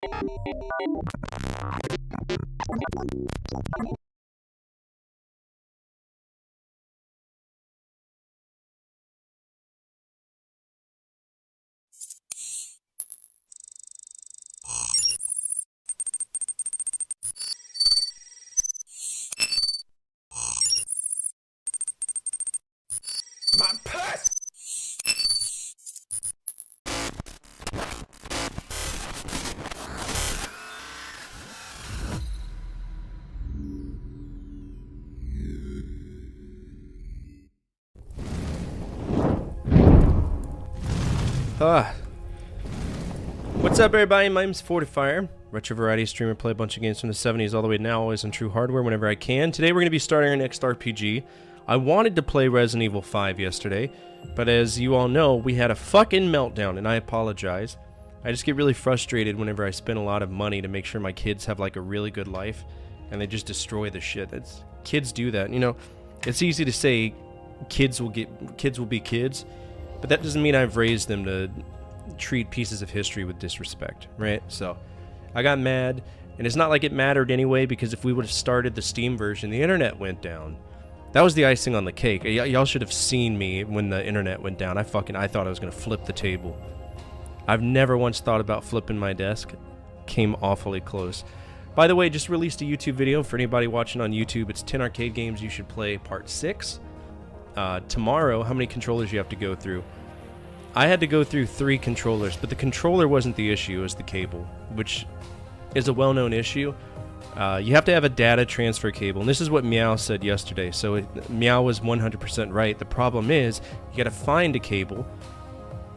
My purse! What's up, everybody? My name's Fortifier, retro variety streamer, play a bunch of games from the 70s all the way to now, always on true hardware whenever I can. Today we're going to be starting our next RPG. I wanted to play Resident Evil 5 yesterday, but as you all know, we had a fucking meltdown, and I apologize. I just get really frustrated whenever I spend a lot of money to make sure my kids have like a really good life, and they just destroy the shit. Kids do that, you know. It's easy to say kids will be kids, but that doesn't mean I've raised them to treat pieces of history with disrespect, right? So I got mad, and it's not like it mattered anyway, because if we would have started the Steam version, the internet went down. That was the icing on the cake. Y'all should have seen me when the internet went down. I thought I was gonna flip the table. I've never once thought about flipping my desk. Came awfully close. By the way, just released a YouTube video for anybody watching on YouTube. It's 10 arcade games you should play, part 6. Tomorrow, how many controllers you have to go through? I had to go through 3 controllers, but the controller wasn't the issue, it was the cable, which is a well-known issue. You have to have a data transfer cable, and this is what Meow said yesterday, so Meow was 100% right. The problem is, you gotta find a cable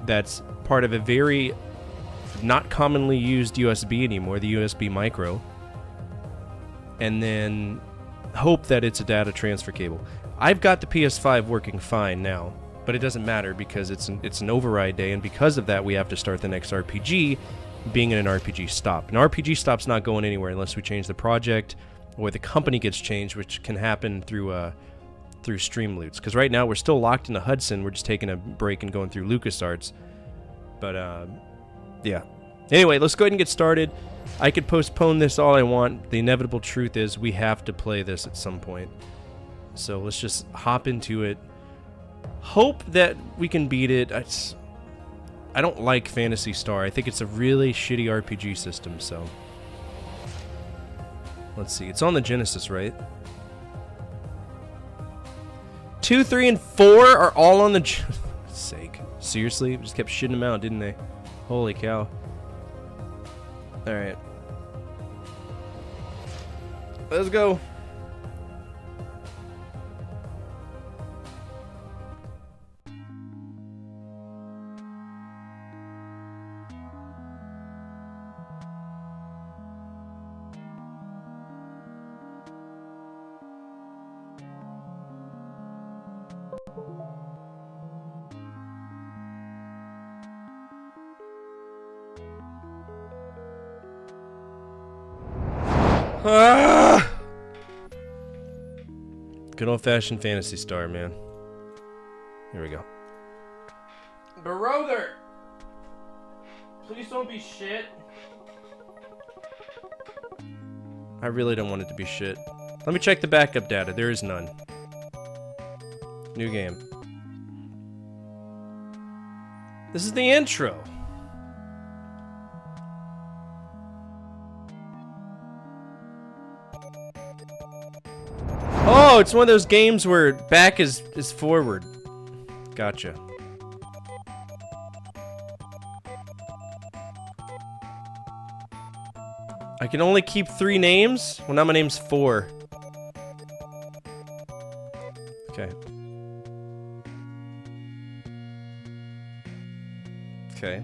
that's part of a very not commonly used USB anymore, the USB micro, and then hope that it's a data transfer cable. I've got the PS5 working fine now, but it doesn't matter because it's an override day, and because of that we have to start the next RPG being in an RPG stop. An RPG stop's not going anywhere unless we change the project or the company gets changed, which can happen through stream loots. Because right now we're still locked into Hudson. We're just taking a break and going through LucasArts. But yeah. Anyway, let's go ahead and get started. I could postpone this all I want. The inevitable truth is we have to play this at some point. So let's just hop into it. Hope that we can beat it. I don't like Phantasy Star. I think it's a really shitty RPG system, so... Let's see. It's on the Genesis, right? 2, 3, and 4 are all on the sake. Seriously? Just kept shitting them out, didn't they? Holy cow. Alright. Let's go. Good old-fashioned Phantasy Star, man. Here we go. Brother! Please don't be shit. I really don't want it to be shit. Let me check the backup data. There is none. New game. This is the intro. Oh, it's one of those games where back is forward. Gotcha. I can only keep 3 names? Well, now my name's 4. Okay. Okay.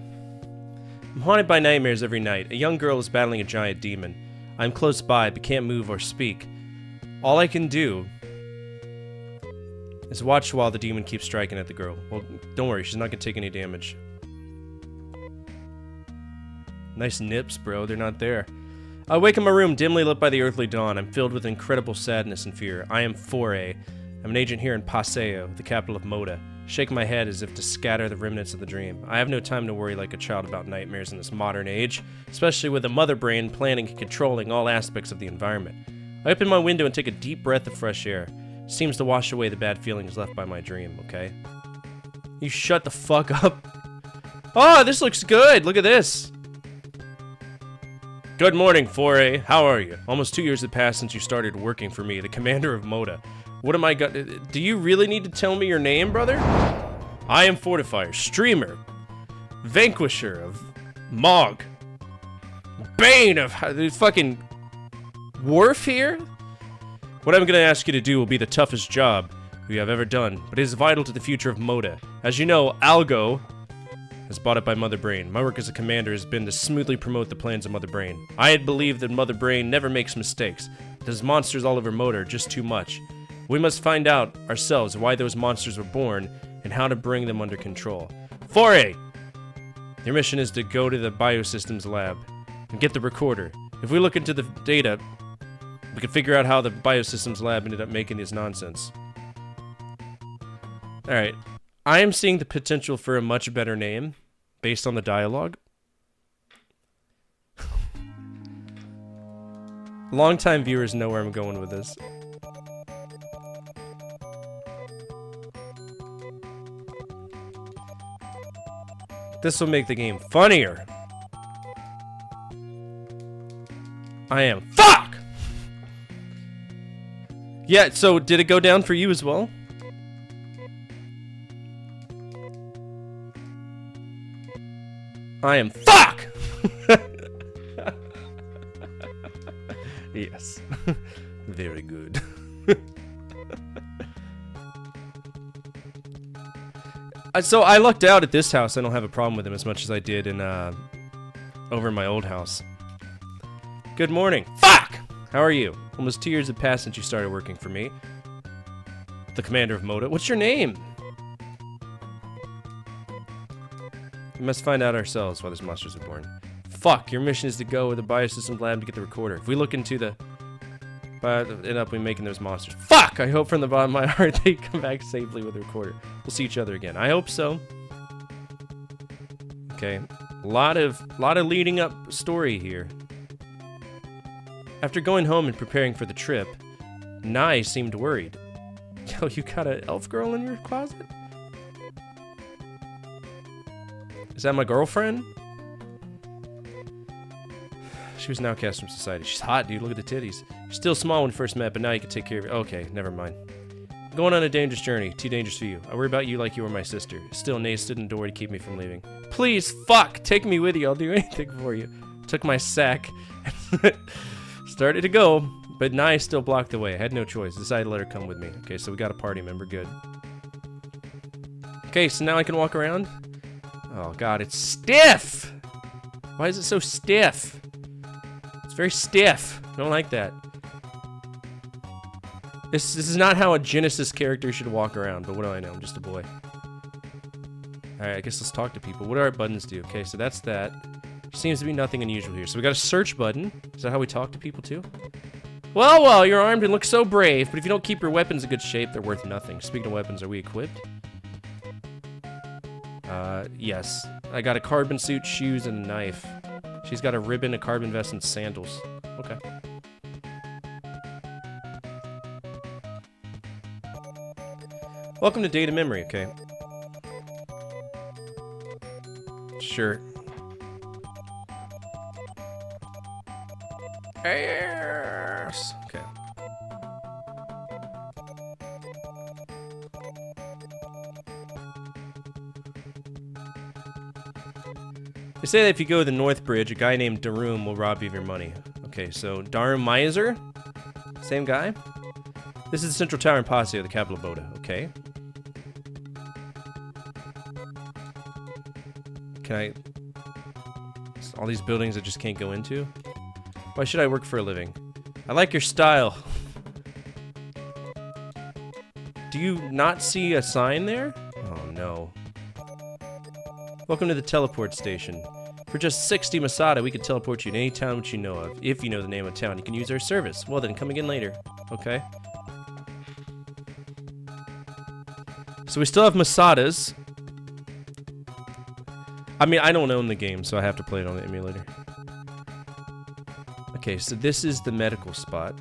I'm haunted by nightmares every night. A young girl is battling a giant demon. I'm close by, but can't move or speak. All I can do is watch while the demon keeps striking at the girl. Well, don't worry, she's not gonna take any damage. Nice nips, bro. They're not there. I wake in my room, dimly lit by the earthly dawn. I'm filled with incredible sadness and fear. I am 4A. I'm an agent here in Paseo, the capital of Moda. shake my head as if to scatter the remnants of the dream. I have no time to worry like a child about nightmares in this modern age, especially with a mother brain planning and controlling all aspects of the environment. I open my window and take a deep breath of fresh air. Seems to wash away the bad feelings left by my dream, okay? You shut the fuck up. Oh, this looks good. Look at this. Good morning, Foray. How are you? Almost 2 years have passed since you started working for me, the commander of Moda. What am I do you really need to tell me your name, brother? I am Fortifier, streamer, vanquisher of Mog, Bane of the fucking Wharf here? What I'm gonna ask you to do will be the toughest job we have ever done, but it is vital to the future of Moda. As you know, Algo is bought up by Mother Brain. My work as a commander has been to smoothly promote the plans of Mother Brain. I had believed that Mother Brain never makes mistakes. There's monsters all over Moda are just too much. We must find out ourselves why those monsters were born and how to bring them under control. Foray! Your mission is to go to the biosystems lab and get the recorder. If we look into the data, we can figure out how the biosystems lab ended up making this nonsense. Alright. I am seeing the potential for a much better name based on the dialogue. Longtime viewers know where I'm going with this. This will make the game funnier. I am. Fuck! Yeah, so did it go down for you as well? I am. Fuck! Yes. Very good. So I lucked out at this house. I don't have a problem with him as much as I did in over in my old house. Good morning. Fuck! How are you? Almost 2 years have passed since you started working for me. The commander of Moda. What's your name? We must find out ourselves why those monsters were born. Fuck, your mission is to go to the biosystems lab to get the recorder. If we look into the... end up we making those monsters. Fuck! I hope from the bottom of my heart they come back safely with the recorder. We'll see each other again. I hope so. Okay. A lot of leading up story here. After going home and preparing for the trip, Nye seemed worried. Yo, you got an elf girl in your closet? Is that my girlfriend? She was an outcast from society. She's hot, dude. Look at the titties. You're still small when we first met, but now you can take care of it. Okay, never mind. I'm going on a dangerous journey. Too dangerous for you. I worry about you like you were my sister. Still, Nay stood in the door to keep me from leaving. Please, fuck! Take me with you. I'll do anything for you. Took my sack. Started to go, but Nye still blocked the way. I had no choice. Decided to let her come with me. Okay, so we got a party member. Good. Okay, so now I can walk around? Oh, God, it's stiff! Why is it so stiff? It's very stiff. I don't like that. This is not how a Genesis character should walk around, but what do I know? I'm just a boy. Alright, I guess let's talk to people. What do our buttons do? Okay, so that's that. Seems to be nothing unusual here. So we got a search button. Is that how we talk to people too? Well, you're armed and look so brave, but if you don't keep your weapons in good shape, they're worth nothing. Speaking of weapons, are we equipped? Yes. I got a carbon suit, shoes, and a knife. She's got a ribbon, a carbon vest, and sandals. Okay. Welcome to Data Memory, okay. Sure. Yes. Okay. They say that if you go to the North Bridge, a guy named Darum will rob you of your money. Okay, so Darum Miser? Same guy? This is the Central Tower in Paseo, the capital of Boda. Okay. Can I... all these buildings I just can't go into? Why should I work for a living? I like your style. Do you not see a sign there? Oh no. Welcome to the teleport station. For just 60 Masada, we can teleport you to any town which you know of. If you know the name of town, you can use our service. Well then, come again later. Okay. So we still have Masadas. I mean, I don't own the game, so I have to play it on the emulator. Okay, so this is the medical spot.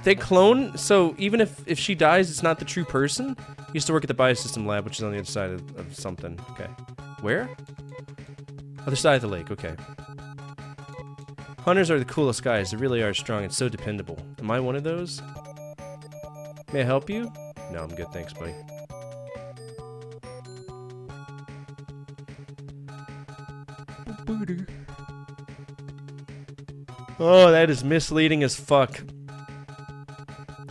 They clone, so even if she dies, it's not the true person? He used to work at the biosystem lab, which is on the other side of something. Okay. Where? Other side of the lake, okay. Hunters are the coolest guys. They really are strong and so dependable. Am I one of those? May I help you? No, I'm good, thanks, buddy. Oh, that is misleading as fuck.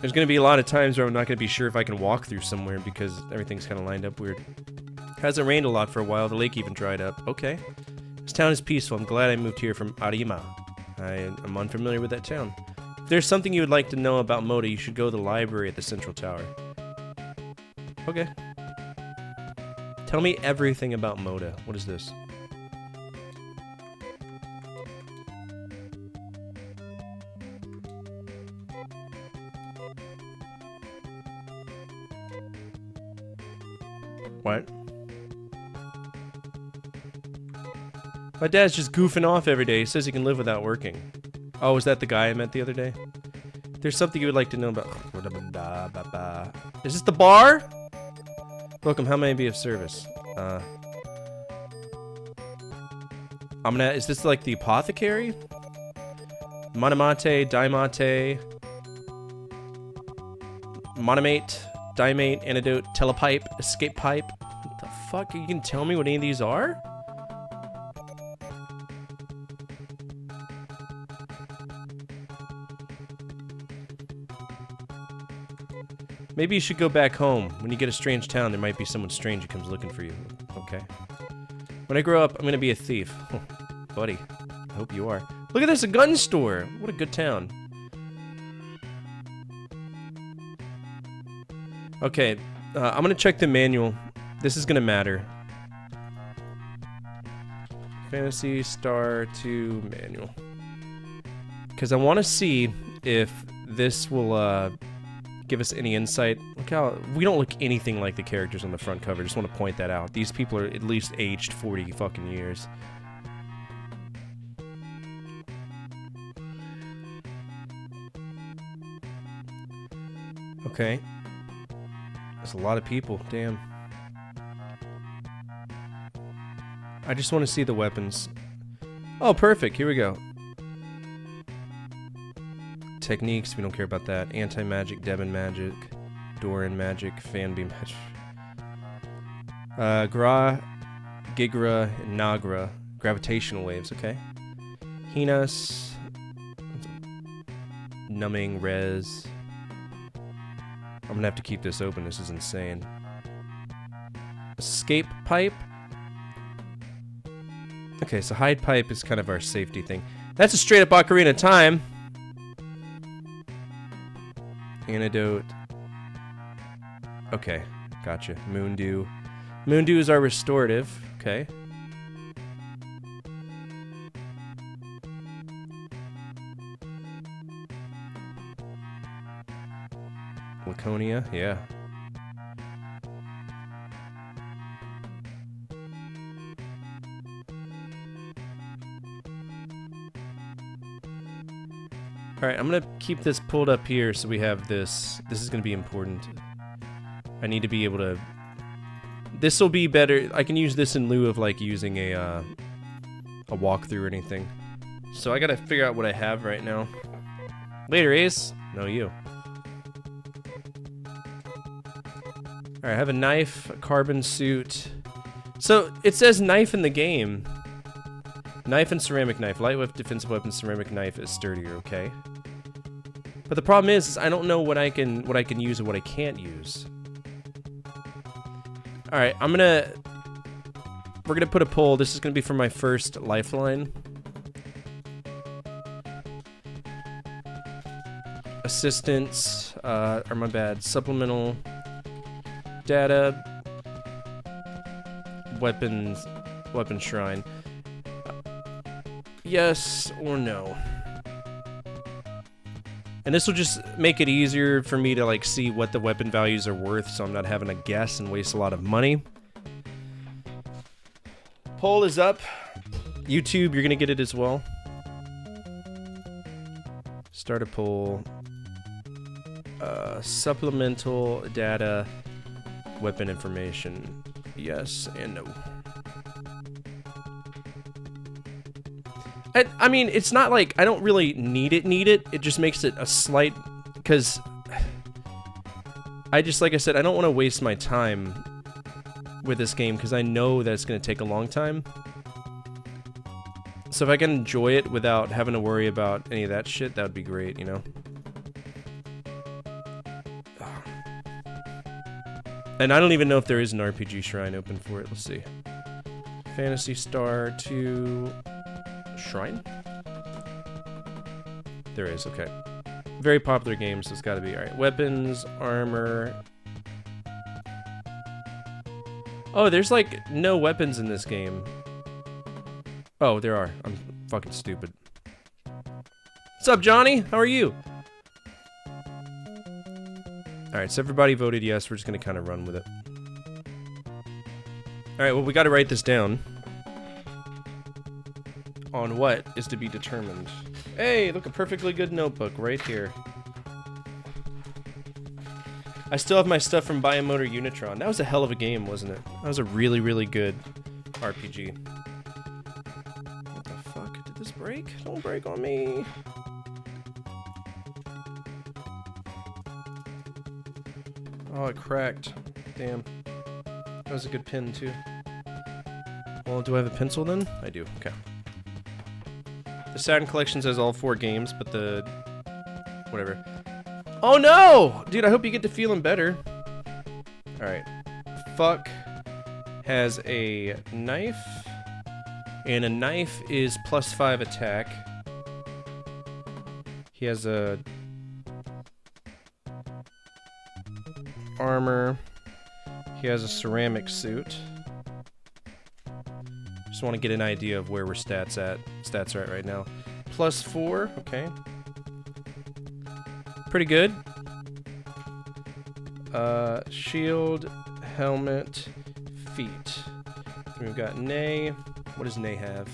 There's gonna be a lot of times where I'm not gonna be sure if I can walk through somewhere because everything's kind of lined up weird. Hasn't rained a lot for a while. The lake even dried up. Okay. This town is peaceful. I'm glad I moved here from Arima. I'm unfamiliar with that town. If there's something you would like to know about Moda, you should go to the library at the Central Tower. Okay. Tell me everything about Moda. What is this? What? My dad's just goofing off every day. He says he can live without working. Oh, is that the guy I met the other day? There's something you would like to know about... Is this the bar? Welcome, how may I be of service? Is this like the apothecary? Monomate, dimate... Monomate, dimate, antidote, telepipe, escape pipe. What the fuck? You can tell me what any of these are? Maybe you should go back home. When you get a strange town, there might be someone strange who comes looking for you. Okay. When I grow up, I'm gonna be a thief. Oh, buddy, I hope you are. Look at this, a gun store! What a good town. Okay, I'm gonna check the manual. This is gonna matter. Fantasy Star 2 manual. Because I want to see if this will, give us any insight. Look how we don't look anything like the characters on the front cover. Just want to point that out. These people are at least aged 40 fucking years. Okay. There's a lot of people. Damn. I just want to see the weapons. Oh, perfect. Here we go. Techniques, we don't care about that. Anti-magic, Devon magic, Doran magic, fan beam magic. Gra, Gigra, and Nagra. Gravitational waves, okay. Hinas. Numbing, res. I'm gonna have to keep this open, this is insane. Escape pipe. Okay, so hide pipe is kind of our safety thing. That's a straight up Ocarina of Time. Antidote. Okay, gotcha. Moondew. Moondew is our restorative. Okay. Laconia, yeah. Alright, I'm gonna keep this pulled up here so we have this. This is gonna be important. I need to be able to... This will be better. I can use this in lieu of like using a walkthrough or anything. So I gotta figure out what I have right now. Later, Ace. No, you. Alright, I have a knife, a carbon suit. So, it says knife in the game. Knife and ceramic knife. Light weapon, defensive weapon, ceramic knife is sturdier, okay. But the problem is I don't know what I can use and what I can't use. Alright, we're gonna put a poll. This is gonna be for my first lifeline. Assistance, or my bad, supplemental data, weapon shrine. Yes or no. And this will just make it easier for me to like see what the weapon values are worth, so I'm not having to guess and waste a lot of money. Poll is up. YouTube, you're gonna get it as well. Start a poll. Supplemental data, weapon information. Yes and no. I mean, it's not like I don't really need it. It just makes it a slight, because like I said, I don't want to waste my time with this game because I know that it's going to take a long time. So if I can enjoy it without having to worry about any of that shit, that would be great, you know? And I don't even know if there is an RPG shrine open for it. Let's see. Phantasy Star 2... Shrine? There is, okay. Very popular game, so it's gotta be. Alright, weapons, armor... Oh, there's like no weapons in this game. Oh, there are. I'm fucking stupid. What's up, Johnny? How are you? Alright, so everybody voted yes. We're just gonna kind of run with it. Alright, well, we gotta write this down. On what is to be determined. Hey, look, a perfectly good notebook right here. I still have my stuff from Biomotor Unitron. That was a hell of a game, wasn't it? That was a really, really good RPG. What the fuck? Did this break? Don't break on me. Oh, it cracked. Damn. That was a good pin, too. Well, do I have a pencil then? I do. Okay. The Saturn Collections has all 4 games, but the... whatever. Oh no! Dude, I hope you get to feeling better. Alright. Fuck has a knife. And a knife is +5 attack. He has a... armor. He has a ceramic suit. Just want to get an idea of where we're stats are at right now. +4, okay. Pretty good. Shield, helmet, feet. Then we've got Nay. What does Nay have?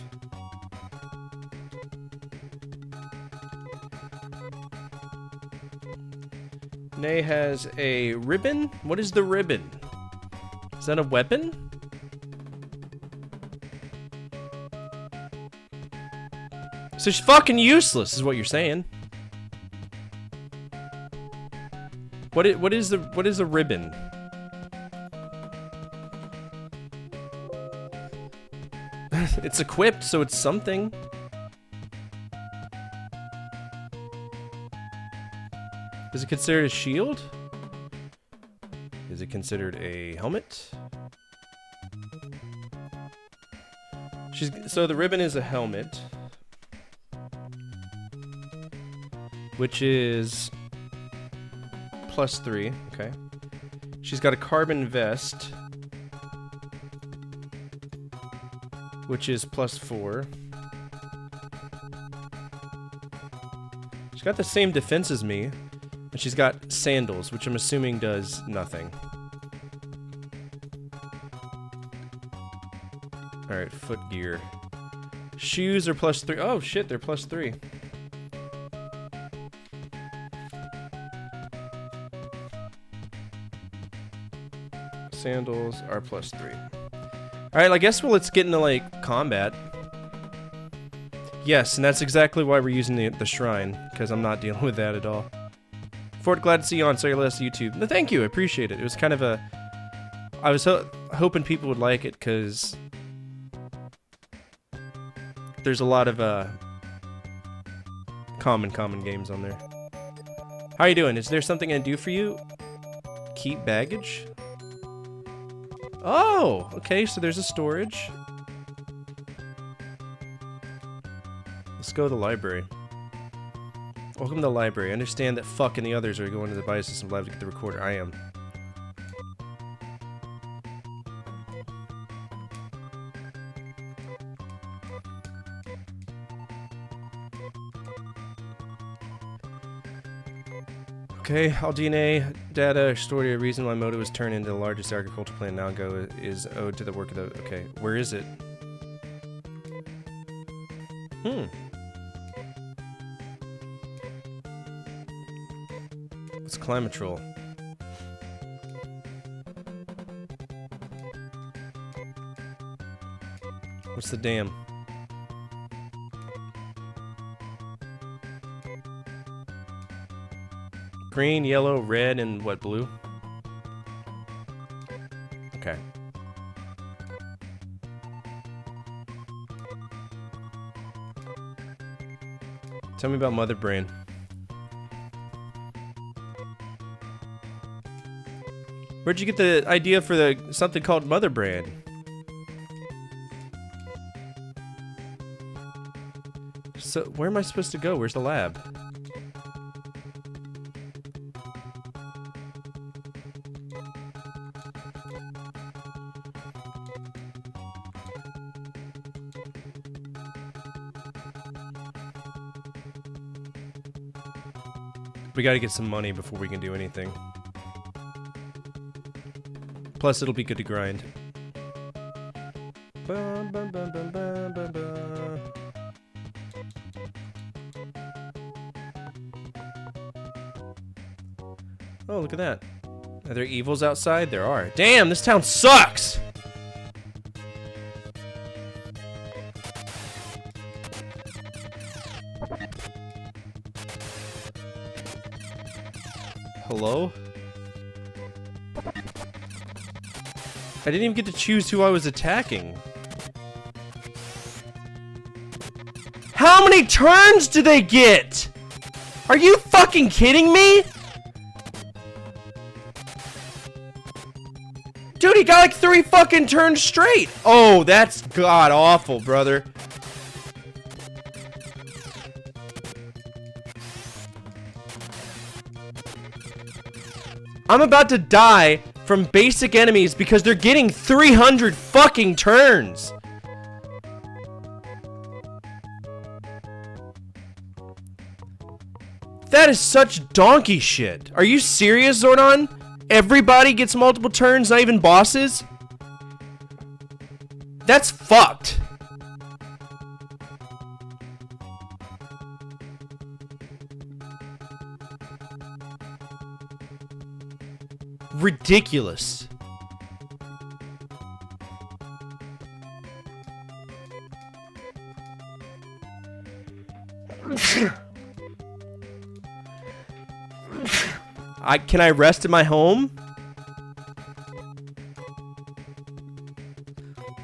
Nay has a ribbon? What is the ribbon? Is that a weapon? So she's fucking useless, is what you're saying. What is the ribbon? It's equipped, so it's something. Is it considered a shield? Is it considered a helmet? So the ribbon is a helmet, which is +3, okay. She's got a carbon vest, which is +4. She's got the same defense as me, and she's got sandals, which I'm assuming does nothing. Alright, foot gear. Shoes are +3. Oh shit, they're +3. Sandals are +3. Alright, I guess let's get into, like, combat. Yes, and that's exactly why we're using the shrine, because I'm not dealing with that at all. Fort, glad to see you on Cellular's YouTube. No, thank you, I appreciate it. It was kind of a... I was hoping people would like it, because... there's a lot of, common games on there. How are you doing? Is there something I can do for you? Keep baggage? Oh, okay, so there's a storage. Let's go to the library. Welcome to the library. I understand that Fuck and the others are going to the biosystem lab to get the recorder. I am. Okay, all DNA data stored a reason why Moda was turned into the largest agricultural plant now is owed to the work of the... Okay, where is it? It's Climatrol. What's the dam? Green, yellow, red, and what, blue? Okay. Tell me about Mother Brain. Where'd you get the idea for the something called Mother Brain? So, where am I supposed to go? Where's the lab? We gotta get some money before we can do anything. Plus, it'll be good to grind. Bum, bum, bum, bum, bum, bum, bum. Oh, look at that. Are there evils outside? There are. Damn, this town sucks! Hello? I didn't even get to choose who I was attacking. How many turns do they get? Are you fucking kidding me? Dude, he got like 3 fucking turns straight. Oh, that's god awful, brother. I'm about to die from basic enemies because they're getting 300 fucking turns. That is such donkey shit. Are you serious, Zordon? Everybody gets multiple turns, not even bosses? That's fucked. Ridiculous. Can I rest in my home?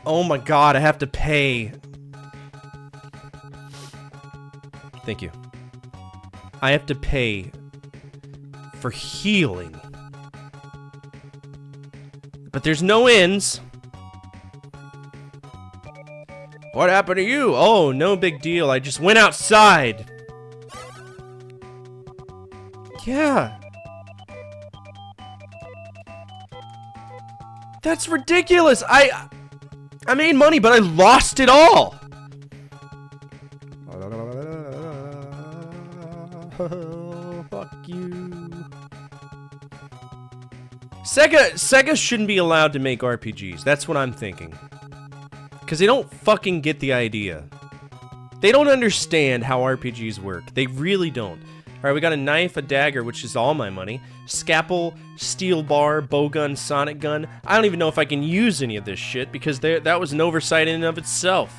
Oh my god, I have to pay. Thank you. I have to pay for healing. But there's no ends. What happened to you? Oh, no big deal. I just went outside. Yeah. That's ridiculous. I made money, but I lost it all. Fuck you. Sega shouldn't be allowed to make RPGs. That's what I'm thinking. Because they don't fucking get the idea. They don't understand how RPGs work. They really don't. Alright, we got a knife, a dagger, which is all my money. Scalpel, steel bar, bowgun, sonic gun. I don't even know if I can use any of this shit because that was an oversight in and of itself.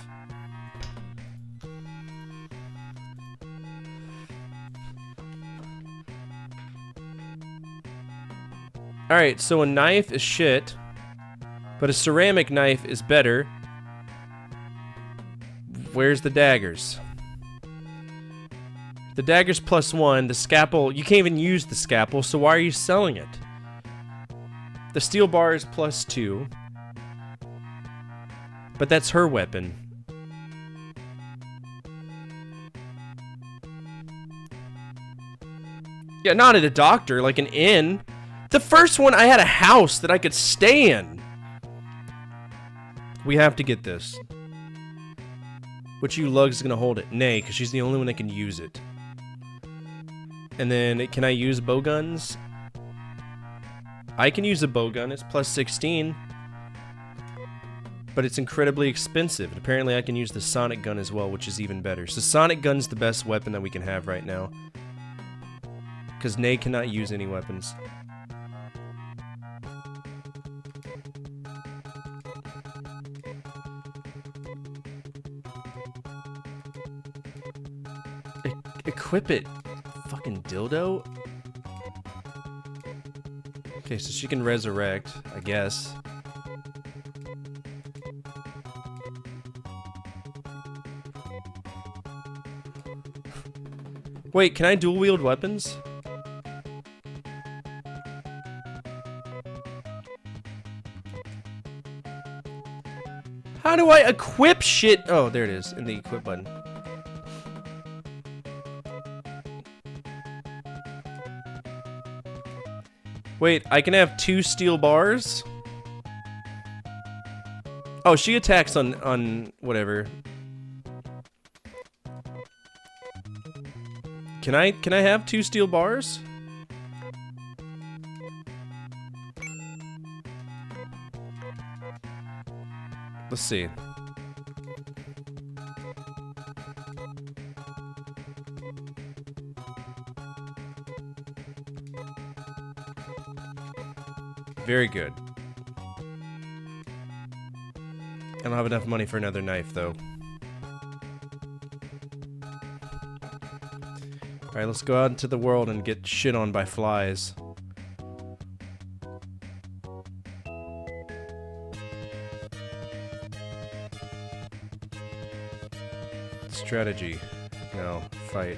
Alright, so a knife is shit, but a ceramic knife is better. Where's the daggers? The dagger's +1, the scalpel, you can't even use the scalpel, so why are you selling it? The steel bar is +2, but that's her weapon. Yeah, not at a doctor, like an inn. The first one, I had a house that I could stay in. We have to get this. Which you lugs is gonna hold it? Nay, because she's the only one that can use it. And then, can I use bow guns? I can use a bow gun. It's plus 16. But it's incredibly expensive. And apparently I can use the sonic gun as well, which is even better. So sonic gun's the best weapon that we can have right now. Because Nay cannot use any weapons. Equip it. Fucking dildo. Okay, so she can resurrect, I guess. Wait, can I dual wield weapons? How do I equip shit? Oh, there it is, in the equip button. Wait, I can have 2 steel bars? Oh, she attacks on whatever. Can I have 2 steel bars? Let's see. Very good. I don't have enough money for another knife, though. Alright, let's go out into the world and get shit on by flies. Strategy. No, fight.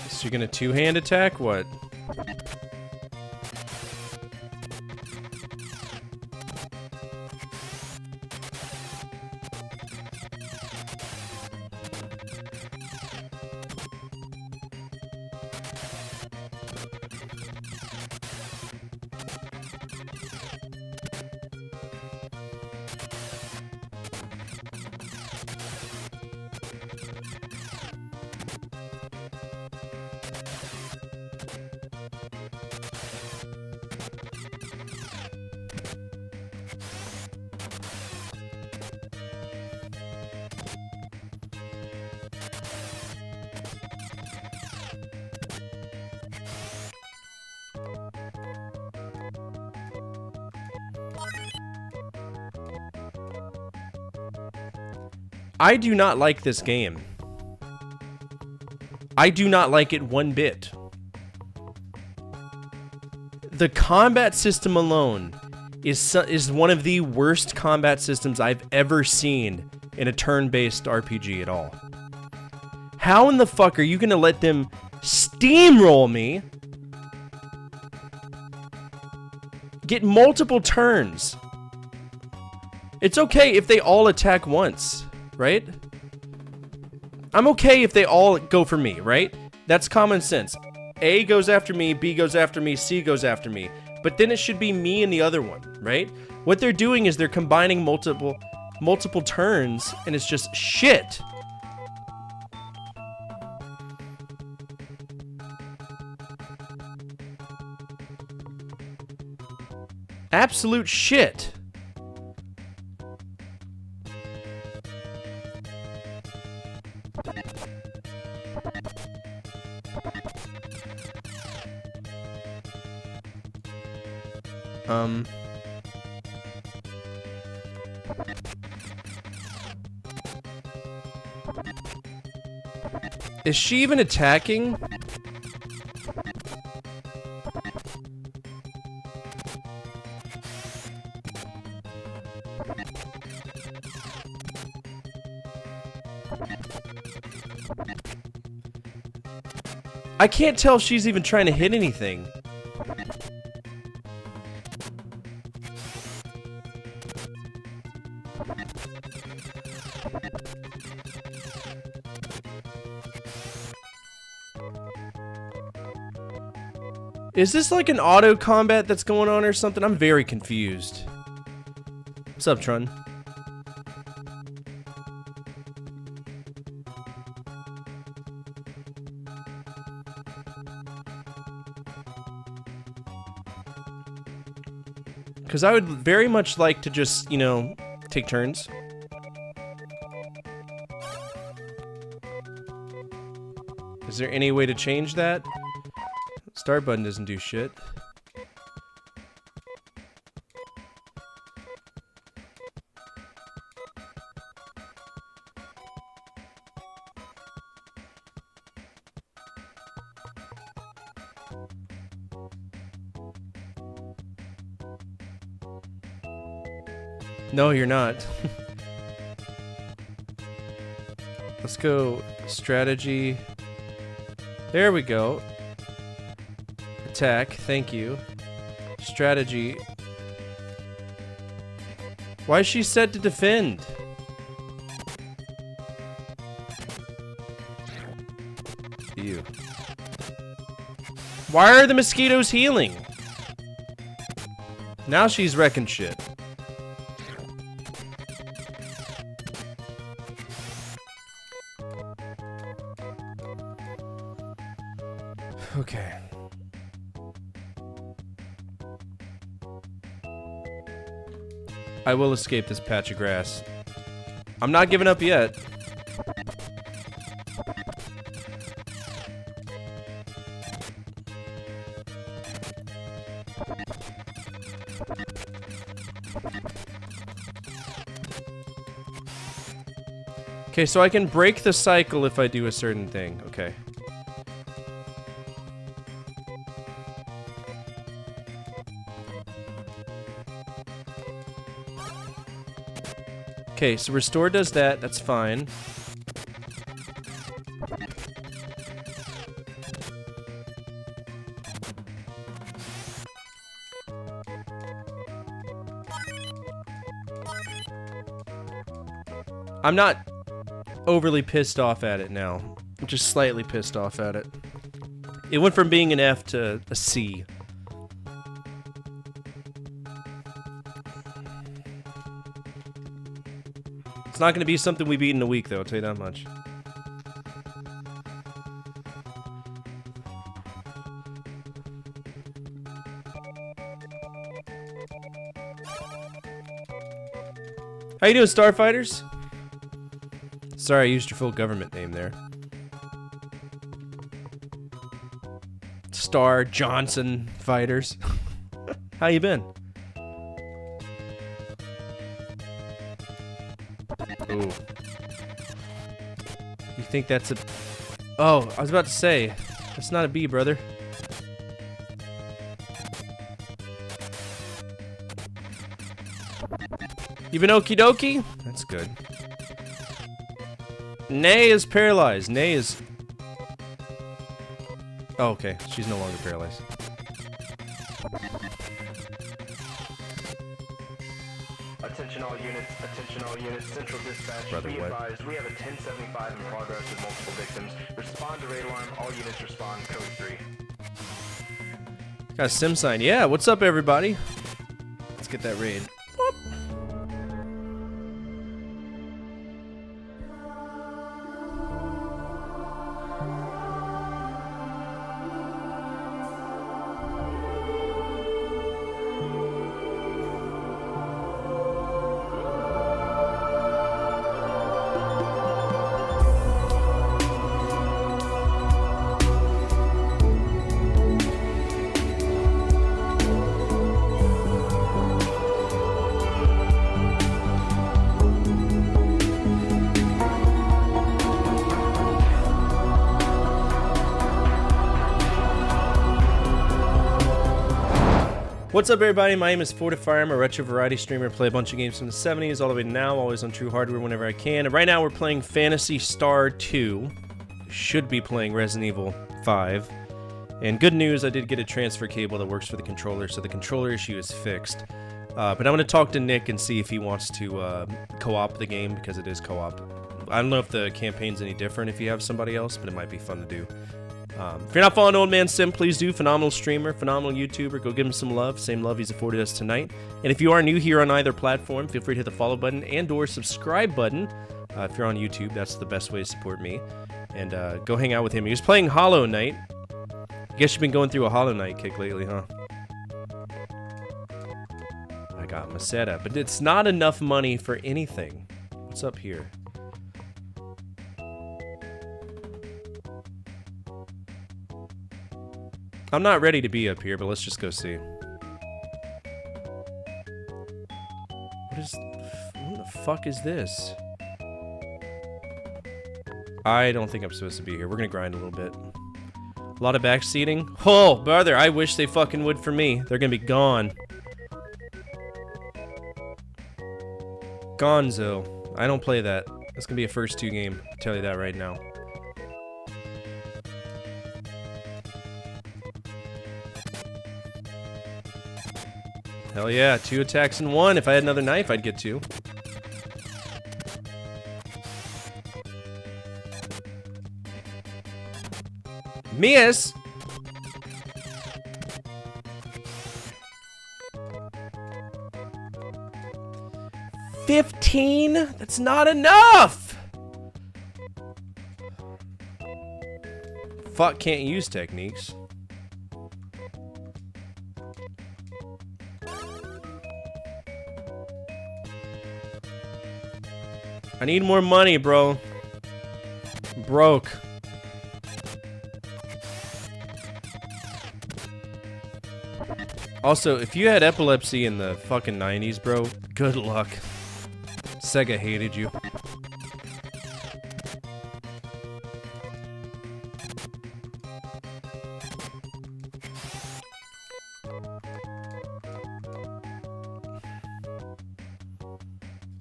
So you're gonna two-hand attack? What? I do not like this game. I do not like it one bit. The combat system alone is one of the worst combat systems I've ever seen in a turn-based RPG at all. How in the fuck are you gonna let them steamroll me? Get multiple turns. It's okay if they all attack once, right? I'm okay if they all go for me, right? That's common sense. A goes after me, B goes after me, C goes after me. But then it should be me and the other one, right? What they're doing is they're combining multiple turns, and it's just shit. Absolute shit. Is she even attacking? I can't tell if she's even trying to hit anything. Is this like an auto combat that's going on or something? I'm very confused. What's up, Trun? Because I would very much like to just, you know, take turns. Is there any way to change that? Start button doesn't do shit. No, you're not. Let's go strategy. There we go. Attack, thank you. Strategy. Why is she set to defend? Ew. Why are the mosquitoes healing? Now she's wrecking shit. Okay. I will escape this patch of grass. I'm not giving up yet. Okay, so I can break the cycle if I do a certain thing. Okay. Okay, so restore does that, that's fine. I'm not overly pissed off at it now. I'm just slightly pissed off at it. It went from being an F to a C. It's not going to be something we beat in a week, though, I'll tell you that much. How you doing, Starfighters? Sorry, I used your full government name there. Star Johnson Fighters. How you been? Ooh. You think that's a... Oh, I was about to say, that's not a B, brother. You been okie dokie? That's good. Nay is paralyzed. Nay is... Oh, okay. She's no longer paralyzed. Attention all units, Central Dispatch, Brother, be what? advised, we have a 1075 in progress with multiple victims. Respond to raid alarm, all units respond, code 3. Got a sim sign. Yeah, what's up, everybody? Let's get that raid. What's up, everybody? My name is Fortifire. I'm a retro variety streamer. Play a bunch of games from the 70s all the way to now, always on true hardware whenever I can. And right now we're playing Phantasy Star 2. Should be playing Resident Evil 5. And good news, I did get a transfer cable that works for the controller, so the controller issue is fixed. But I'm going to talk to Nick and see if he wants to co-op the game, because it is co-op. I don't know if the campaign's any different if you have somebody else, but it might be fun to do. If you're not following Old Man Sim, please do. Phenomenal streamer, phenomenal YouTuber. Go give him some love. Same love he's afforded us tonight. And if you are new here on either platform, feel free to hit the follow button and or subscribe button. If you're on YouTube, that's the best way to support me. And go hang out with him. He was playing Hollow Knight. I guess you've been going through a Hollow Knight kick lately, huh? I got my setup, but it's not enough money for anything. What's up here? I'm not ready to be up here, but let's just go see. What the fuck is this? I don't think I'm supposed to be here. We're gonna grind a little bit. A lot of backseating. Oh, brother, I wish they fucking would for me. They're gonna be gone. Gonzo. I don't play that. That's gonna be a first 2 game. I'll tell you that right now. Hell yeah, 2 attacks in 1. If I had another knife, I'd get 2. Miss! $15? That's not enough! Fuck, can't use techniques. I need more money, bro. I'm broke. Also, if you had epilepsy in the fucking 90s, bro, good luck. Sega hated you.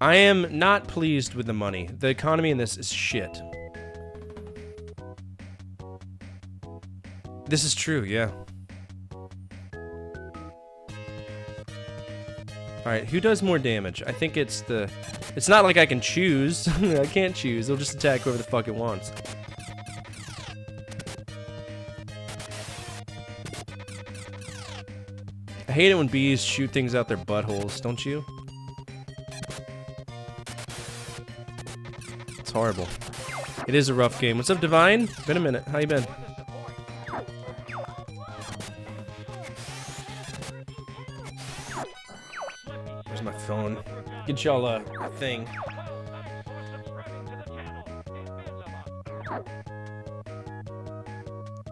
I am not pleased with the money. The economy in this is shit. This is true, yeah. Alright, who does more damage? I think it's the... It's not like I can choose. I can't choose. They'll just attack whoever the fuck it wants. I hate it when bees shoot things out their buttholes, don't you? It's horrible. It is a rough game. What's up, Divine? Been a minute. How you been? Where's my phone? Get y'all a thing.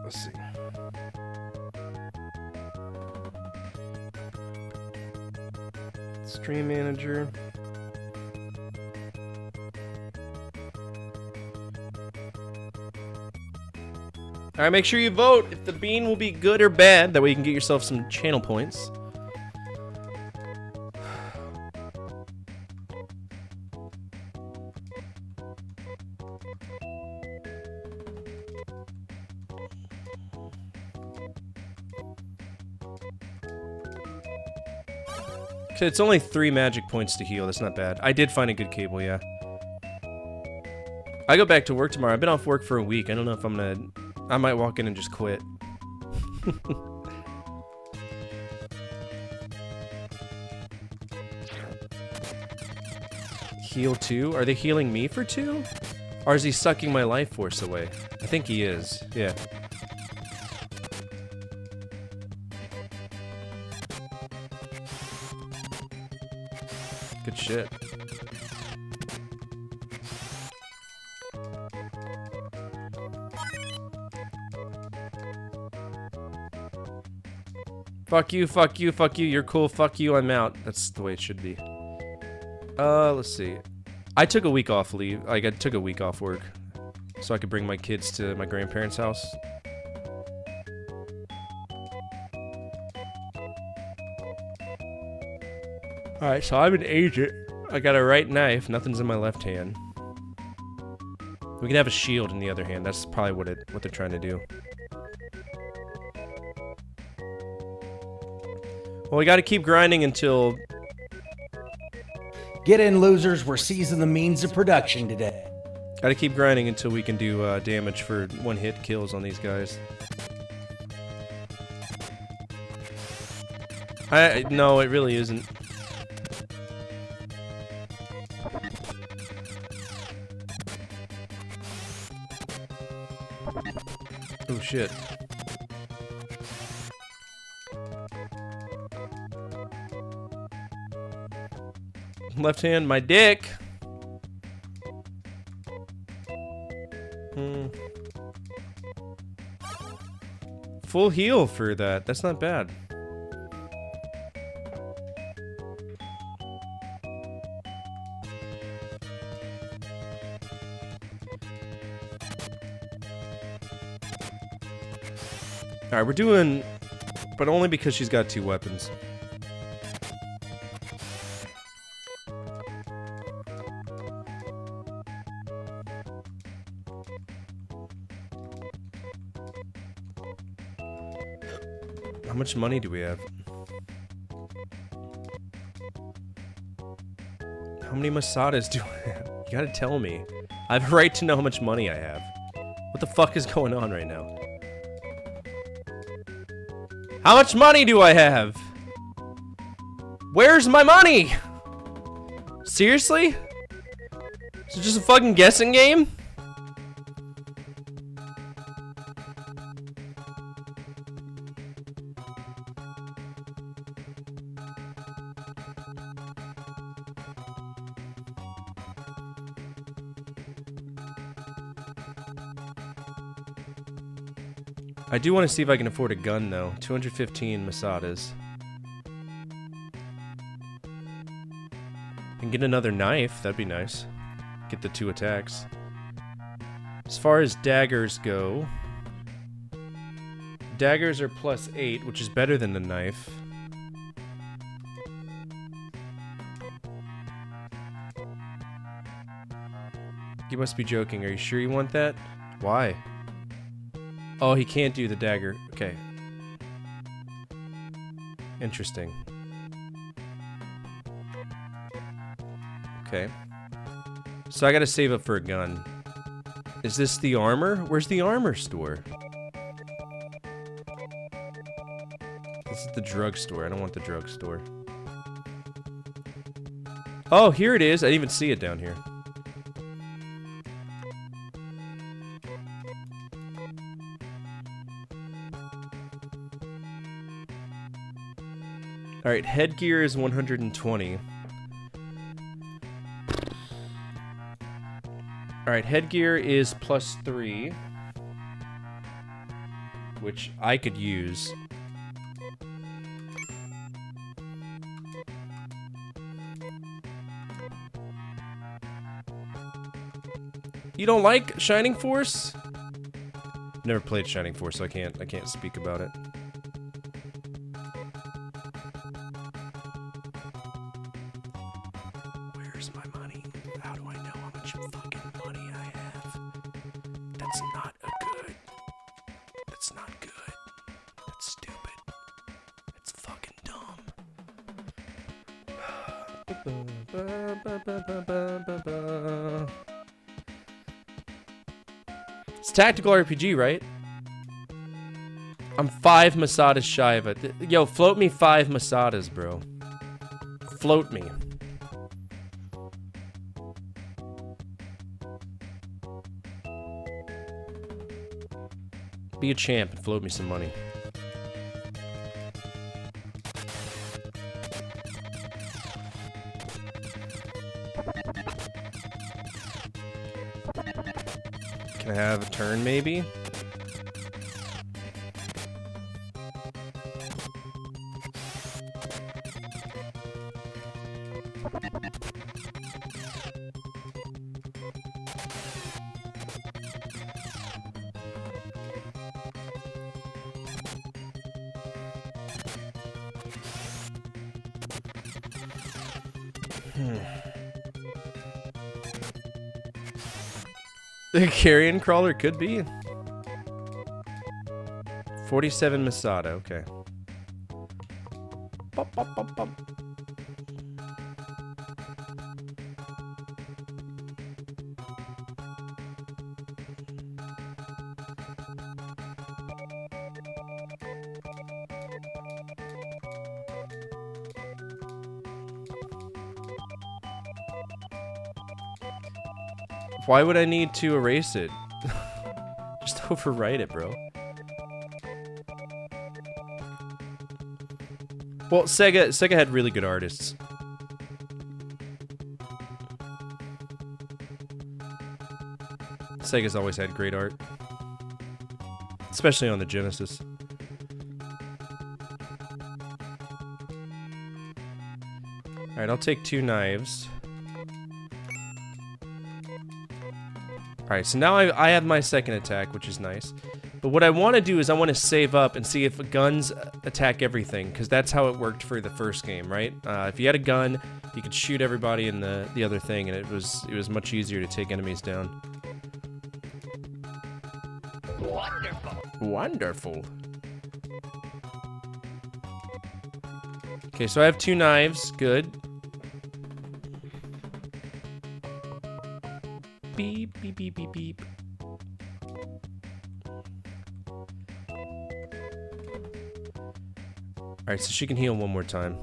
Let's see. Stream manager. Alright, make sure you vote if the bean will be good or bad. That way you can get yourself some channel points. Okay, it's only 3 magic points to heal. That's not bad. I did find a good cable, yeah. I go back to work tomorrow. I've been off work for a week. I don't know if I'm gonna... I might walk in and just quit. Heal 2? Are they healing me for 2? Or is he sucking my life force away? I think he is. Yeah. Good shit. Fuck you, fuck you, fuck you, you're cool, fuck you, I'm out. That's the way it should be. Let's see. I took a week off leave. Like, I took a week off work. So I could bring my kids to my grandparents' house. Alright, so I'm an agent. I got a right knife, nothing's in my left hand. We can have a shield in the other hand. That's probably what they're trying to do. Well, we gotta keep grinding until... Get in, losers. We're seizing the means of production today. Gotta keep grinding until we can do damage for one-hit kills on these guys. No, it really isn't. Oh shit. Left hand, my dick. Full heal for that. That's not bad. Alright, we're doing... But only because she's got 2 weapons. How much money do we have? How many Masadas do I have? You gotta tell me. I have a right to know how much money I have. What the fuck is going on right now? How much money do I have? Where's my money? Seriously? Is it just a fucking guessing game? I do want to see if I can afford a gun, though. 215 Masadas. And get another knife. That'd be nice. Get the 2 attacks. As far as daggers go... Daggers are +8, which is better than the knife. You must be joking. Are you sure you want that? Why? Oh, he can't do the dagger. Okay. Interesting. Okay. So I gotta save up for a gun. Is this the armor? Where's the armor store? This is the drugstore. I don't want the drugstore. Oh, here it is. I didn't even see it down here. Alright, headgear is 120. Alright, headgear is +3. Which I could use. You don't like Shining Force? Never played Shining Force, so I can't speak about it. It's tactical RPG, right? I'm 5 Masadas shy of it. Yo, float me 5 Masadas, bro. Float me. Be a champ and float me some money. Can I have a turn, maybe? The carrion crawler could be. 47 Masada, okay. Bop, bop, bop, bop. Why would I need to erase it? Just overwrite it, bro. Well, Sega had really good artists. Sega's always had great art. Especially on the Genesis. Alright, I'll take 2 knives. Alright, so now I have my second attack, which is nice. But what I want to do is I want to save up and see if guns attack everything, because that's how it worked for the first game, right? If you had a gun, you could shoot everybody in the other thing, and it was much easier to take enemies down. Wonderful. Wonderful. Okay, so I have 2 knives. Good. Beep, beep, beep, beep, beep. Alright, so she can heal one more time.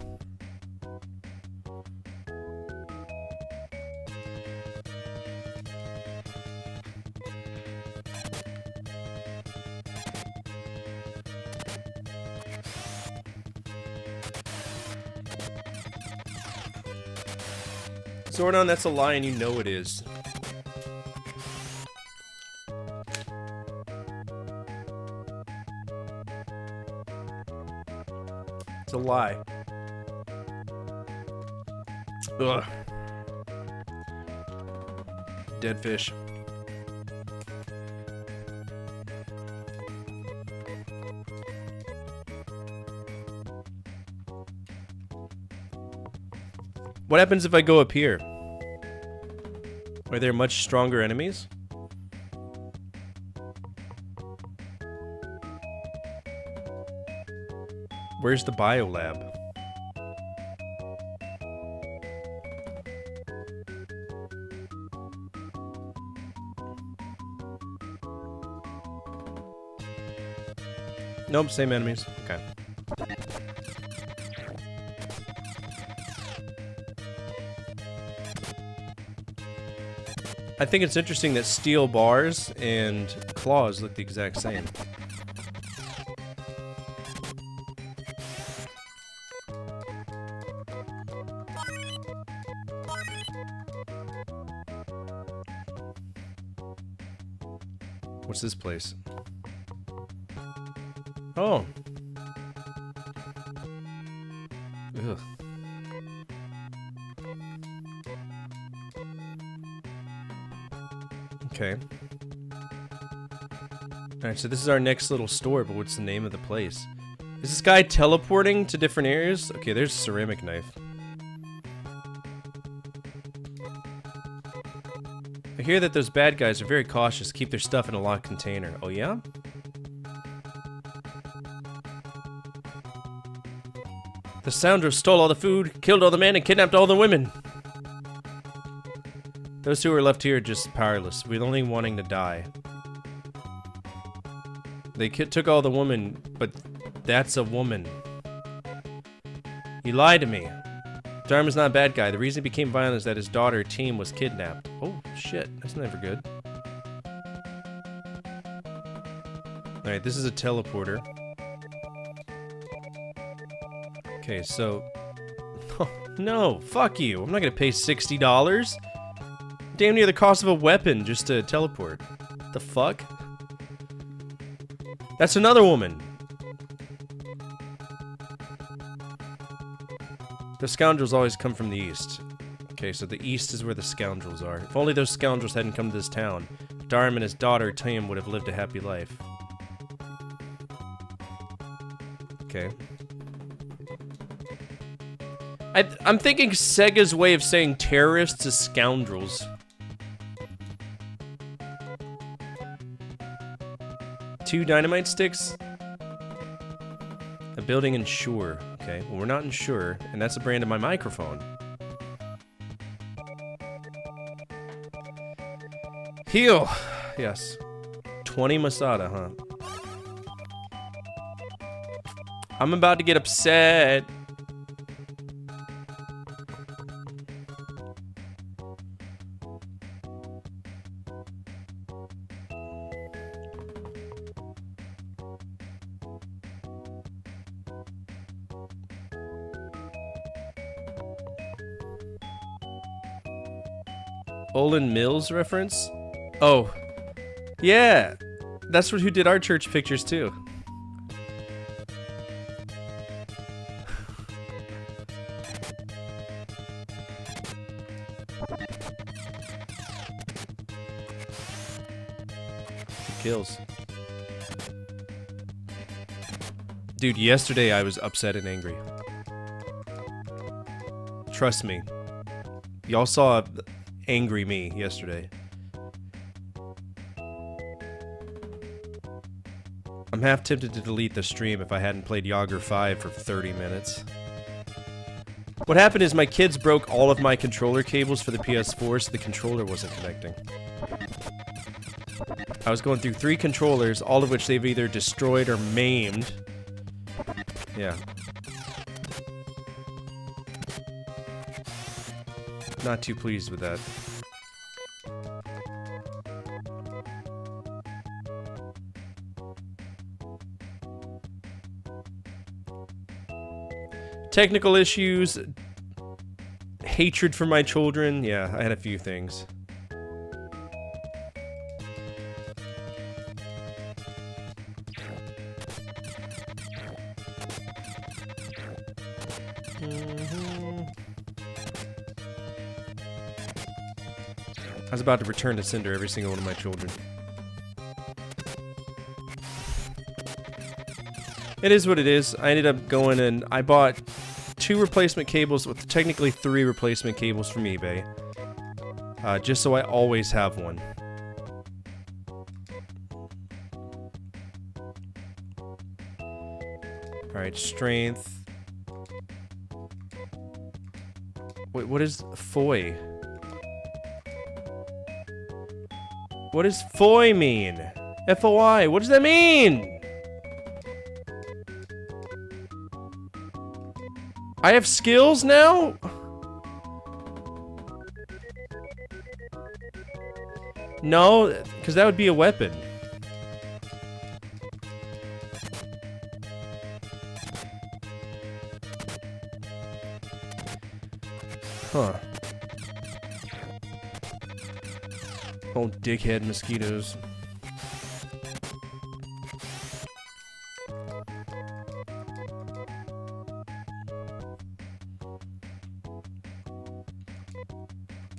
Zordon, that's a lie and you know it is. It's a lie. Ugh. Dead fish. What happens if I go up here? Are there much stronger enemies? Where's the biolab? Nope, same enemies. Okay. I think it's interesting that steel bars and claws look the exact same. What's this place? Oh. Ugh. Okay. Alright, so this is our next little store, but what's the name of the place? Is this guy teleporting to different areas? Okay, there's a ceramic knife. I hear that those bad guys are very cautious, keep their stuff in a locked container. Oh yeah? The scoundrels stole all the food, killed all the men, and kidnapped all the women. Those who are left here are just powerless, with only wanting to die. They took all the women, but that's a woman. He lied to me. Dharma's not a bad guy. The reason he became violent is that his daughter, Team, was kidnapped. Oh, shit. That's never good. Alright, this is a teleporter. Okay, so... Oh, no, fuck you. I'm not gonna pay $60. Damn near the cost of a weapon just to teleport. The fuck? That's another woman. The scoundrels always come from the east. Okay, so the east is where the scoundrels are. If only those scoundrels hadn't come to this town, Dharma and his daughter, Tim, would have lived a happy life. Okay. I'm thinking Sega's way of saying terrorists is scoundrels. Two dynamite sticks? A building in Shure. Okay, well, we're not in Shure, and that's the brand of my microphone. Heal! Yes. 20 Masada, huh? I'm about to get upset. Olin Mills reference? Oh. Yeah. That's who did our church pictures too. Kills. Dude, yesterday I was upset and angry. Trust me. Y'all saw angry me yesterday. I'm half tempted to delete the stream if I hadn't played Yager 5 for 30 minutes. What happened is my kids broke all of my controller cables for the PS4, so the controller wasn't connecting. I was going through 3 controllers, all of which they've either destroyed or maimed. Yeah. Not too pleased with that. Technical issues, hatred for my children. Yeah, I had a few things. I was about to return to Cinder every single one of my children. It is what it is. I ended up going and I bought 2 replacement cables, with technically 3 replacement cables from eBay. Just so I always have one. Alright, strength. Wait, what is foy? What does foy mean? F-O-I, what does that mean? I have skills now? No, because that would be a weapon. Huh. Oh, dickhead mosquitoes.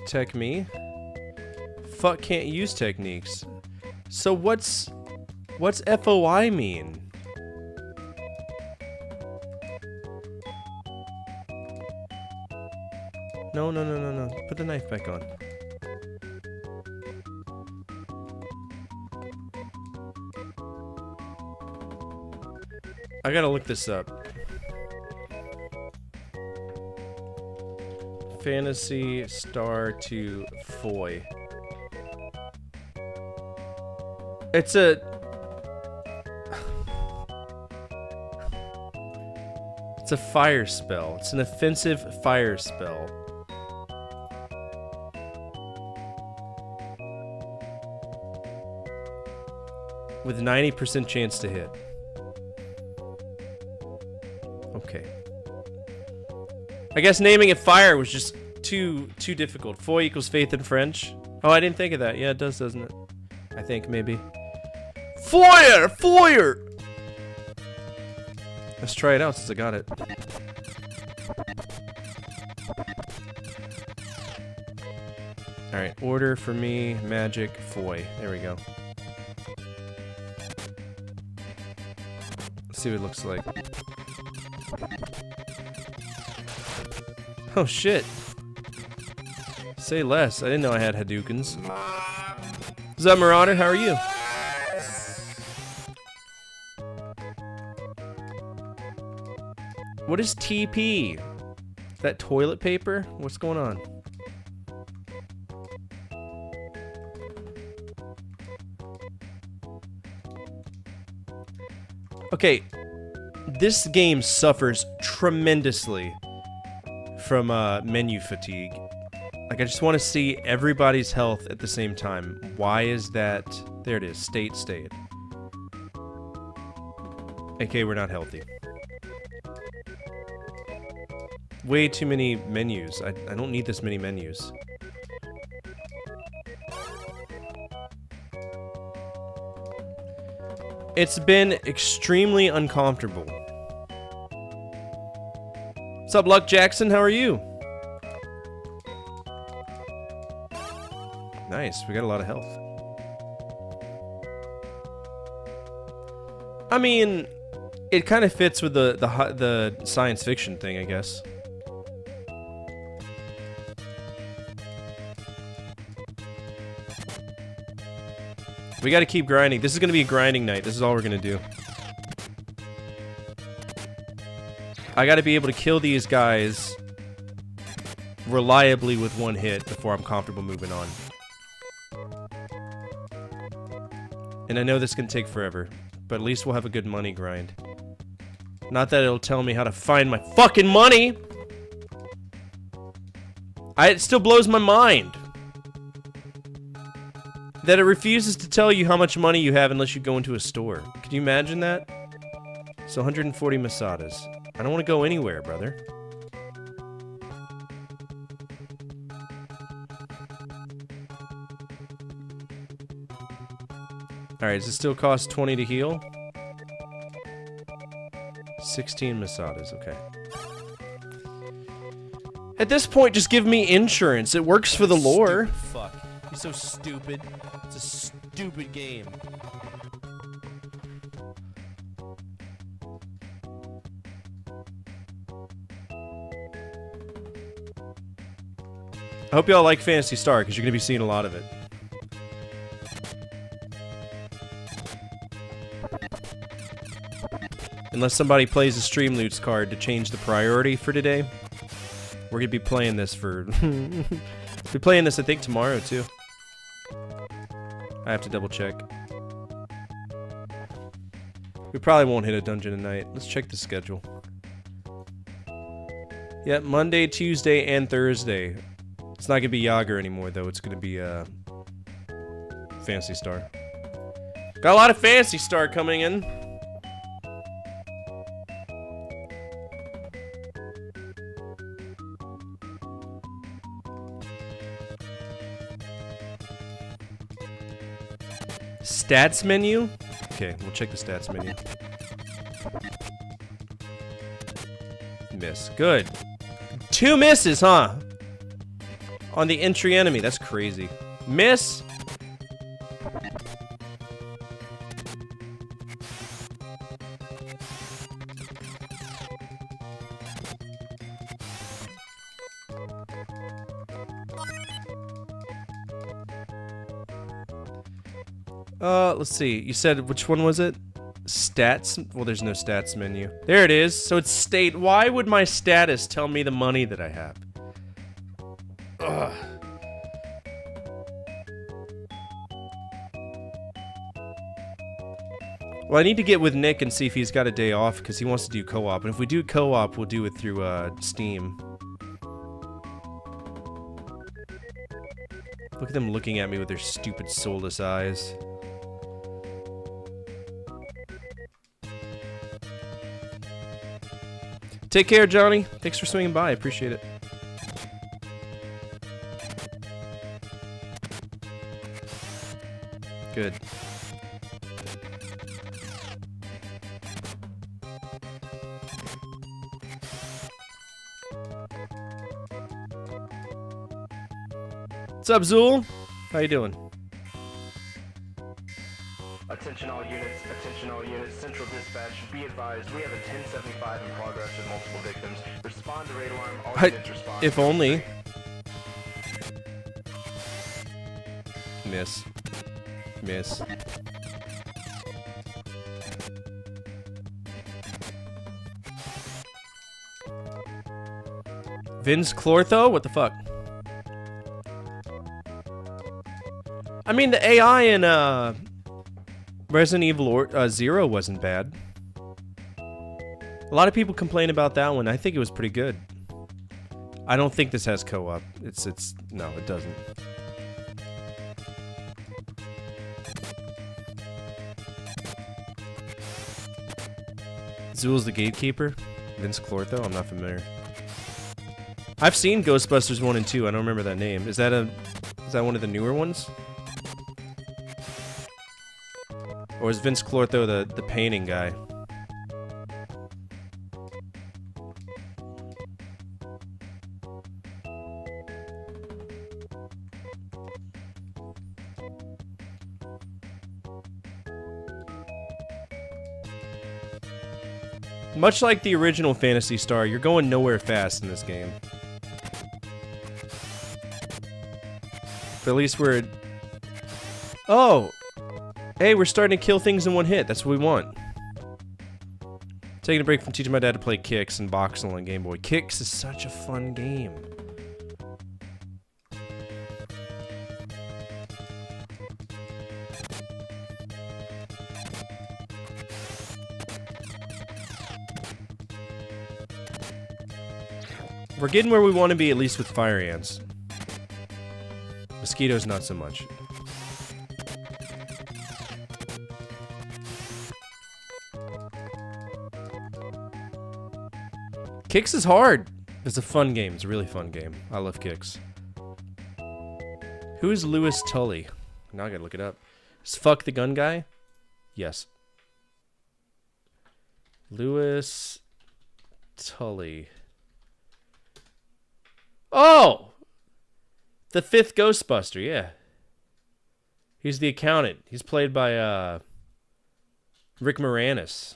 Tech me? Fuck, can't use techniques. So what's FOI mean? No, no, no, no, no. Put the knife back on. I gotta look this up. Fantasy Star to Foy. It's a... It's a fire spell. It's an offensive fire spell. With 90% chance to hit. Okay. I guess naming it fire was just too difficult. Foy equals faith in French. Oh, I didn't think of that. Yeah, it does, doesn't it? I think, maybe. Fire! Fire! Let's try it out since I got it. Alright, order for me, magic, foy. There we go. Let's see what it looks like. Oh shit. Say less. I didn't know I had Hadoukens. What's up, Marauder? How are you? What is TP? Is that toilet paper? What's going on? Okay, this game suffers tremendously from menu fatigue. Like, I just want to see everybody's health at the same time. Why is that? There it is. State. Okay, we're not healthy. Way too many menus. I don't need this many menus. It's been extremely uncomfortable. What's up, Luck Jackson? How are you? Nice, we got a lot of health. I mean, it kind of fits with the science fiction thing, I guess. We got to keep grinding. This is going to be a grinding night. This is all we're going to do. I got to be able to kill these guys reliably with one hit before I'm comfortable moving on. And I know this can take forever, but at least we'll have a good money grind. Not that it'll tell me how to find my fucking money! It still blows my mind that it refuses to tell you how much money you have unless you go into a store. Can you imagine that? So 140 Masadas. I don't want to go anywhere, brother. Alright, does it still cost 20 to heal? 16 Masadas, okay. At this point, just give me insurance. It works for the lore. Stupid fuck. He's so stupid. It's a stupid game. I hope y'all like Phantasy Star, because you're going to be seeing a lot of it. Unless somebody plays a Stream Loots card to change the priority for today. We're going to be playing this for... we'll be playing this, I think, tomorrow, too. I have to double check. We probably won't hit a dungeon tonight. Let's check the schedule. Yep, Monday, Tuesday, and Thursday. It's not going to be Yager anymore, though. It's going to be, Phantasy Star. Got a lot of Phantasy Star coming in. Stats menu? Okay, we'll check the stats menu. Miss. Good. 2 misses, huh? On the entry enemy. That's crazy. Miss. Let's see. You said, which one was it? Stats? Well, there's no stats menu. There it is. So it's state. Why would my status tell me the money that I have? Ugh. Well, I need to get with Nick and see if he's got a day off, because he wants to do co-op. And if we do co-op, we'll do it through, Steam. Look at them looking at me with their stupid soulless eyes. Take care, Johnny. Thanks for swinging by. I appreciate it. Good. What's up, Zool? How you doing? Attention all units, Central Dispatch, be advised, we have a 1075 in progress with multiple victims. Respond to raid alarm, all units respond. If only. Miss. Miss. Vince Clortho? What the fuck? I mean, the AI in, Resident Evil 0 wasn't bad. A lot of people complain about that one. I think it was pretty good. I don't think this has co-op. No, it doesn't. Zool's the Gatekeeper? Vince Clortho? I'm not familiar. I've seen Ghostbusters 1 and 2. I don't remember that name. Is that one of the newer ones? Or is Vince Clortho the painting guy? Much like the original Phantasy Star, you're going nowhere fast in this game. But at least we're... Oh! Hey, we're starting to kill things in one hit. That's what we want. Taking a break from teaching my dad to play Kicks and Voxel on Game Boy. Kicks is such a fun game. We're getting where we want to be, at least with fire ants. Mosquitoes, not so much. Kicks is hard. It's a fun game. It's a really fun game. I love Kicks. Who is Louis Tully? Now I gotta look it up. Is Fuck the Gun Guy? Yes. Louis Tully. Oh! The fifth Ghostbuster, yeah. He's the accountant. He's played by, Rick Moranis.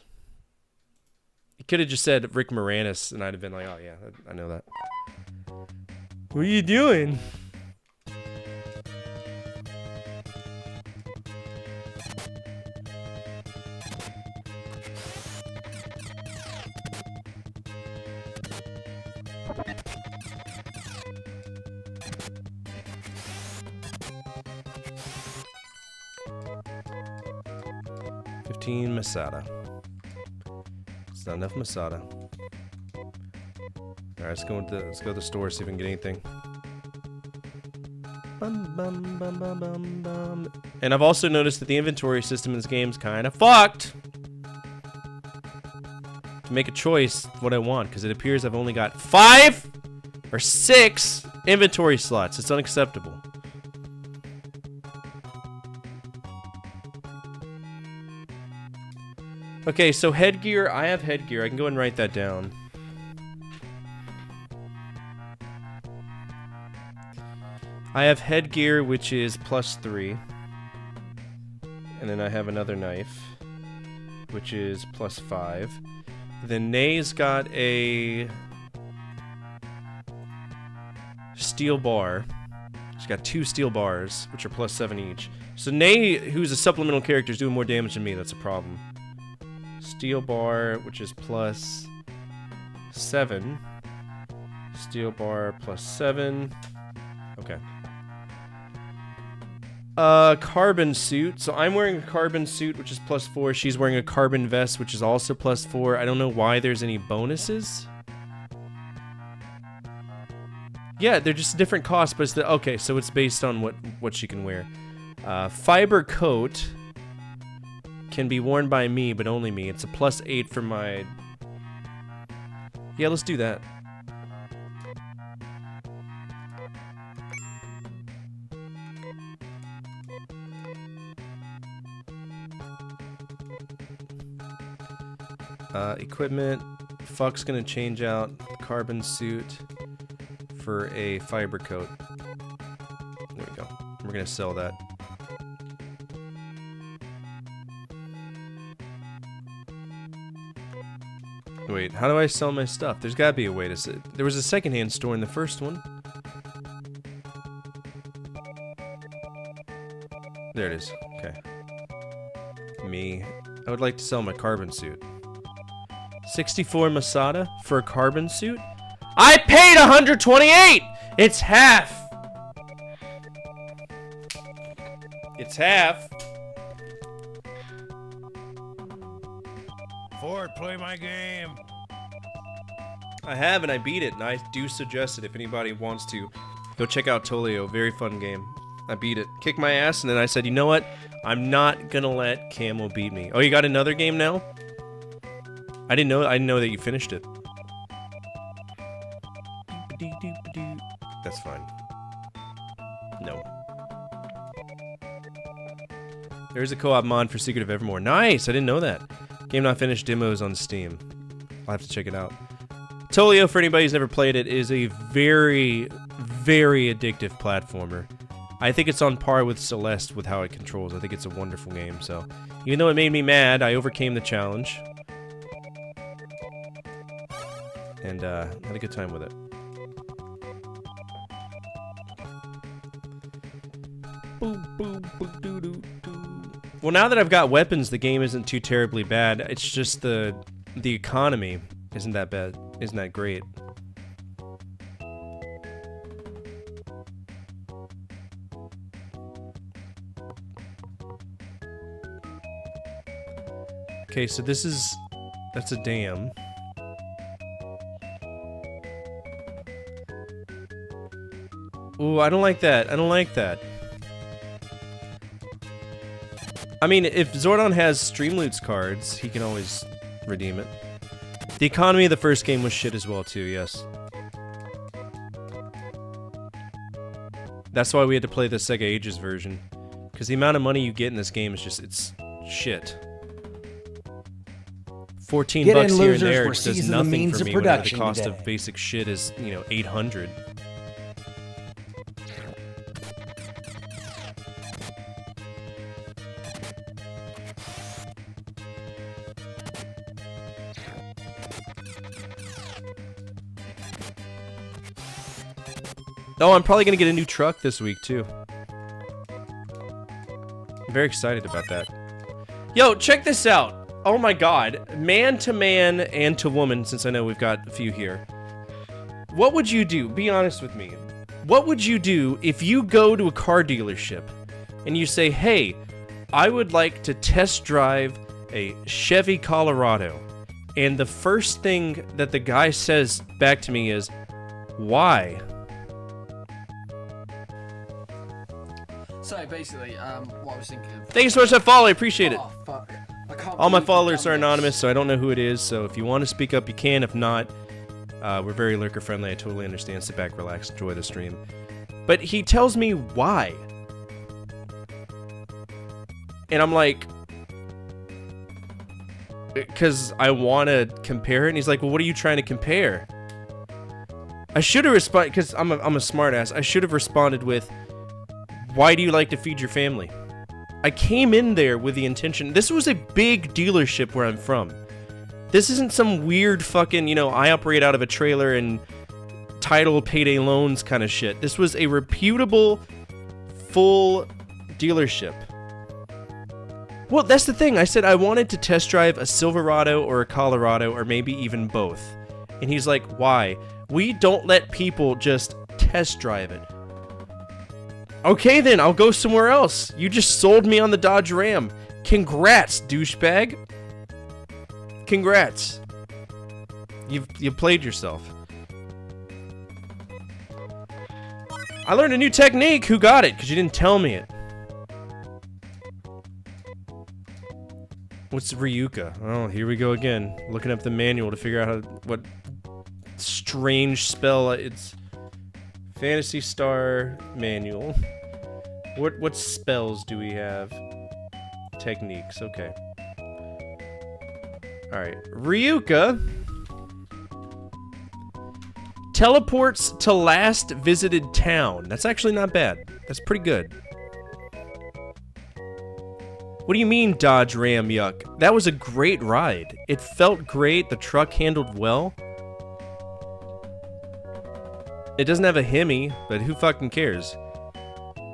He could have just said Rick Moranis, and I'd have been like, oh, yeah, I know that. What are you doing? Masada. It's not enough Masada. Alright, let's go to the store, see if we can get anything. Bum, bum, bum, bum, bum, bum. And I've also noticed that the inventory system in this game's kind of fucked. To make a choice what I want, because it appears I've only got 5 or 6 inventory slots. It's unacceptable. Okay, so headgear, I have headgear. I can go and write that down. I have headgear, which is +3. And then I have another knife, which is +5. Then Nay's got a steel bar. She's got 2 steel bars, which are +7 each. So Nay, who's a supplemental character, is doing more damage than me. That's a problem. Steel bar, which is +7. Steel bar +7. Okay. Carbon suit. So I'm wearing a carbon suit, which is +4. She's wearing a carbon vest, which is also +4. I don't know why there's any bonuses. Yeah, they're just different costs, but it's okay, so it's based on what she can wear. Fiber coat can be worn by me, but only me. It's a +8 for my... Yeah, let's do that. Equipment. Fuck's gonna change out carbon suit for a fiber coat. There we go. We're gonna sell that. Wait, how do I sell my stuff? There's gotta be a way to sell. There was a secondhand store in the first one. There it is. Okay. Me. I would like to sell my carbon suit. 64 Masada for a carbon suit? I paid 128! It's half! It's half. Ford, play my game. I have, and I beat it, and I do suggest it if anybody wants to. Go check out Tolio. Very fun game. I beat it. Kicked my ass, and then I said, you know what? I'm not gonna let Camo beat me. Oh, you got another game now? I didn't know that you finished it. That's fine. No. There's a co-op mod for Secret of Evermore. Nice! I didn't know that. Game not finished demos on Steam. I'll have to check it out. Tolio, for anybody who's never played it, is a very, very addictive platformer. I think it's on par with Celeste with how it controls. I think it's a wonderful game, so... Even though it made me mad, I overcame the challenge. And, had a good time with it. Well, now that I've got weapons, the game isn't too terribly bad. It's just the economy isn't that bad. Isn't that great? Okay, so that's a dam. Ooh, I don't like that. I don't like that. I mean, if Zordon has Streamloots cards, he can always redeem it. The economy of the first game was shit as well, too, yes. That's why we had to play the Sega Ages version. Because the amount of money you get in this game is just, it's shit. 14 bucks here and there does nothing for me whenever the cost of basic shit is, you know, 800. Oh, I'm probably gonna get a new truck this week, too. I'm very excited about that. Yo, check this out. Oh my god. Man to man and to woman, since I know we've got a few here. What would you do? Be honest with me. What would you do if you go to a car dealership and you say, hey, I would like to test drive a Chevy Colorado. And the first thing that the guy says back to me is, why? So basically, what I was thinking of... Thank you so much for that follow, I appreciate it. Oh, fuck. I can't All my believe followers I've are done anonymous, this. so I don't know who it is, so if you want to speak up, you can. If not, we're very lurker friendly. I totally understand. Sit back, relax, enjoy the stream. But he tells me why. And I'm like... Because I want to compare it, and he's like, well, what are you trying to compare? I should have responded, because I'm a smartass. I should have responded with, why do you like to feed your family? I came in there with the intention... This was a big dealership where I'm from. This isn't some weird fucking, you know, I operate out of a trailer and title payday loans kind of shit. This was a reputable, full dealership. Well, that's the thing. I said I wanted to test drive a Silverado or a Colorado or maybe even both. And he's like, why? We don't let people just test drive it. Okay then, I'll go somewhere else. You just sold me on the Dodge Ram. Congrats, douchebag. Congrats. You played yourself. I learned a new technique. Who got it? Because you didn't tell me it. What's Ryuka? Oh, here we go again. Looking up the manual to figure out what strange spell it's... Phantasy Star Manual. What spells do we have? Techniques, okay. Alright. Ryuka teleports to last visited town. That's actually not bad. That's pretty good. What do you mean, Dodge Ram yuck? That was a great ride. It felt great. The truck handled well. It doesn't have a Hemi, but who fucking cares?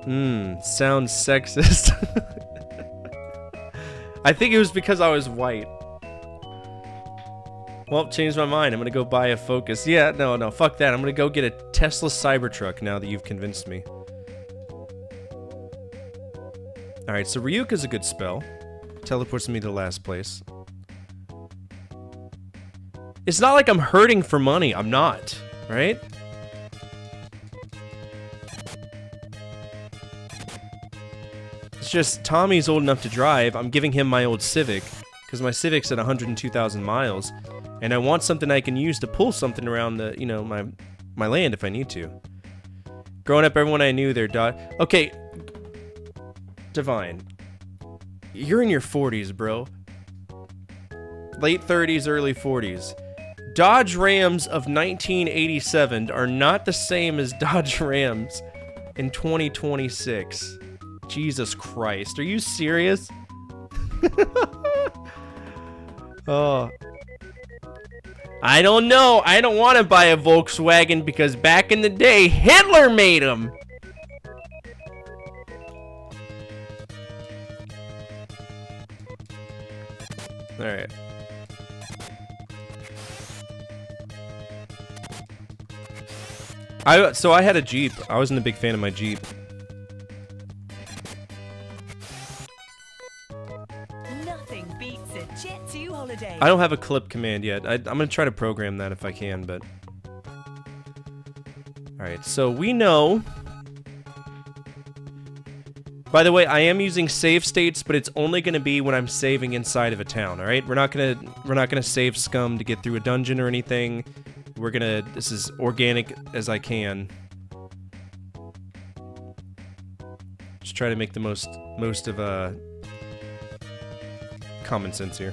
Sounds sexist. I think it was because I was white. Well, changed my mind. I'm gonna go buy a Focus. Yeah, no, fuck that. I'm gonna go get a Tesla Cybertruck now that you've convinced me. Alright, so Ryuka's a good spell. Teleports me to the last place. It's not like I'm hurting for money. I'm not, right? It's just Tommy's old enough to drive. I'm giving him my old Civic because my Civic's at 102,000 miles, and I want something I can use to pull something around the, you know, my land if I need to. Growing up, everyone I knew, their dog. Okay, Divine. You're in your 40s, bro. Late 30s, early 40s. Dodge Rams of 1987 are not the same as Dodge Rams in 2026. Jesus Christ. Are you serious? Oh. I don't know. I don't want to buy a Volkswagen because back in the day, Hitler made them. All right. So I had a Jeep. I wasn't a big fan of my Jeep. Nothing beats a Jet 2 holiday. I don't have a clip command yet. I'm gonna try to program that if I can, but... Alright, so we know... By the way, I am using save states, but it's only gonna be when I'm saving inside of a town, alright? We're not gonna save scum to get through a dungeon or anything. We're gonna... This is organic as I can. Just try to make the most of, common sense here.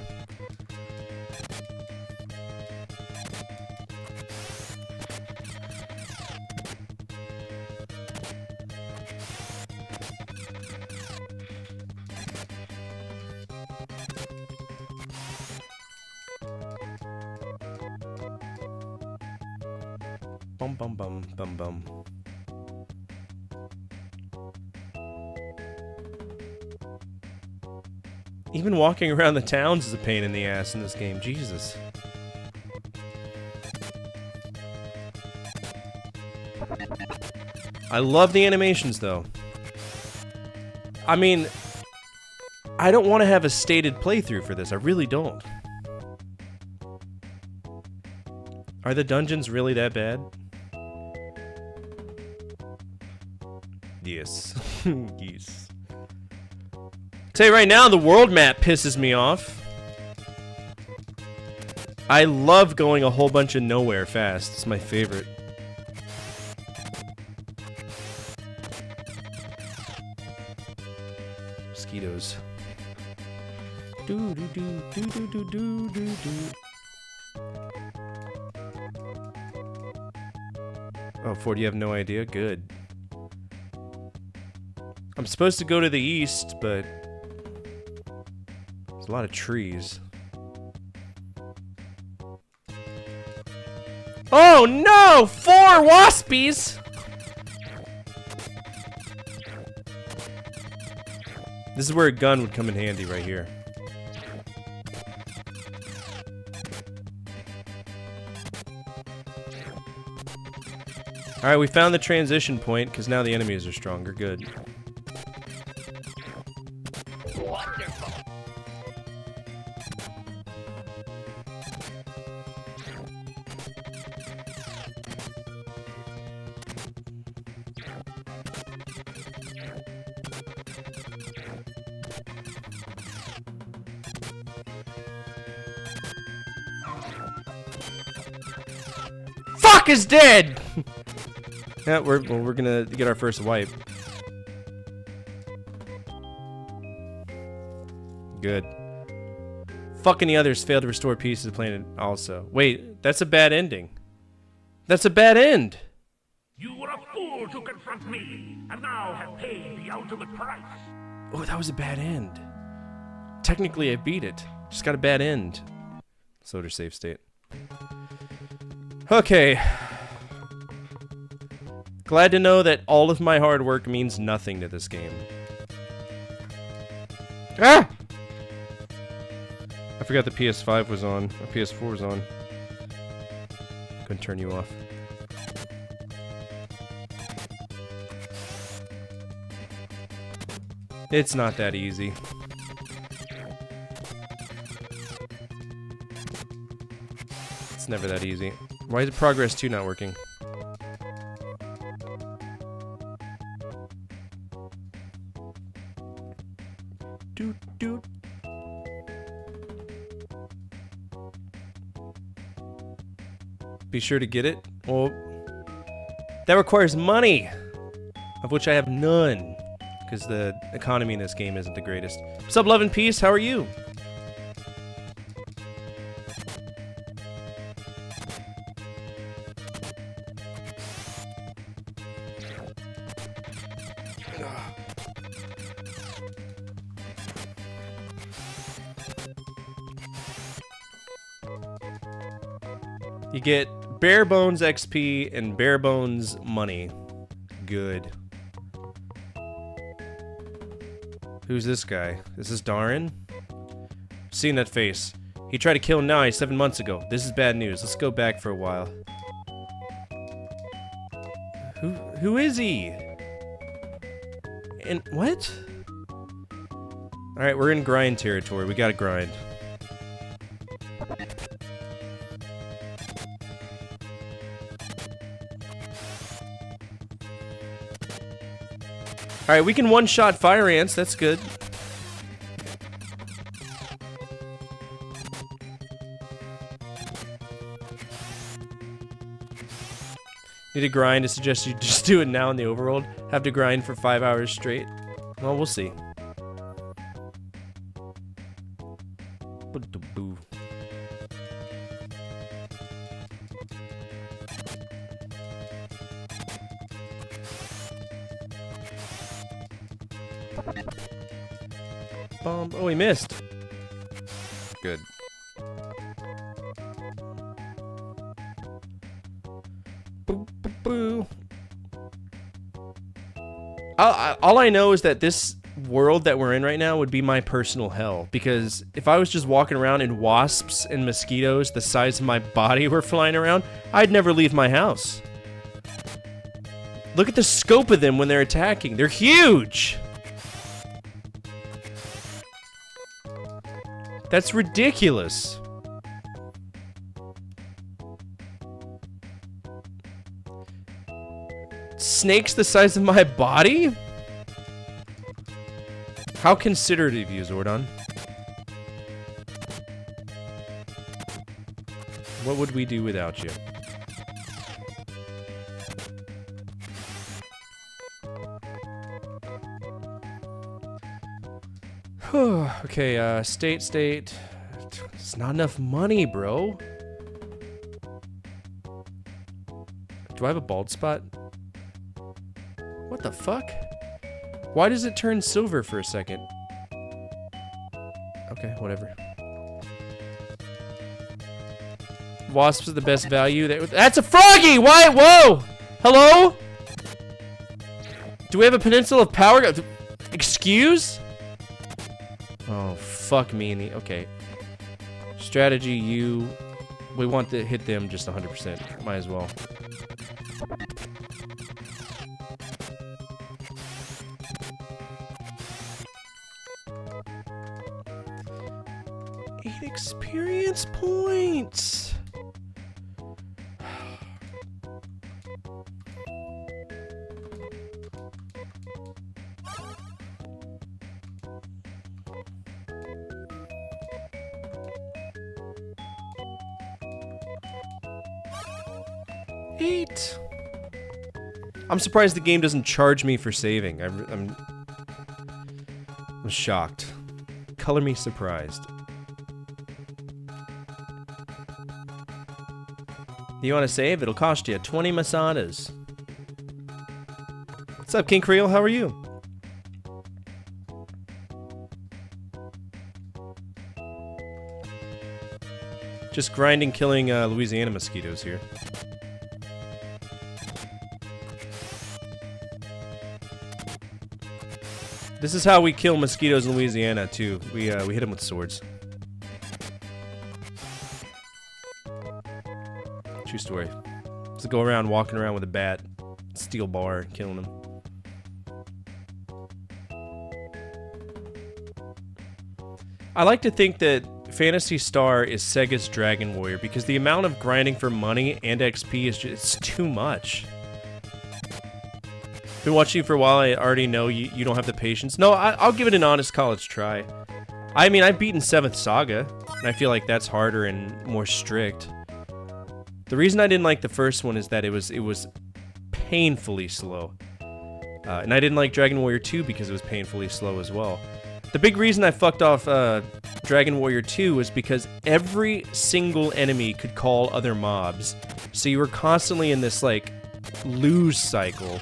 Bum bum bum bum bum. Even walking around the towns is a pain in the ass in this game. Jesus. I love the animations, though. I mean, I don't want to have a stated playthrough for this. I really don't. Are the dungeons really that bad? Yes. Yes. Tell you right now, the world map pisses me off. I love going a whole bunch of nowhere fast. It's my favorite. Mosquitoes. Do do do do do do do do do. Oh, Ford, you have no idea? Good. I'm supposed to go to the east, but there's a lot of trees. Oh no! 4 waspies! This is where a gun would come in handy right here. Alright, we found the transition point, because now the enemies are stronger. Good. Wonderful. Fuck is dead! Yeah, we're gonna get our first wipe. Good. Fucking the others failed to restore peace to the planet also. Wait, that's a bad ending. That's a bad end. You were a fool to confront me, and now have paid the ultimate price. Oh, that was a bad end. Technically, I beat it. Just got a bad end. Soda save state. Okay. Glad to know that all of my hard work means nothing to this game. Ah! I forgot the PS5 was on, or PS4 was on. Couldn't turn you off. It's not that easy. It's never that easy. Why is Progress 2 not working? Doot doot. Be sure to get it. Well, that requires money, of which I have none. because the economy in this game isn't the greatest. What's up, Love and Peace? How are you? You get bare bones XP and bare bones money. Good. Who's this guy? This is Darren? Seen that face. He tried to kill Nai 7 months ago. This is bad news. Let's go back for a while. Who is he? And what? Alright, we're in grind territory. We gotta grind. Alright, we can one-shot fire ants. That's good. Need to grind. I suggest you just do it now in the overworld. Have to grind for 5 hours straight. Well, we'll see. Bomb. Oh, he missed. Good. Boo, boo, boo. All I know is that this world that we're in right now would be my personal hell, because if I was just walking around and wasps and mosquitoes the size of my body were flying around, I'd never leave my house. Look at the scope of them when they're attacking. They're huge! That's ridiculous. Snakes the size of my body? How considerate of you, Zordon. What would we do without you? Okay, state. It's not enough money, bro. Do I have a bald spot? What the fuck? Why does it turn silver for a second? Okay, whatever. Wasps are the best value. That's a froggy! Why? Whoa! Hello? Do we have a peninsula of power? Excuse? Oh, fuck me. Okay. Strategy, you. We want to hit them just 100%. Might as well. Experience points. Eight. I'm surprised the game doesn't charge me for saving. I'm shocked. Color me surprised. You want to save? It'll cost you 20 masadas. What's up, King Creole? How are you? Just grinding, killing Louisiana mosquitoes here. This is how we kill mosquitoes in Louisiana too. We hit them with swords. True story. Just go around walking around with a bat, steel bar, killing them. I like to think that Phantasy Star is Sega's Dragon Warrior because the amount of grinding for money and XP is just too much. Been watching you for a while. I already know you don't have the patience. No, I'll give it an honest college try. I mean, I've beaten 7th Saga, and I feel like that's harder and more strict. The reason I didn't like the first one is that it was painfully slow. And I didn't like Dragon Warrior 2 because it was painfully slow as well. The big reason I fucked off Dragon Warrior 2 was because every single enemy could call other mobs. So you were constantly in this, like, lose cycle.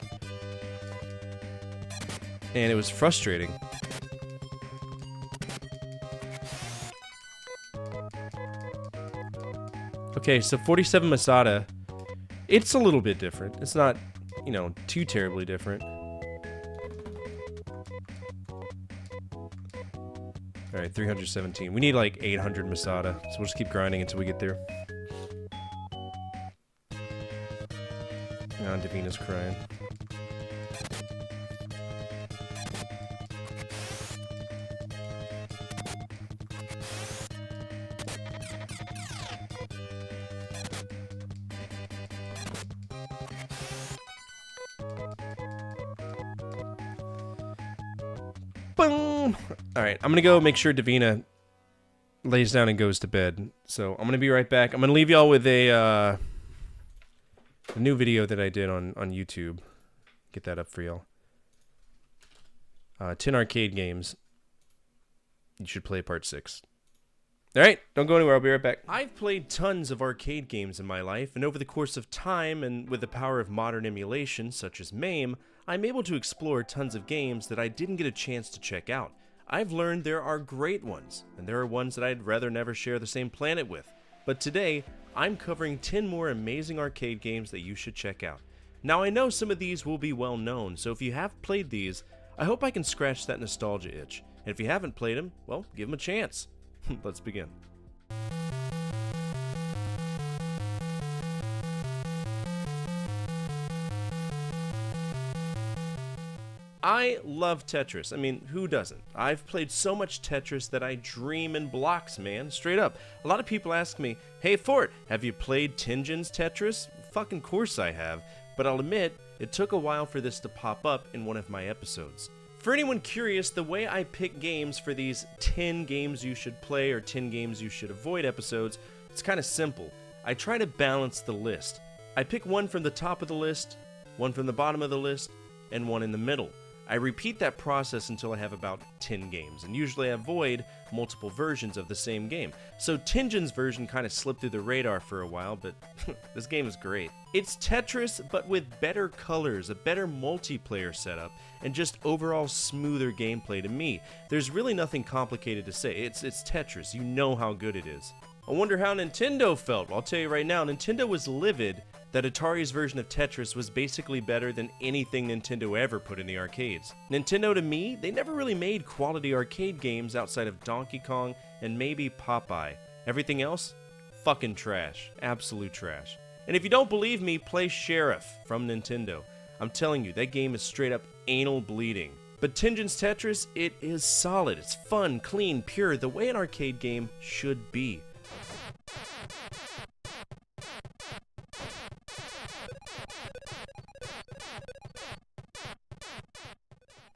And it was frustrating. Okay, so 47 Masada. It's a little bit different. It's not, you know, too terribly different. Alright, 317. We need like 800 Masada, so we'll just keep grinding until we get there. Ah, Davina's crying. Boom! Alright, I'm gonna go make sure Davina lays down and goes to bed. So I'm gonna be right back. I'm gonna leave y'all with a new video that I did on YouTube. Get that up for y'all. 10 arcade games you should play part 6. Alright, don't go anywhere, I'll be right back. I've played tons of arcade games in my life, and over the course of time, and with the power of modern emulation, such as MAME, I'm able to explore tons of games that I didn't get a chance to check out. I've learned there are great ones, and there are ones that I'd rather never share the same planet with. But today, I'm covering 10 more amazing arcade games that you should check out. Now I know some of these will be well known, so if you have played these, I hope I can scratch that nostalgia itch. And if you haven't played them, well, give them a chance. Let's begin. I love Tetris. I mean, who doesn't? I've played so much Tetris that I dream in blocks, man. Straight up. A lot of people ask me, hey Fort, have you played Tinjin's Tetris? Fucking course I have. But I'll admit, it took a while for this to pop up in one of my episodes. For anyone curious, the way I pick games for these 10 games you should play or 10 games you should avoid episodes, it's kind of simple. I try to balance the list. I pick one from the top of the list, one from the bottom of the list, and one in the middle. I repeat that process until I have about 10 games, and usually I avoid multiple versions of the same game. So Tinjin's version kind of slipped through the radar for a while, but this game is great. It's Tetris, but with better colors, a better multiplayer setup, and just overall smoother gameplay to me. There's really nothing complicated to say. It's Tetris. You know how good it is. I wonder how Nintendo felt. Well, I'll tell you right now, Nintendo was livid that Atari's version of Tetris was basically better than anything Nintendo ever put in the arcades. Nintendo, to me, they never really made quality arcade games outside of Donkey Kong and maybe Popeye. Everything else? Fucking trash. Absolute trash. And if you don't believe me, play Sheriff from Nintendo. I'm telling you, that game is straight up anal bleeding. But Tinjin's Tetris, it is solid. It's fun, clean, pure, the way an arcade game should be.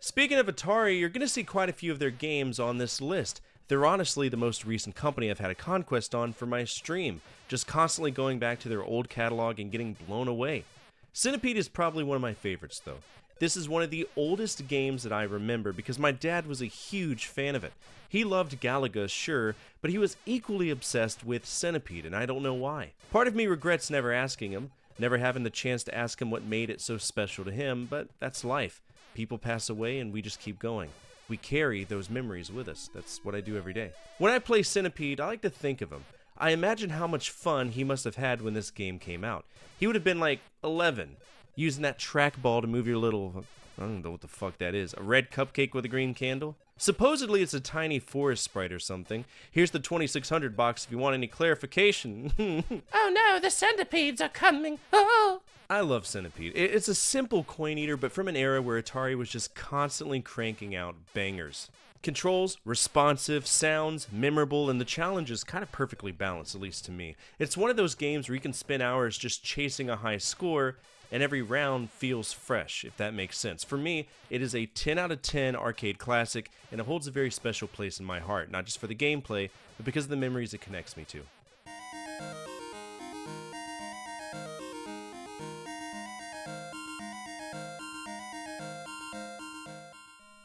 Speaking of Atari, you're going to see quite a few of their games on this list. They're honestly the most recent company I've had a conquest on for my stream, just constantly going back to their old catalog and getting blown away. Centipede is probably one of my favorites though. This is one of the oldest games that I remember because my dad was a huge fan of it. He loved Galaga, sure, but he was equally obsessed with Centipede, and I don't know why. Part of me regrets never asking him, never having the chance to ask him what made it so special to him, but that's life. People pass away and we just keep going. We carry those memories with us. That's what I do every day. When I play Centipede, I like to think of him. I imagine how much fun he must have had when this game came out. He would have been like 11, using that trackball to move your little, I don't know what the fuck that is, a red cupcake with a green candle? Supposedly it's a tiny forest sprite or something. Here's the 2600 box if you want any clarification. Oh no, the centipedes are coming. Oh! I love Centipede. It's a simple coin eater, but from an era where Atari was just constantly cranking out bangers. Controls, responsive, sounds, memorable, and the challenge is kind of perfectly balanced, at least to me. It's one of those games where you can spend hours just chasing a high score, and every round feels fresh, if that makes sense. For me, it is a 10 out of 10 arcade classic, and it holds a very special place in my heart, not just for the gameplay, but because of the memories it connects me to.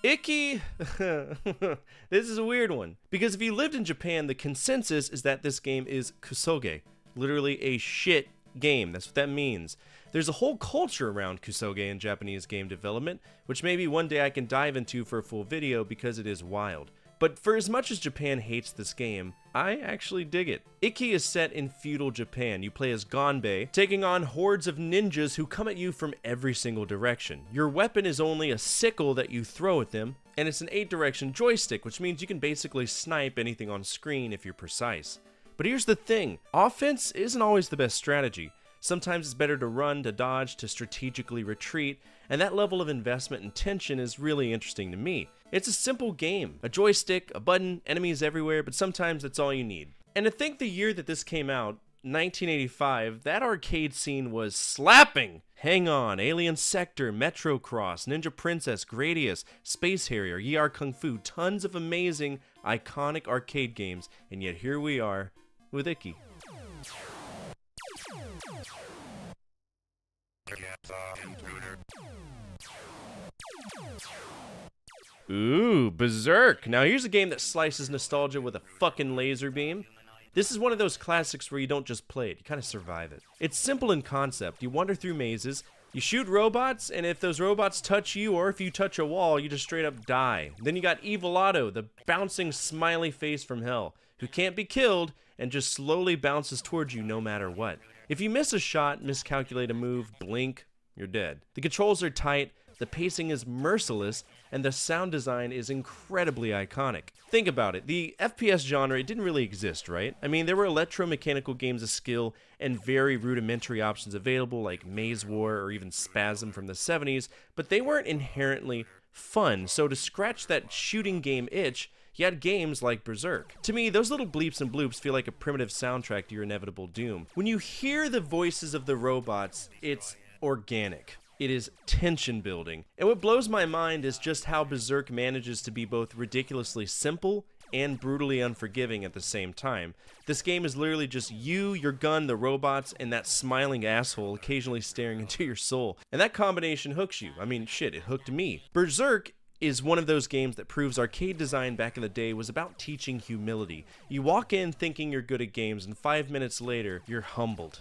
Icky! This is a weird one. Because if you lived in Japan, the consensus is that this game is kusoge. Literally a shit game. That's what that means. There's a whole culture around kusoge in Japanese game development, which maybe one day I can dive into for a full video because it is wild. But for as much as Japan hates this game, I actually dig it. Iki is set in feudal Japan. You play as Ganbei, taking on hordes of ninjas who come at you from every single direction. Your weapon is only a sickle that you throw at them, and it's an 8-direction joystick, which means you can basically snipe anything on screen if you're precise. But here's the thing, offense isn't always the best strategy. Sometimes it's better to run, to dodge, to strategically retreat, and that level of investment and tension is really interesting to me. It's a simple game, a joystick, a button, enemies everywhere, but sometimes that's all you need. And to think the year that this came out, 1985, that arcade scene was slapping! Hang On, Alien Sector, Metro Cross, Ninja Princess, Gradius, Space Harrier, Yi Kung Fu, tons of amazing, iconic arcade games, and yet here we are with Iki. Ooh, Berserk. Now here's a game that slices nostalgia with a fucking laser beam. This is one of those classics where you don't just play it, you kind of survive it. It's simple in concept. You wander through mazes, you shoot robots, and if those robots touch you or if you touch a wall, you just straight up die. Then you got Evil Otto, the bouncing smiley face from hell, who can't be killed and just slowly bounces towards you no matter what. If you miss a shot, miscalculate a move, blink, you're dead. The controls are tight, the pacing is merciless, and the sound design is incredibly iconic. Think about it, the FPS genre, it didn't really exist, right? I mean, there were electromechanical games of skill and very rudimentary options available like Maze War or even Spasm from the 70s, but they weren't inherently fun, so to scratch that shooting game itch, you had games like Berserk. To me, those little bleeps and bloops feel like a primitive soundtrack to your inevitable doom. When you hear the voices of the robots, it's organic. It is tension building. And what blows my mind is just how Berserk manages to be both ridiculously simple and brutally unforgiving at the same time. This game is literally just you, your gun, the robots, and that smiling asshole occasionally staring into your soul. And that combination hooks you. I mean, shit, it hooked me. Berserk is one of those games that proves arcade design back in the day was about teaching humility. You walk in thinking you're good at games, and 5 minutes later, you're humbled.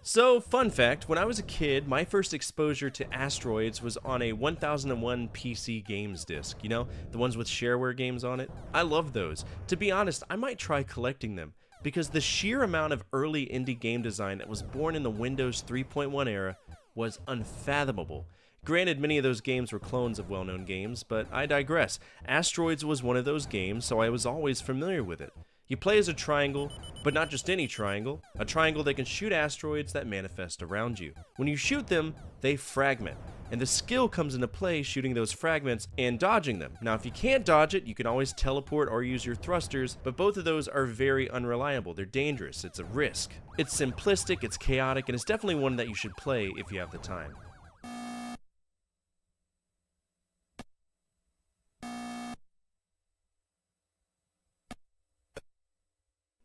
So, fun fact, when I was a kid, my first exposure to asteroids was on a 1001 PC games disc, you know, the ones with shareware games on it. I love those. To be honest, I might try collecting them, because the sheer amount of early indie game design that was born in the Windows 3.1 era was unfathomable. Granted, many of those games were clones of well-known games, but I digress. Asteroids was one of those games, so I was always familiar with it. You play as a triangle, but not just any triangle, a triangle that can shoot asteroids that manifest around you. When you shoot them, they fragment, and the skill comes into play shooting those fragments and dodging them. Now, if you can't dodge it, you can always teleport or use your thrusters, but both of those are very unreliable. They're dangerous. It's a risk. It's simplistic, it's chaotic, and it's definitely one that you should play if you have the time.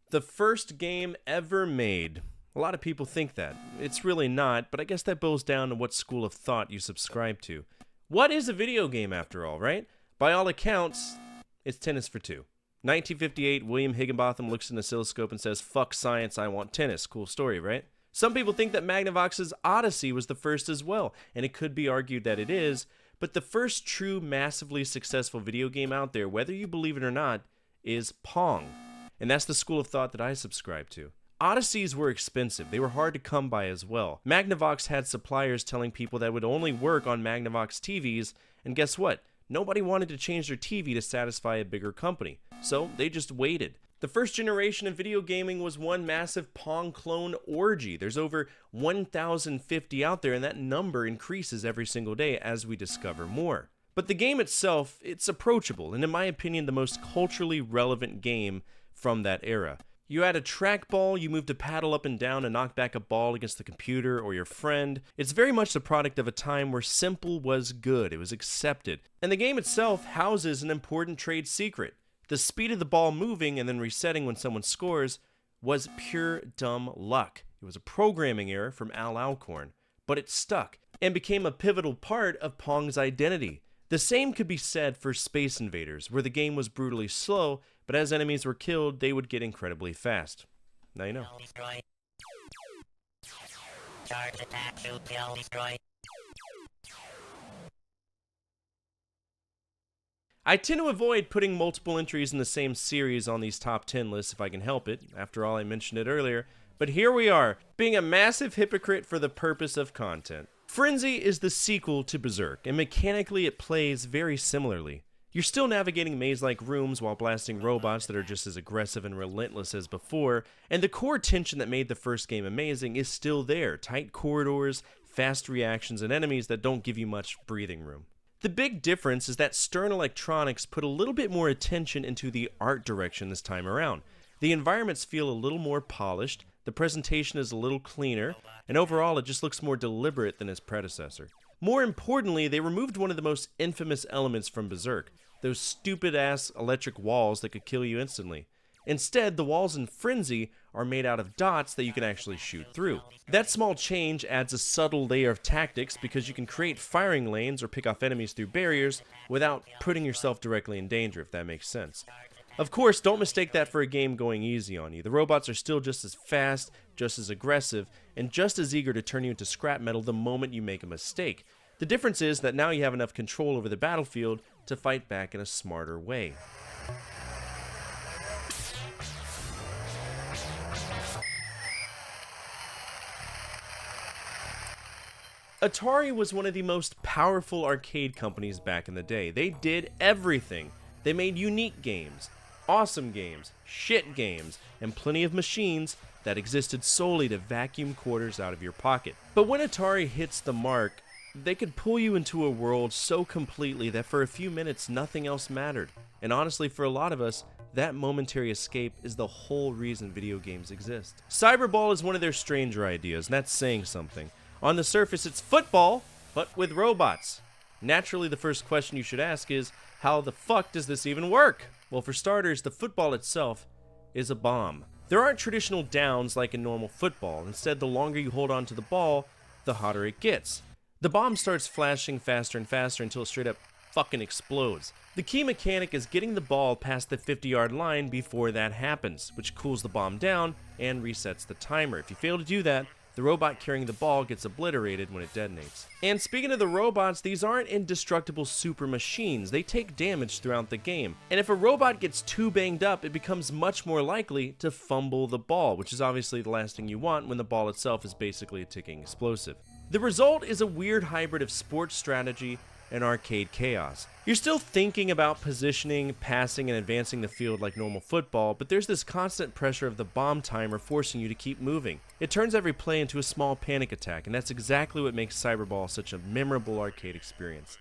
The first game ever made. A lot of people think that. It's really not, but I guess that boils down to what school of thought you subscribe to. What is a video game after all, right? By all accounts, it's tennis for two. 1958, William Higginbotham looks in the oscilloscope and says, "Fuck science, I want tennis." Cool story, right? Some people think that Magnavox's Odyssey was the first as well, and it could be argued that it is, but the first true massively successful video game out there, whether you believe it or not, is Pong. And that's the school of thought that I subscribe to. Odysseys were expensive. They were hard to come by as well. Magnavox had suppliers telling people that would only work on Magnavox TVs, and guess what? Nobody wanted to change their TV to satisfy a bigger company, so they just waited. The first generation of video gaming was one massive Pong clone orgy. There's over 1,050 out there, and that number increases every single day as we discover more. But the game itself, it's approachable, and in my opinion, the most culturally relevant game from that era. You had a trackball, you moved a paddle up and down and knock back a ball against the computer or your friend. It's very much the product of a time where simple was good, it was accepted. And the game itself houses an important trade secret. The speed of the ball moving and then resetting when someone scores was pure dumb luck. It was a programming error from Al Alcorn, but it stuck and became a pivotal part of Pong's identity. The same could be said for Space Invaders, where the game was brutally slow, but as enemies were killed, they would get incredibly fast. Now you know. Charge attack, shoot, kill, destroy. I tend to avoid putting multiple entries in the same series on these top 10 lists if I can help it. After all, I mentioned it earlier. But here we are, being a massive hypocrite for the purpose of content. Frenzy is the sequel to Berserk, and mechanically it plays very similarly. You're still navigating maze-like rooms while blasting robots that are just as aggressive and relentless as before, and the core tension that made the first game amazing is still there. Tight corridors, fast reactions, and enemies that don't give you much breathing room. The big difference is that Stern Electronics put a little bit more attention into the art direction this time around. The environments feel a little more polished, the presentation is a little cleaner, and overall it just looks more deliberate than its predecessor. More importantly, they removed one of the most infamous elements from Berserk, those stupid-ass electric walls that could kill you instantly. Instead, the walls in Frenzy are made out of dots that you can actually shoot through. That small change adds a subtle layer of tactics because you can create firing lanes or pick off enemies through barriers without putting yourself directly in danger, if that makes sense. Of course, don't mistake that for a game going easy on you. The robots are still just as fast, just as aggressive, and just as eager to turn you into scrap metal the moment you make a mistake. The difference is that now you have enough control over the battlefield to fight back in a smarter way. Atari was one of the most powerful arcade companies back in the day. They did everything. They made unique games, awesome games, shit games, and plenty of machines that existed solely to vacuum quarters out of your pocket. But when Atari hits the mark, they could pull you into a world so completely that for a few minutes nothing else mattered. And honestly, for a lot of us, that momentary escape is the whole reason video games exist. Cyberball is one of their stranger ideas, and that's saying something. On the surface, it's football, but with robots. Naturally, the first question you should ask is, how the fuck does this even work? Well, for starters, the football itself is a bomb. There aren't traditional downs like in normal football. Instead, the longer you hold on to the ball, the hotter it gets. The bomb starts flashing faster and faster until it straight up fucking explodes. The key mechanic is getting the ball past the 50-yard line before that happens, which cools the bomb down and resets the timer. If you fail to do that, the robot carrying the ball gets obliterated when it detonates. And speaking of the robots, these aren't indestructible super machines. They take damage throughout the game. And if a robot gets too banged up, it becomes much more likely to fumble the ball, which is obviously the last thing you want when the ball itself is basically a ticking explosive. The result is a weird hybrid of sports strategy and arcade chaos. You're still thinking about positioning, passing, and advancing the field like normal football, but there's this constant pressure of the bomb timer forcing you to keep moving. It turns every play into a small panic attack, and that's exactly what makes Cyberball such a memorable arcade experience.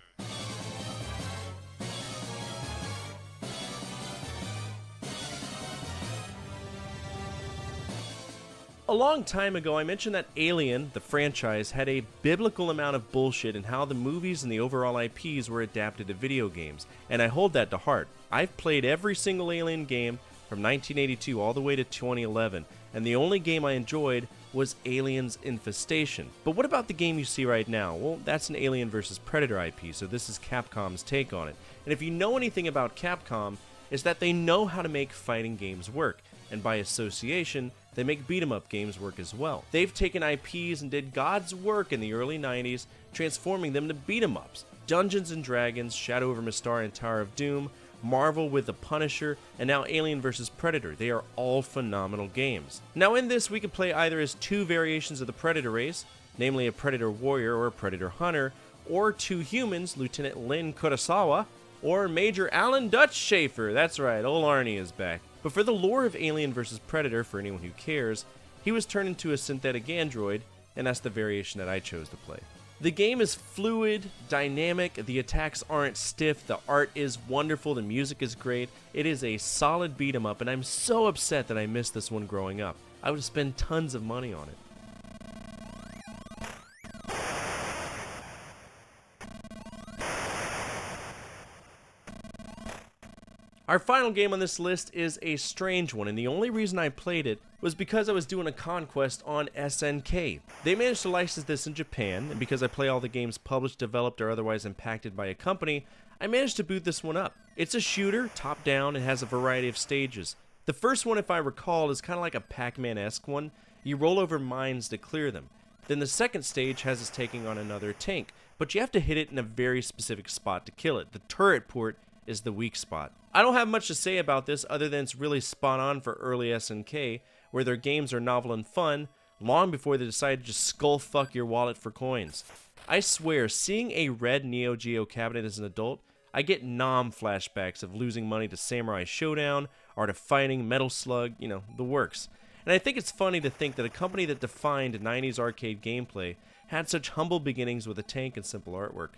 A long time ago, I mentioned that Alien, the franchise, had a biblical amount of bullshit in how the movies and the overall IPs were adapted to video games, and I hold that to heart. I've played every single Alien game from 1982 all the way to 2011, and the only game I enjoyed was Aliens Infestation. But what about the game you see right now? Well, that's an Alien vs. Predator IP, so this is Capcom's take on it. And if you know anything about Capcom, it's that they know how to make fighting games work, and by association, they make beat-em-up games work as well. They've taken IPs and did God's work in the early 90s, transforming them to beat-em-ups. Dungeons & Dragons, Shadow over Mystara and Tower of Doom, Marvel with The Punisher, and now Alien vs. Predator. They are all phenomenal games. Now in this, we could play either as two variations of the Predator race, namely a Predator Warrior or a Predator Hunter, or two humans, Lieutenant Lynn Kurosawa, or Major Alan Dutch Schaefer. That's right, old Arnie is back. But for the lore of Alien vs. Predator, for anyone who cares, he was turned into a synthetic android, and that's the variation that I chose to play. The game is fluid, dynamic, the attacks aren't stiff, the art is wonderful, the music is great. It is a solid beat-em-up, and I'm so upset that I missed this one growing up. I would have spent tons of money on it. Our final game on this list is a strange one, and the only reason I played it was because I was doing a conquest on SNK. They managed to license this in Japan, and because I play all the games published, developed, or otherwise impacted by a company, I managed to boot this one up. It's a shooter, top-down, and has a variety of stages. The first one, if I recall, is kind of like a Pac-Man-esque one. You roll over mines to clear them. Then the second stage has us taking on another tank, but you have to hit it in a very specific spot to kill it. The turret port is the weak spot. I don't have much to say about this other than it's really spot on for early SNK, where their games are novel and fun, long before they decide to just skull fuck your wallet for coins. I swear, seeing a red Neo Geo cabinet as an adult, I get Nom flashbacks of losing money to Samurai Showdown, Art of Fighting, Metal Slug, you know, the works. And I think it's funny to think that a company that defined 90s arcade gameplay had such humble beginnings with a tank and simple artwork.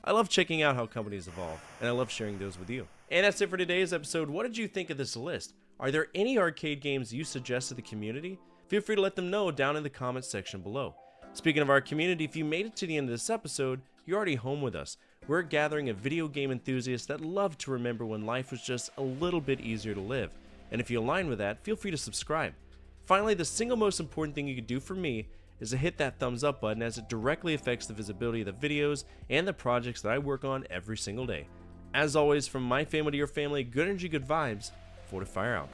I love checking out how companies evolve, and I love sharing those with you. And that's it for today's episode. What did you think of this list? Are there any arcade games you suggest to the community? Feel free to let them know down in the comments section below. Speaking of our community, if you made it to the end of this episode, you're already home with us. We're a gathering of video game enthusiasts that love to remember when life was just a little bit easier to live. And if you align with that, feel free to subscribe. Finally, the single most important thing you could do for me is to hit that thumbs up button, as it directly affects the visibility of the videos and the projects that I work on every single day. As always, from my family to your family, good energy, good vibes, Fortifier out.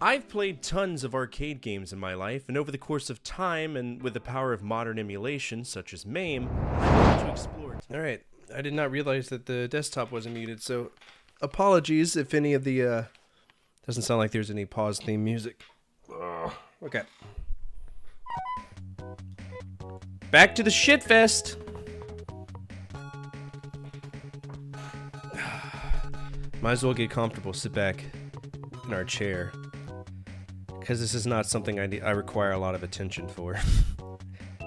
I've played tons of arcade games in my life, and over the course of time, and with the power of modern emulation, such as MAME, I've able to explore. Alright, I did not realize that the desktop wasn't muted, so apologies if any of the, doesn't sound like there's any pause theme music. Okay. Back to the shitfest! Might as well get comfortable, sit back in our chair. Because this is not something I require a lot of attention for.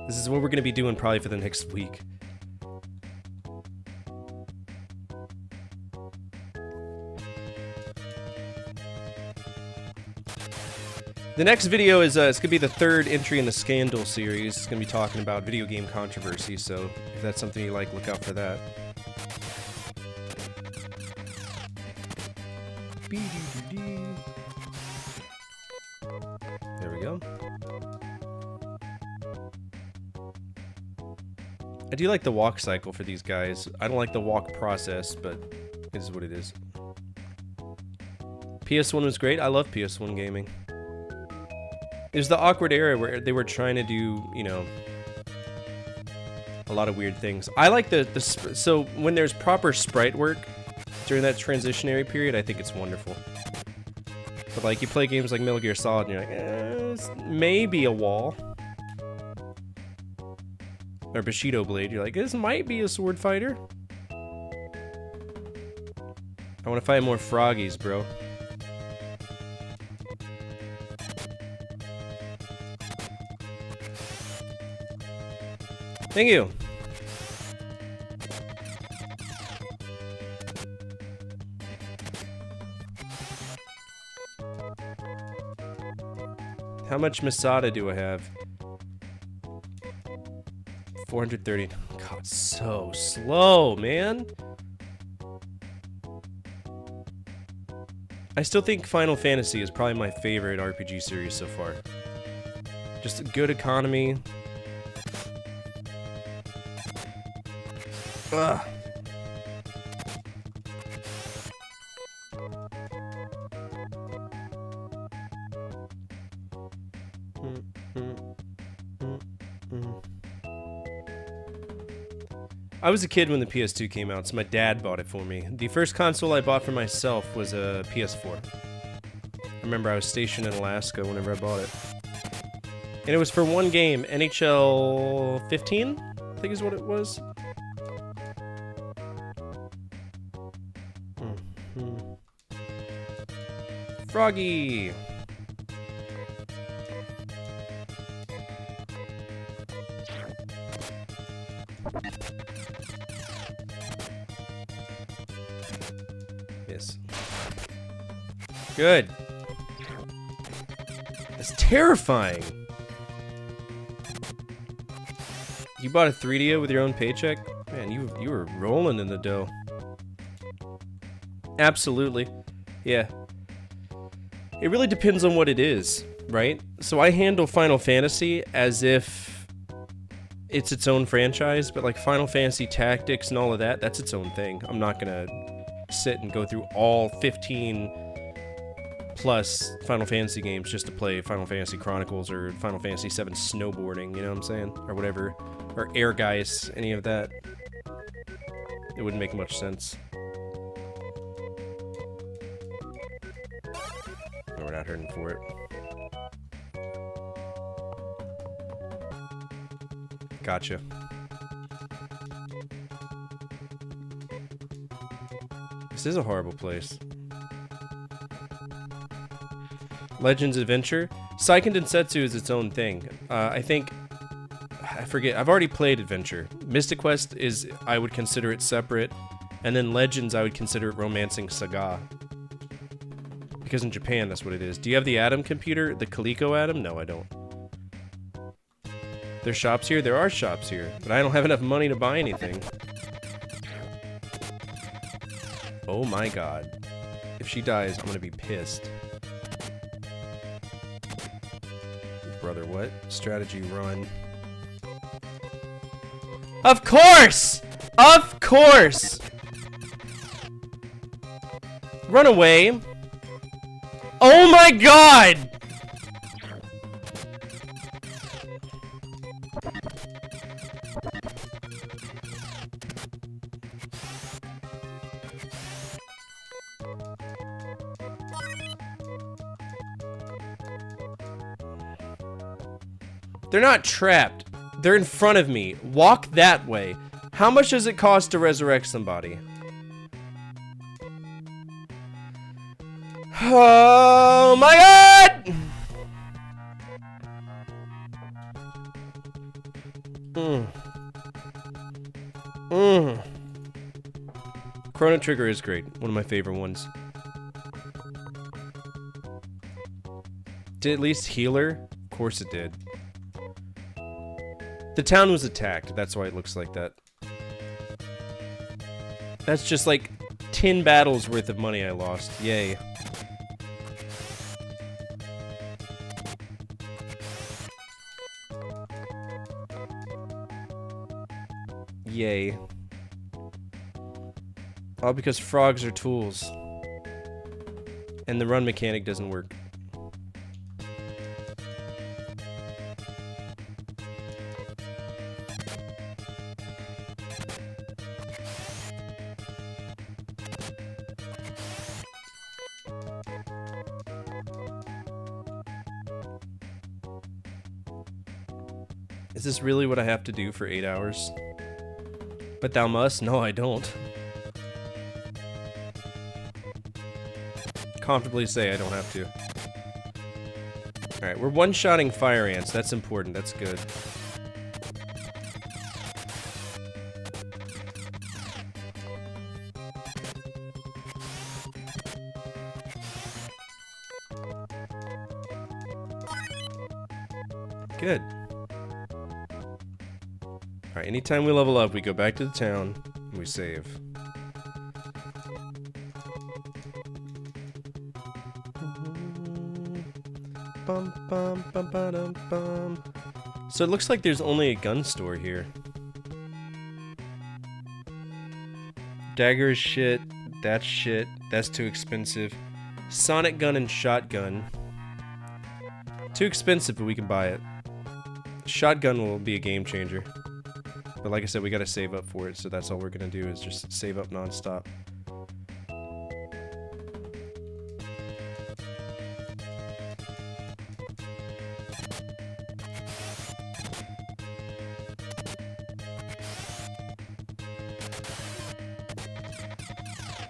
This is what we're going to be doing probably for the next week. The next video is it's going to be the third entry in the Scandal series. It's going to be talking about video game controversy, so if that's something you like, look out for that. There we go. I do like the walk cycle for these guys. I don't like the walk process, but it is what it is. PS1 was great. I love PS1 gaming. It was the awkward era where they were trying to do, you know, a lot of weird things. I like so when there's proper sprite work during that transitionary period, I think it's wonderful. But like, you play games like Metal Gear Solid and you're like, it's maybe a wall. Or Bushido Blade, you're like, this might be a sword fighter. I want to fight more froggies, bro. Thank you. How much Masada do I have? 430. God, so slow, man. I still think Final Fantasy is probably my favorite RPG series so far. Just a good economy. Ugh. I was a kid when the PS2 came out, so my dad bought it for me. The first console I bought for myself was a PS4. I remember I was stationed in Alaska whenever I bought it. And it was for one game, NHL 15, I think is what it was. Froggy! Yes. Good. That's terrifying. You bought a 3DO with your own paycheck? Man, you were rolling in the dough. Absolutely. Yeah. It really depends on what it is, right? So I handle Final Fantasy as if it's its own franchise, but like Final Fantasy Tactics and all of that, that's its own thing. I'm not gonna sit and go through all 15 plus Final Fantasy games just to play Final Fantasy Chronicles or Final Fantasy VII Snowboarding, you know what I'm saying? Or whatever. Or Air Guys, any of that. It wouldn't make much sense. No, we're not hurting for it. Gotcha. This is a horrible place. Legends Adventure. Seiken Densetsu is its own thing. I forget. I've already played Adventure. Mystic Quest is, I would consider it separate. And then Legends, I would consider it Romancing Saga. Because in Japan, that's what it is. Do you have the Atom computer? The Coleco Atom? No, I don't. There's shops here? There are shops here. But I don't have enough money to buy anything. Oh my god. If she dies, I'm gonna be pissed. Brother, what? Strategy run. Of course! Of course! Run away. Oh my god! They're not trapped. They're in front of me. Walk that way. How much does it cost to resurrect somebody? Oh my god! Chrono Trigger is great. One of my favorite ones. Did it at least heal her? Of course it did. The town was attacked. That's why it looks like that. That's just like 10 battles worth of money I lost. Yay. Yay. All because frogs are tools. And the run mechanic doesn't work. Is this really what I have to do for 8 hours? But thou must? No, I don't. Comfortably say I don't have to. Alright, we're one-shotting fire ants. That's important. That's good. Good. Alright, anytime we level up, we go back to the town, and we save. Bum, bum, bum, ba-dum, bum. So it looks like there's only a gun store here. Dagger is shit. That's shit. That's too expensive. Sonic gun and shotgun. Too expensive, but we can buy it. Shotgun will be a game changer. But like I said, we gotta save up for it, so that's all we're gonna do is just save up non-stop.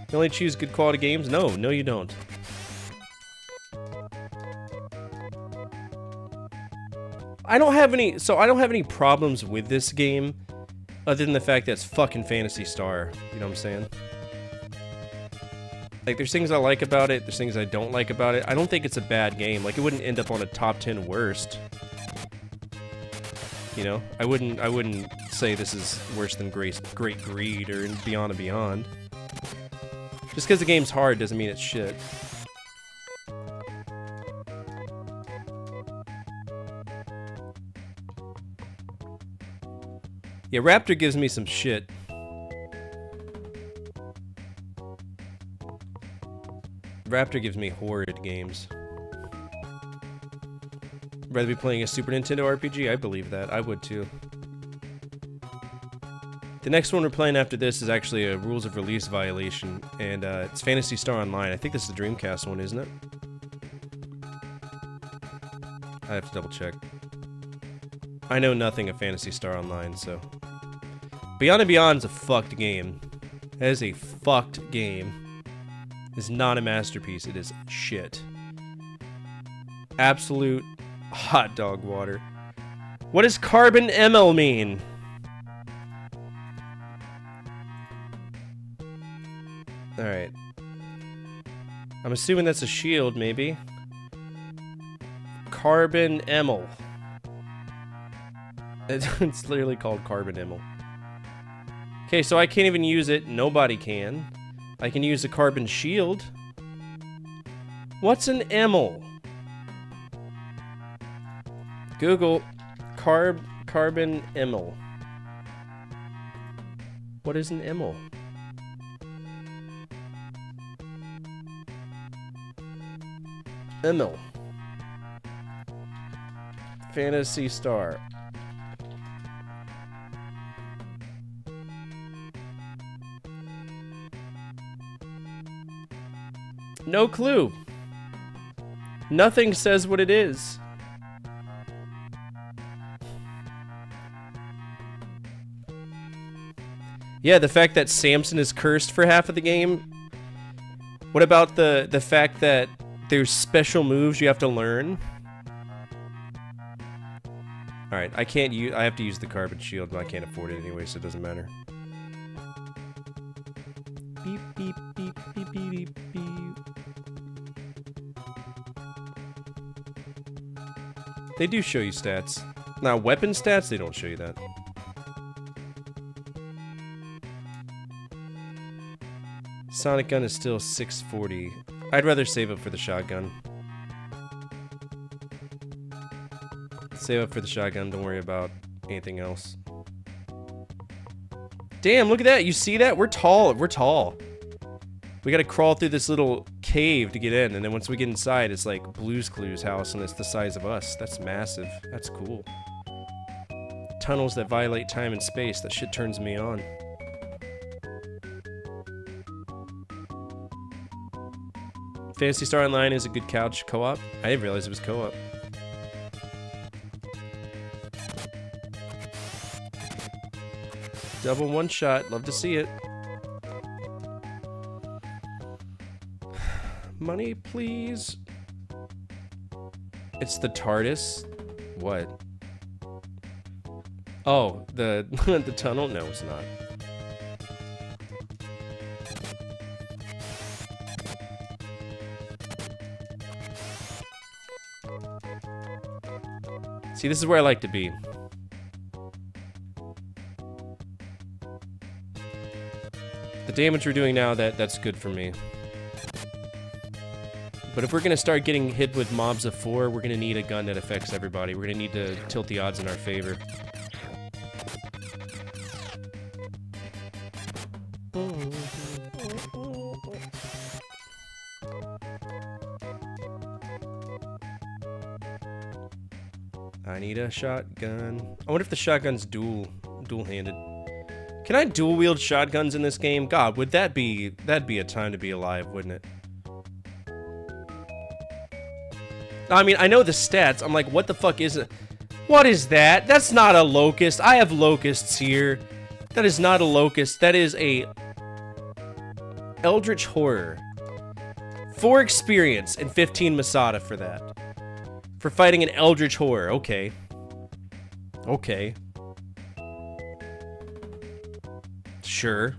You only choose good quality games? No, no you don't. I don't have any problems with this game other than the fact that it's fucking Phantasy Star, you know what I'm saying? Like, there's things I like about it, there's things I don't like about it. I don't think it's a bad game. Like, it wouldn't end up on a top 10 worst. You know? I wouldn't say this is worse than Great Greed or Beyond and Beyond. Just because the game's hard doesn't mean it's shit. Yeah, Raptor gives me some shit. Raptor gives me horrid games. Rather be playing a Super Nintendo RPG? I believe that. I would too. The next one we're playing after this is actually a rules of release violation, and it's Phantasy Star Online. I think this is the Dreamcast one, isn't it? I have to double check. I know nothing of Phantasy Star Online, so... Beyond and Beyond is a fucked game. That is a fucked game. It's not a masterpiece, it is shit. Absolute hot dog water. What does Carbon ML mean? Alright. I'm assuming that's a shield, maybe. Carbon ML. It's literally called Carbon ML. Okay, so I can't even use it. Nobody can. I can use a carbon shield. What's an ML? Google carbon ML. What is an ML? ML. Phantasy Star. No clue. Nothing says what it is. Yeah, the fact that Samson is cursed for half of the game. What about the fact that there's special moves you have to learn? Alright, I have to use the carbon shield, but I can't afford it anyway, so it doesn't matter. Beep, beep, beep, beep, beep, beep, beep. They do show you stats. Now, weapon stats, they don't show you that. Sonic gun is still 640. I'd rather save up for the shotgun. Save up for the shotgun, don't worry about anything else. Damn, look at that, you see that? We're tall, we're tall. We gotta crawl through this little cave to get in, and then once we get inside, it's like Blue's Clues house, and it's the size of us. That's massive. That's cool. Tunnels that violate time and space. That shit turns me on. Phantasy Star Online is a good couch co-op. I didn't realize it was co-op. Double one shot. Love to see it. Money, please. It's the TARDIS. What? Oh, the the tunnel? No, it's not. See, this is where I like to be. The damage we're doing now, that's good for me. But if we're gonna start getting hit with mobs of 4, we're gonna need a gun that affects everybody. We're gonna need to tilt the odds in our favor. I need a shotgun. I wonder if the shotgun's dual-handed. Can I dual-wield shotguns in this game? God, that'd be a time to be alive, wouldn't it? I mean, I know the stats. I'm like, what the fuck is it? What is that? That's not a locust. I have locusts here. That is not a locust. That is a Eldritch Horror. 4 experience and 15 Masada for that. For fighting an Eldritch Horror. Okay. Okay. Sure.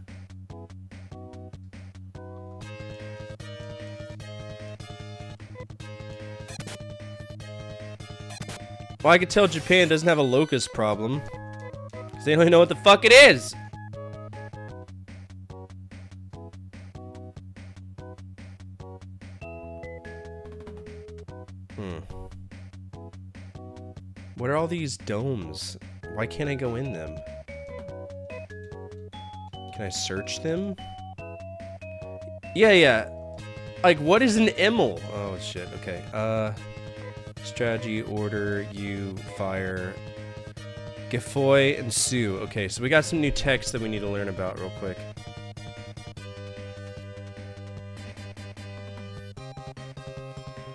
Well, I could tell Japan doesn't have a locust problem. Because they don't even know what the fuck it is! What are all these domes? Why can't I go in them? Can I search them? Yeah. Like, what is an Emil? Oh, shit. Okay. Strategy, order, you, fire, Gefoy, and Sue. Okay, so we got some new text that we need to learn about real quick.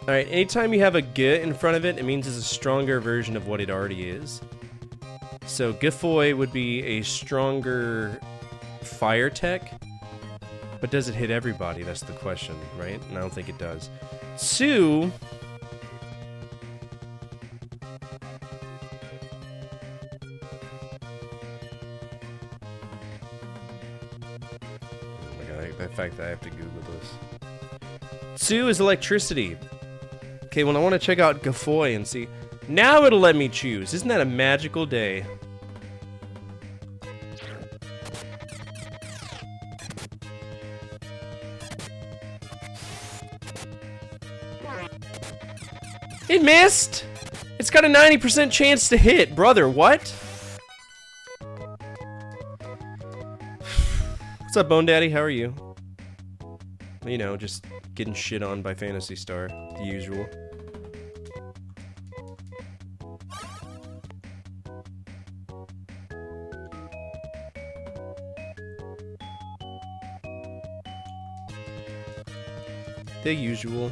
Alright, anytime you have a G in front of it, it means it's a stronger version of what it already is. So Gefoy would be a stronger fire tech. But does it hit everybody? That's the question, right? And I don't think it does. Sue... Oh my god, the fact that I have to Google this. Sue is electricity. Okay, well I want to check out Gefoy and see... Now it'll let me choose. Isn't that a magical day? It missed! It's got a 90% chance to hit. Brother, what? What's up, Bone Daddy? How are you? You know, just getting shit on by Phantasy Star. The usual. The usual.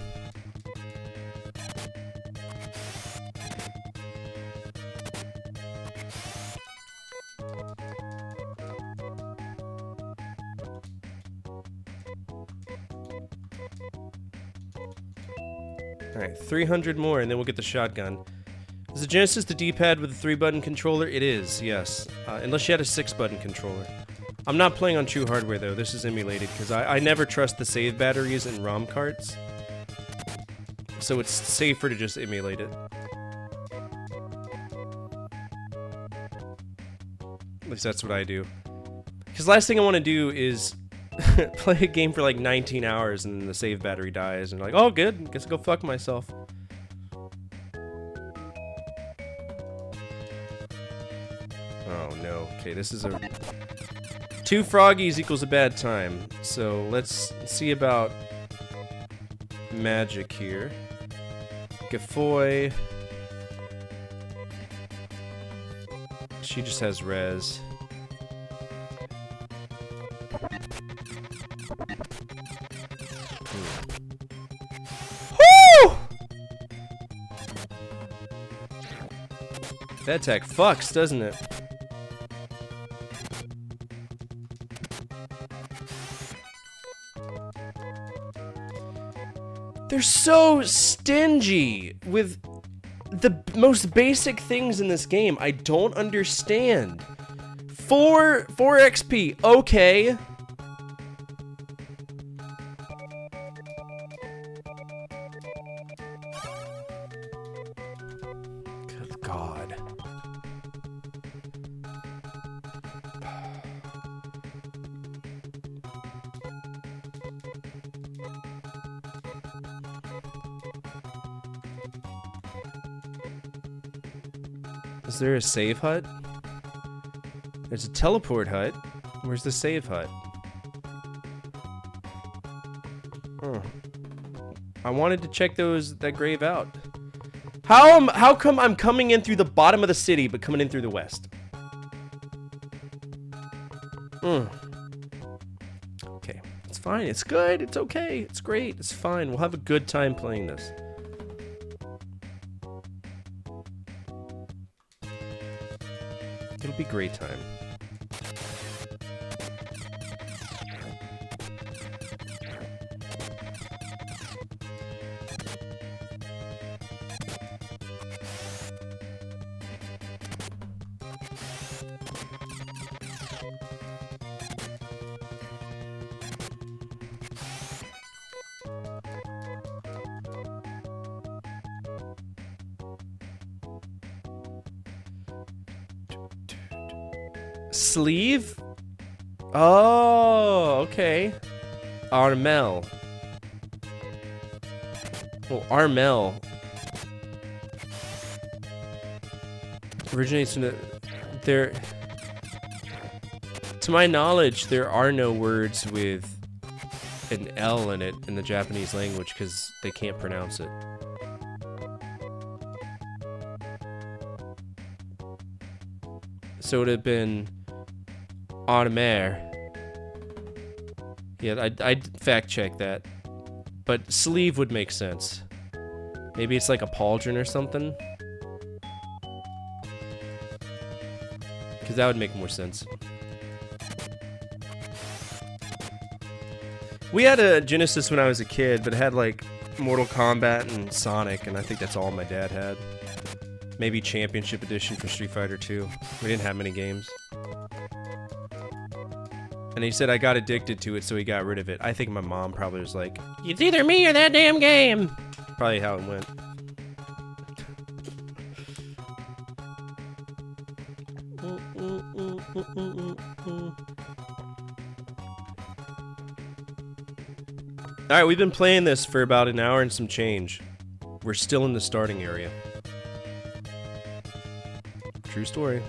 Alright, 300 more and then we'll get the shotgun. Is the Genesis the D-pad with a 3-button controller? It is, yes. Unless you had a 6-button controller. I'm not playing on true hardware though, this is emulated, because I never trust the save batteries in ROM carts. So it's safer to just emulate it. At least that's what I do. Because last thing I want to do is play a game for like 19 hours and then the save battery dies and like, oh good, guess I'll go fuck myself. Oh no, okay, this is a... 2 froggies equals a bad time, so let's see about magic here. Gefoy. She just has res. Woo! That attack fucks, doesn't it? They're so stingy with the most basic things in this game. I don't understand. 4 XP, okay. Good God. Is there a save hut? There's a teleport hut. Where's the save hut? Oh. I wanted to check that grave out. How come I'm coming in through the bottom of the city but coming in through the west? Okay, it's fine. It's good. It's okay. It's great. It's fine. We'll have a good time playing this. It'll be a great time. Sleeve? Oh, okay. Armel. Oh, Armel. Originates from the... To my knowledge, there are no words with an L in it in the Japanese language because they can't pronounce it. So it would have been automer. Yeah, I'd fact check that. But sleeve would make sense. Maybe it's like a pauldron or something. Because that would make more sense. We had a Genesis when I was a kid, but it had like Mortal Kombat and Sonic, and I think that's all my dad had. Maybe Championship Edition for Street Fighter 2. We didn't have many games. And he said I got addicted to it, so he got rid of it. I think my mom probably was like, it's either me or that damn game. Probably how it went. Alright, we've been playing this for about an hour and some change. We're still in the starting area. True story.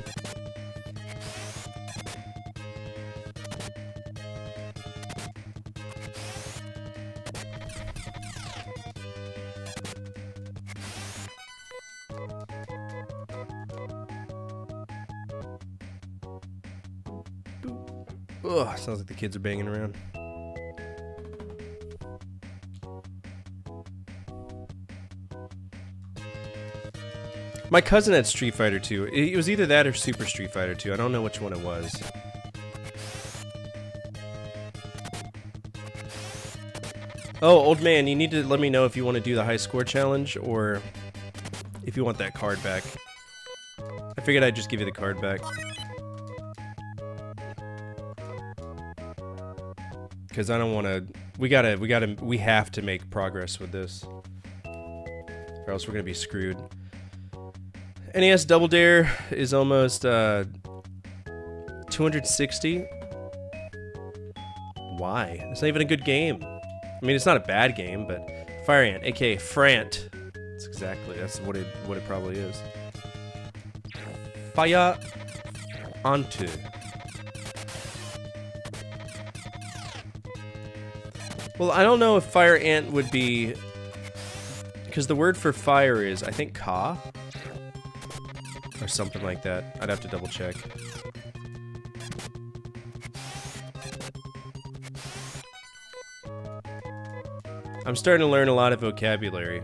Ugh, sounds like the kids are banging around. My cousin had Street Fighter 2. It was either that or Super Street Fighter 2. I don't know which one it was. Oh, old man, you need to let me know if you want to do the high score challenge or if you want that card back. I figured I'd just give you the card back. Because I don't want to... We have to make progress with this. Or else we're going to be screwed. NES Double Dare is almost 260. Why? It's not even a good game. I mean, it's not a bad game, but Fire Ant, aka Frant. That's what it probably is. Fire Ant. Well, I don't know if Fire Ant would be, because the word for fire is, I think, Ka. Or something like that. I'd have to double check. I'm starting to learn a lot of vocabulary.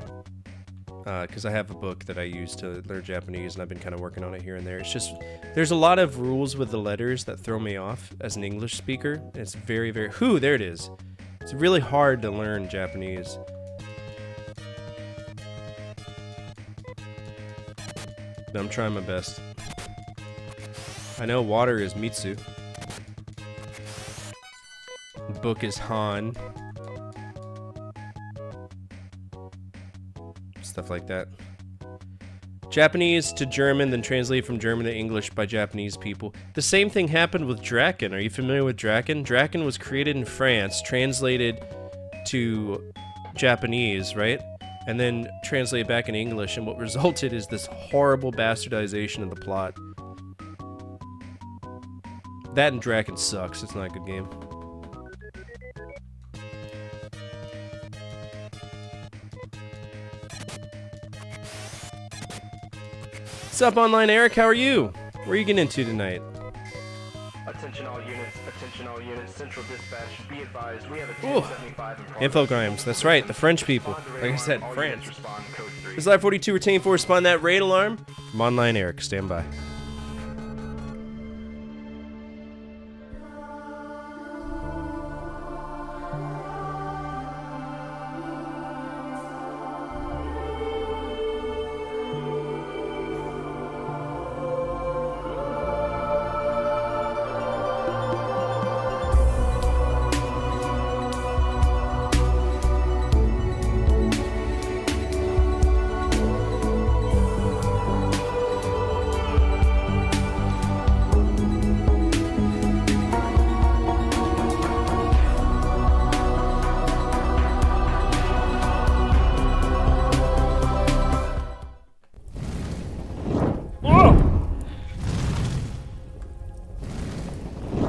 Because I have a book that I use to learn Japanese, and I've been kind of working on it here and there. It's just, there's a lot of rules with the letters that throw me off as an English speaker. And it's very, very... there it is. It's really hard to learn Japanese. But I'm trying my best. I know water is Mitsu. The book is Han. Stuff like that. Japanese to German, then translated from German to English by Japanese people. The same thing happened with Draken. Are you familiar with Draken? Draken was created in France, translated to Japanese, right? And then translate back in English, and what resulted is this horrible bastardization of the plot. That and Draken sucks. It's not a good game. What's up, Online Eric? How are you? What are you getting into tonight? Attention all units, central dispatch, be advised, we have a 1075 in progress. Infograms, that's right, the French people. Like I said, France. This is Live 42, retain 4, respond that raid alarm. From Online Eric, stand by.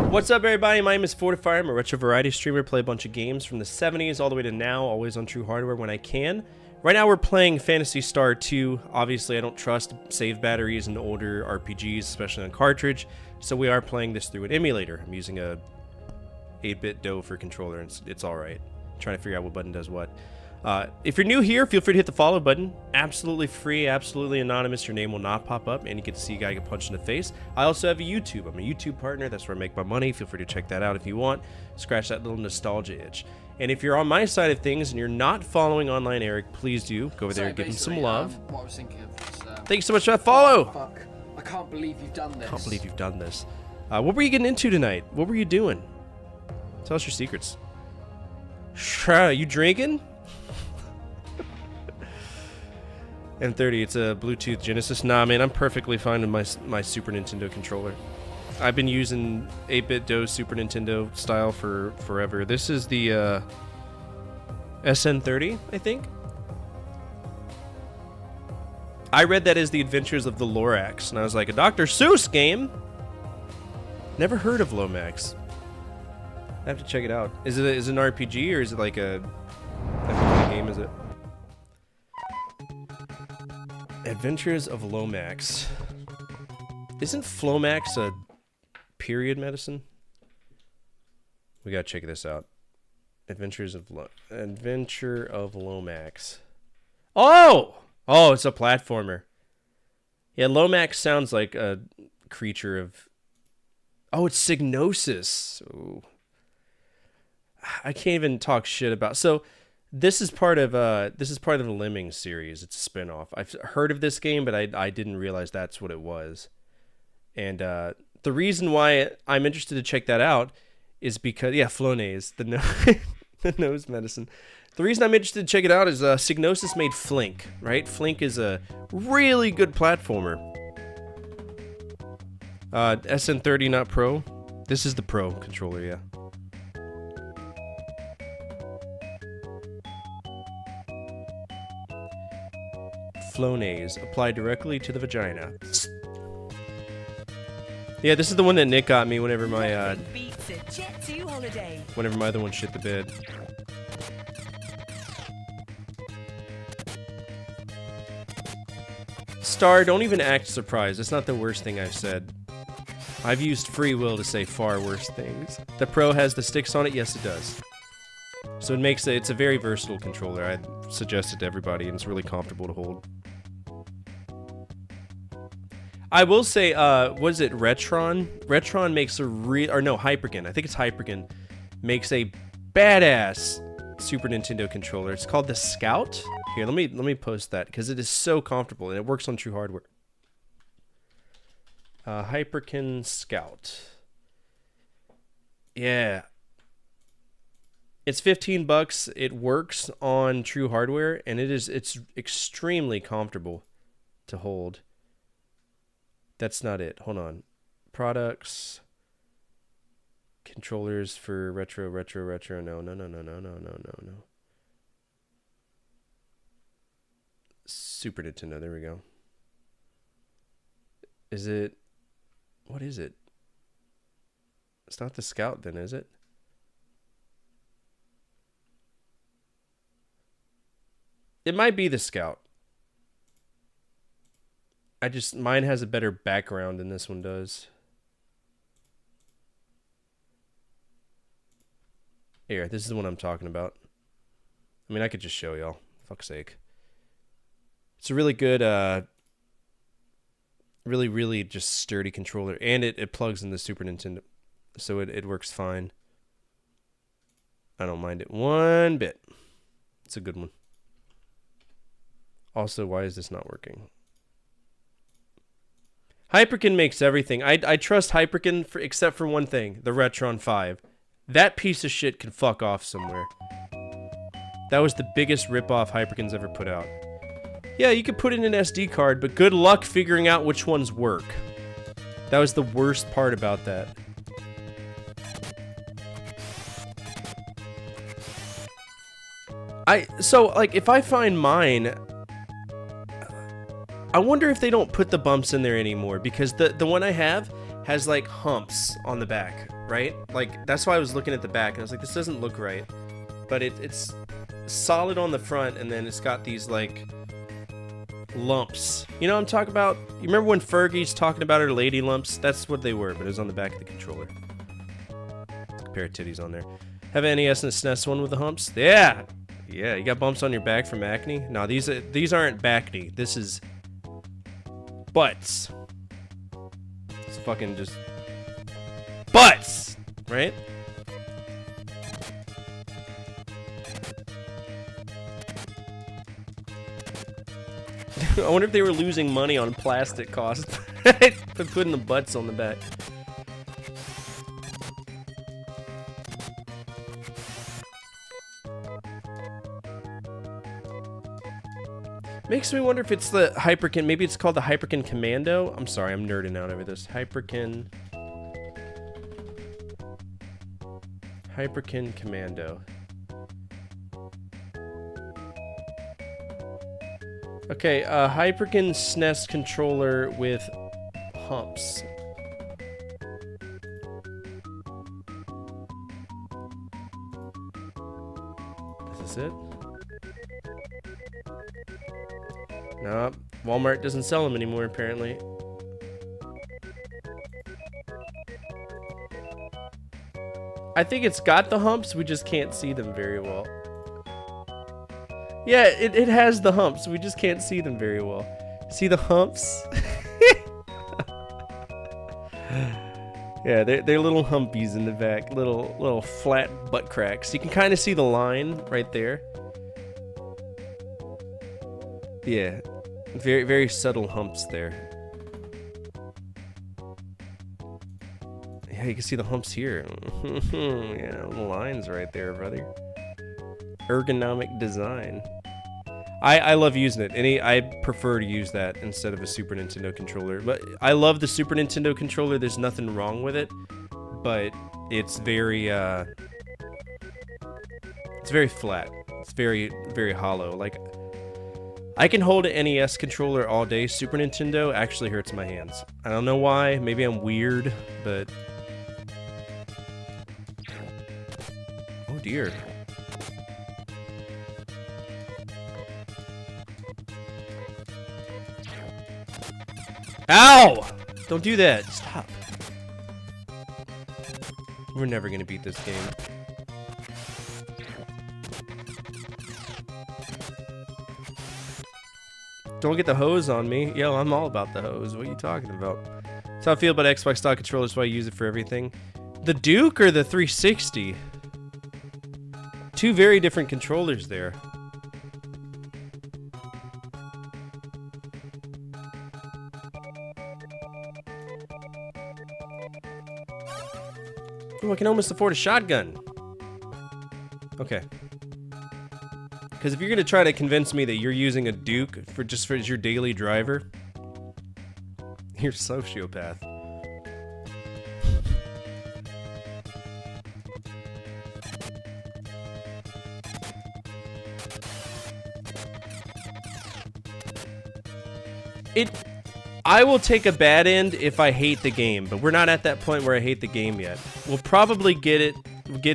What's up, everybody? My name is Fortifier. I'm a retro variety streamer. Play a bunch of games from the 70s all the way to now, always on True Hardware when I can. Right now, we're playing Phantasy Star 2. Obviously, I don't trust save batteries in older RPGs, especially on cartridge, so we are playing this through an emulator. I'm using a 8-bit Dover controller, and it's alright. Trying to figure out what button does what. If you're new here, feel free to hit the follow button. Absolutely free, absolutely anonymous. Your name will not pop up, and you get to see a guy get punched in the face. I also have a YouTube. I'm a YouTube partner. That's where I make my money. Feel free to check that out if you want. Scratch that little nostalgia itch. And if you're on my side of things and you're not following Online Eric, please do. Go over there and give him some love. What I was thinking of was, Thank you so much for that follow. Fuck. I can't believe you've done this. I can't believe you've done this. What were you getting into tonight? What were you doing? Tell us your secrets. You drinking? M30, it's a Bluetooth Genesis. Nah, man, I'm perfectly fine with my Super Nintendo controller. I've been using 8-bit DOS Super Nintendo style for forever. This is the SN30, I think. I read that as The Adventures of the Lorax, and I was like, a Dr. Seuss game? Never heard of Lomax. I have to check it out. Is it an RPG, or is it like a... What kind of game is it? Adventures of Lomax. Isn't Flomax a period medicine? We gotta check this out. Adventure of Lomax. Oh! Oh, it's a platformer. Yeah, Lomax sounds like a creature of... Oh, it's Psygnosis. Ooh. I can't even talk shit about... So... This is part of the Lemmings series. It's a spin-off. I've heard of this game, but I didn't realize that's what it was. And the reason why I'm interested to check that out is because Flonase, the nose medicine. The reason I'm interested to check it out is Psygnosis made Flink, right? Flink is a really good platformer. SN30, not Pro. This is the Pro controller, yeah. Flonase, applied directly to the vagina. Yeah, this is the one that Nick got me whenever my whenever my other one shit the bed. Star, don't even act surprised. It's not the worst thing I've said. I've used free will to say far worse things. The Pro has the sticks on it. Yes, it does. So it makes it's a very versatile controller. I suggest it to everybody, and it's really comfortable to hold. I will say, was it Retron? Retron makes a Hyperkin. I think it's Hyperkin. Makes a badass Super Nintendo controller. It's called the Scout. Here, let me post that because it is so comfortable and it works on True Hardware. Hyperkin Scout. Yeah. It's $15. It works on True Hardware, and it's extremely comfortable to hold. That's not it. Hold on. Products. Controllers for retro. No. Super Nintendo. There we go. Is it? What is it? It's not the Scout then, is it? It might be the Scout. Mine has a better background than this one does. Here, this is the one I'm talking about. I mean, I could just show y'all. Fuck's sake. It's a really good, really just sturdy controller. And it plugs in the Super Nintendo. So it works fine. I don't mind it one bit. It's a good one. Also, why is this not working? Hyperkin makes everything. I trust Hyperkin except for one thing, the Retron 5. That piece of shit can fuck off somewhere. That was the biggest ripoff Hyperkin's ever put out. Yeah, you could put in an SD card, but good luck figuring out which ones work. That was the worst part about that. If I find mine... I wonder if they don't put the bumps in there anymore, because the one I have has like humps on the back, right? Like that's why I was looking at the back and I was like, this doesn't look right. But it's solid on the front, and then it's got these like lumps. You know what I'm talking about? You remember when Fergie's talking about her lady lumps? That's what they were, but it was on the back of the controller. A pair of titties on there. Have an NES and a SNES one with the humps? Yeah! Yeah, you got bumps on your back from acne? No, these aren't backney. This is butts. It's fucking just butts, right? I wonder if they were losing money on plastic costs by putting the butts on the back. Makes me wonder if it's the Hyperkin. Maybe it's called the Hyperkin Commando. I'm sorry, I'm nerding out over this. Hyperkin Commando. Okay, Hyperkin SNES controller with humps. Is this it? No, Walmart doesn't sell them anymore, apparently. I think it's got the humps, we just can't see them very well. Yeah, it has the humps, we just can't see them very well. See the humps? Yeah, they're little humpies in the back, little flat butt cracks. You can kind of see the line right there. Yeah, very, very subtle humps there. Yeah, you can see the humps here. Yeah, little lines right there, brother. Ergonomic design. I love using it. I prefer to use that instead of a Super Nintendo controller. But I love the Super Nintendo controller. There's nothing wrong with it, but it's very flat. It's very, very hollow. Like, I can hold an NES controller all day. Super Nintendo actually hurts my hands. I don't know why. Maybe I'm weird, but... Oh dear. Ow! Don't do that. Stop. We're never gonna beat this game. Don't get the hose on me. Yo, I'm all about the hose. What are you talking about? That's how I feel about Xbox stock controllers, why I use it for everything. The Duke or the 360? Two very different controllers there. Oh, I can almost afford a shotgun. Okay. Because if you're gonna try to convince me that you're using a Duke for your daily driver, you're a sociopath. I will take a bad end if I hate the game, but we're not at that point where I hate the game yet. We'll probably get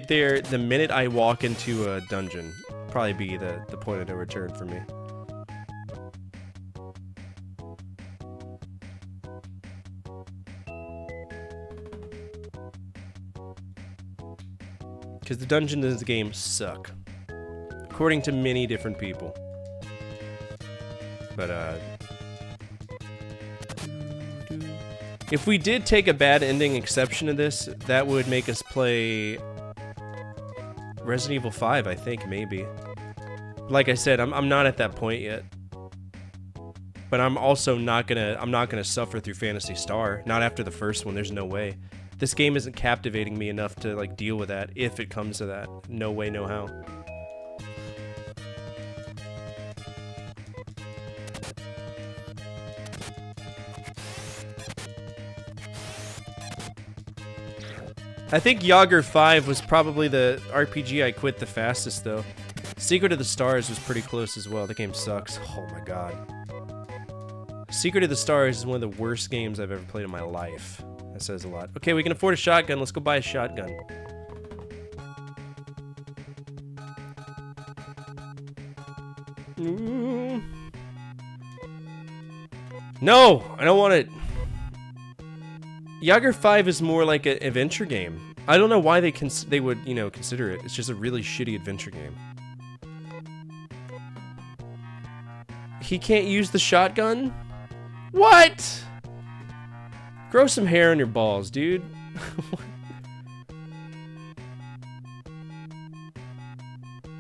there the minute I walk into a dungeon. Probably be the point of no return for me. Because the dungeons in this game suck. According to many different people. But, if we did take a bad ending exception to this, that would make us play Resident Evil 5, I think, maybe. Like I said, I'm not at that point yet. But I'm also not gonna suffer through Phantasy Star. Not after the first one, there's no way. This game isn't captivating me enough to like deal with that, if it comes to that. No way, no how. I think Yager 5 was probably the RPG I quit the fastest, though. Secret of the Stars was pretty close as well. The game sucks. Oh my god. Secret of the Stars is one of the worst games I've ever played in my life. That says a lot. Okay, we can afford a shotgun. Let's go buy a shotgun. Ooh. No, I don't want it. Yager 5 is more like an adventure game. I don't know why they would, you know, consider it. It's just a really shitty adventure game. He can't use the shotgun? What? Grow some hair on your balls, dude.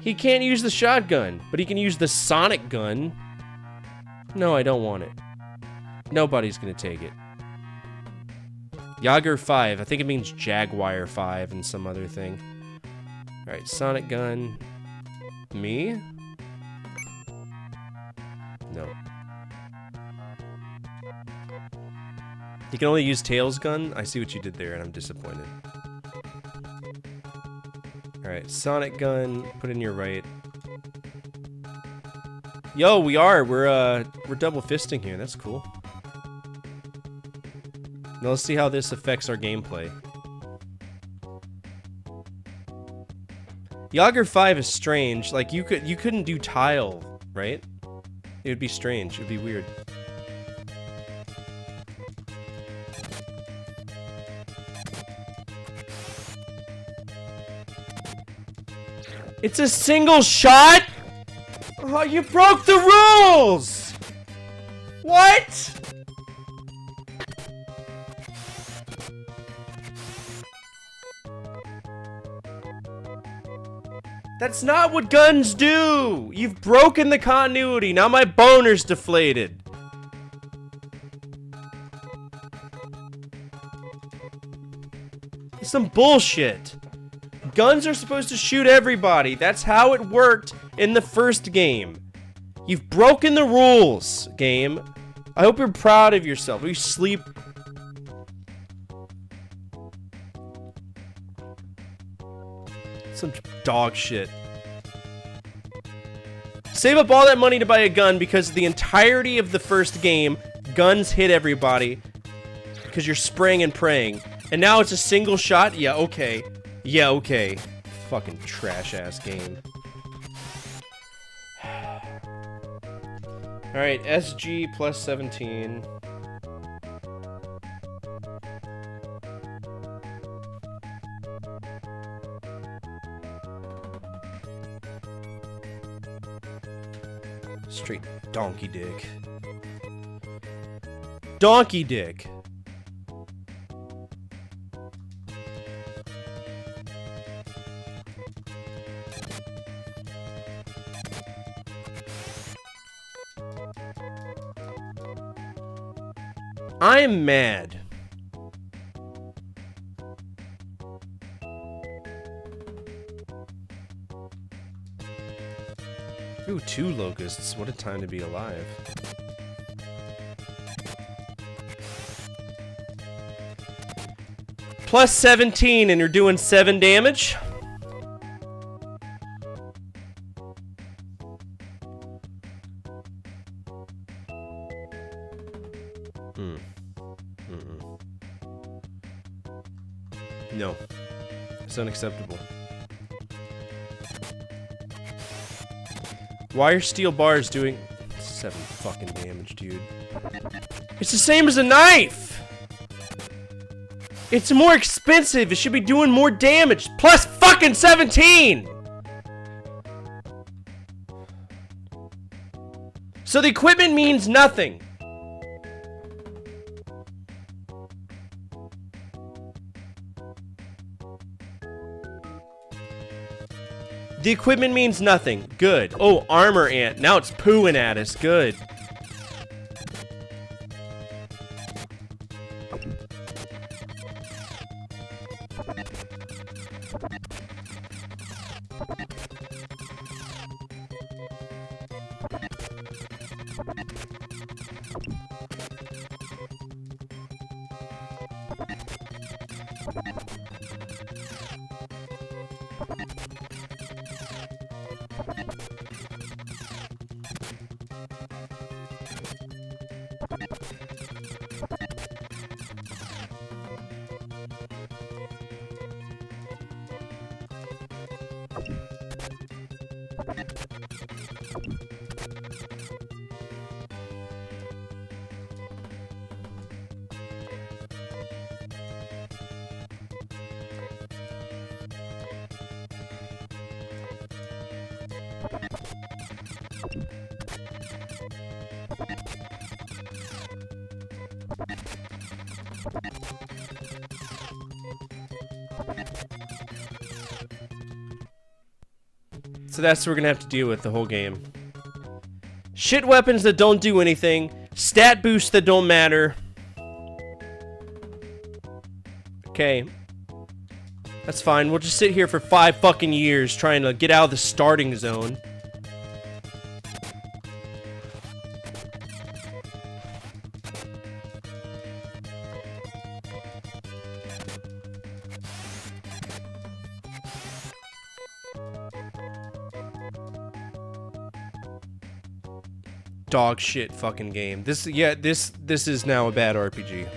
He can't use the shotgun, but he can use the sonic gun. No, I don't want it. Nobody's gonna take it. Yager 5. I think it means Jaguar 5 and some other thing. Alright, sonic gun. Me? No. You can only use Tails gun? I see what you did there, and I'm disappointed. Alright, sonic gun. Put in your right. Yo, we're double fisting here. That's cool. Now let's see how this affects our gameplay. Yager 5 is strange. Like you couldn't do tile, right? It would be strange. It would be weird. It's a single shot? Oh, you broke the rules! What? That's not what guns do! You've broken the continuity. Now my boner's deflated. It's some bullshit. Guns are supposed to shoot everybody. That's how it worked in the first game. You've broken the rules, game. I hope you're proud of yourself. You sleep. Some dog shit. Save up all that money to buy a gun because the entirety of the first game, guns hit everybody because you're spraying and praying. And now it's a single shot? Yeah, okay. Yeah, okay. Fucking trash-ass game. Alright, SG plus 17. Straight donkey dick. Donkey dick! I am mad. Ooh, 2 locusts. What a time to be alive. Plus 17 and you're doing 7 damage? No. It's unacceptable. Why are steel bars doing 7 fucking damage, dude? It's the same as a knife! It's more expensive. It should be doing more damage. Plus fucking 17! So the equipment means nothing. The equipment means nothing. Good. Oh, armor ant. Now it's pooing at us. Good. So that's what we're gonna have to deal with the whole game. Shit weapons that don't do anything. Stat boosts that don't matter. Okay. That's fine. We'll just sit here for 5 fucking years trying to get out of the starting zone. Dog shit fucking game. This is now a bad RPG.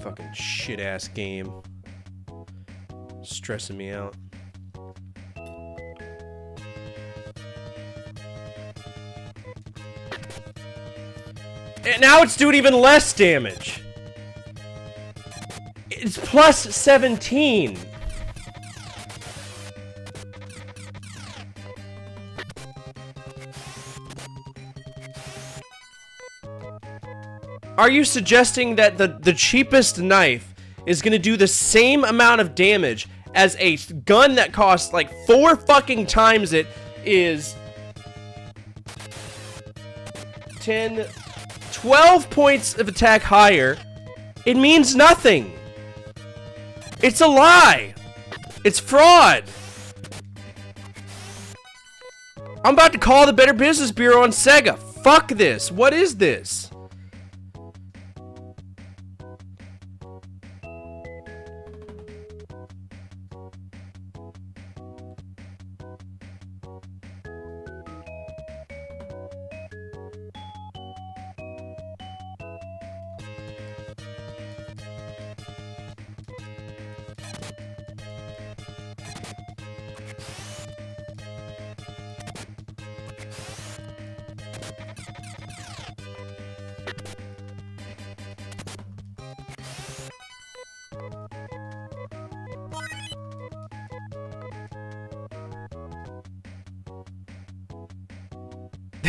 Fucking shit ass game. Stressing me out. And now it's doing even less damage. It's plus 17. Are you suggesting that the cheapest knife is gonna do the same amount of damage as a gun that costs like 4 fucking times it is 10... 12 points of attack higher? It means nothing. It's a lie. It's fraud. I'm about to call the Better Business Bureau on Sega. Fuck this. What is this?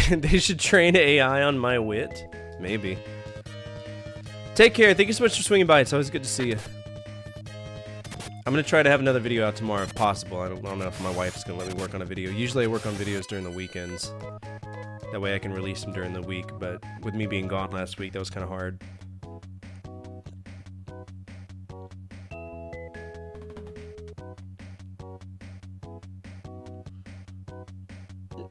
They should train AI on my wit? Maybe. Take care. Thank you so much for swinging by. It's always good to see you. I'm going to try to have another video out tomorrow if possible. I don't know if my wife's going to let me work on a video. Usually I work on videos during the weekends. That way I can release them during the week, but with me being gone last week, that was kind of hard.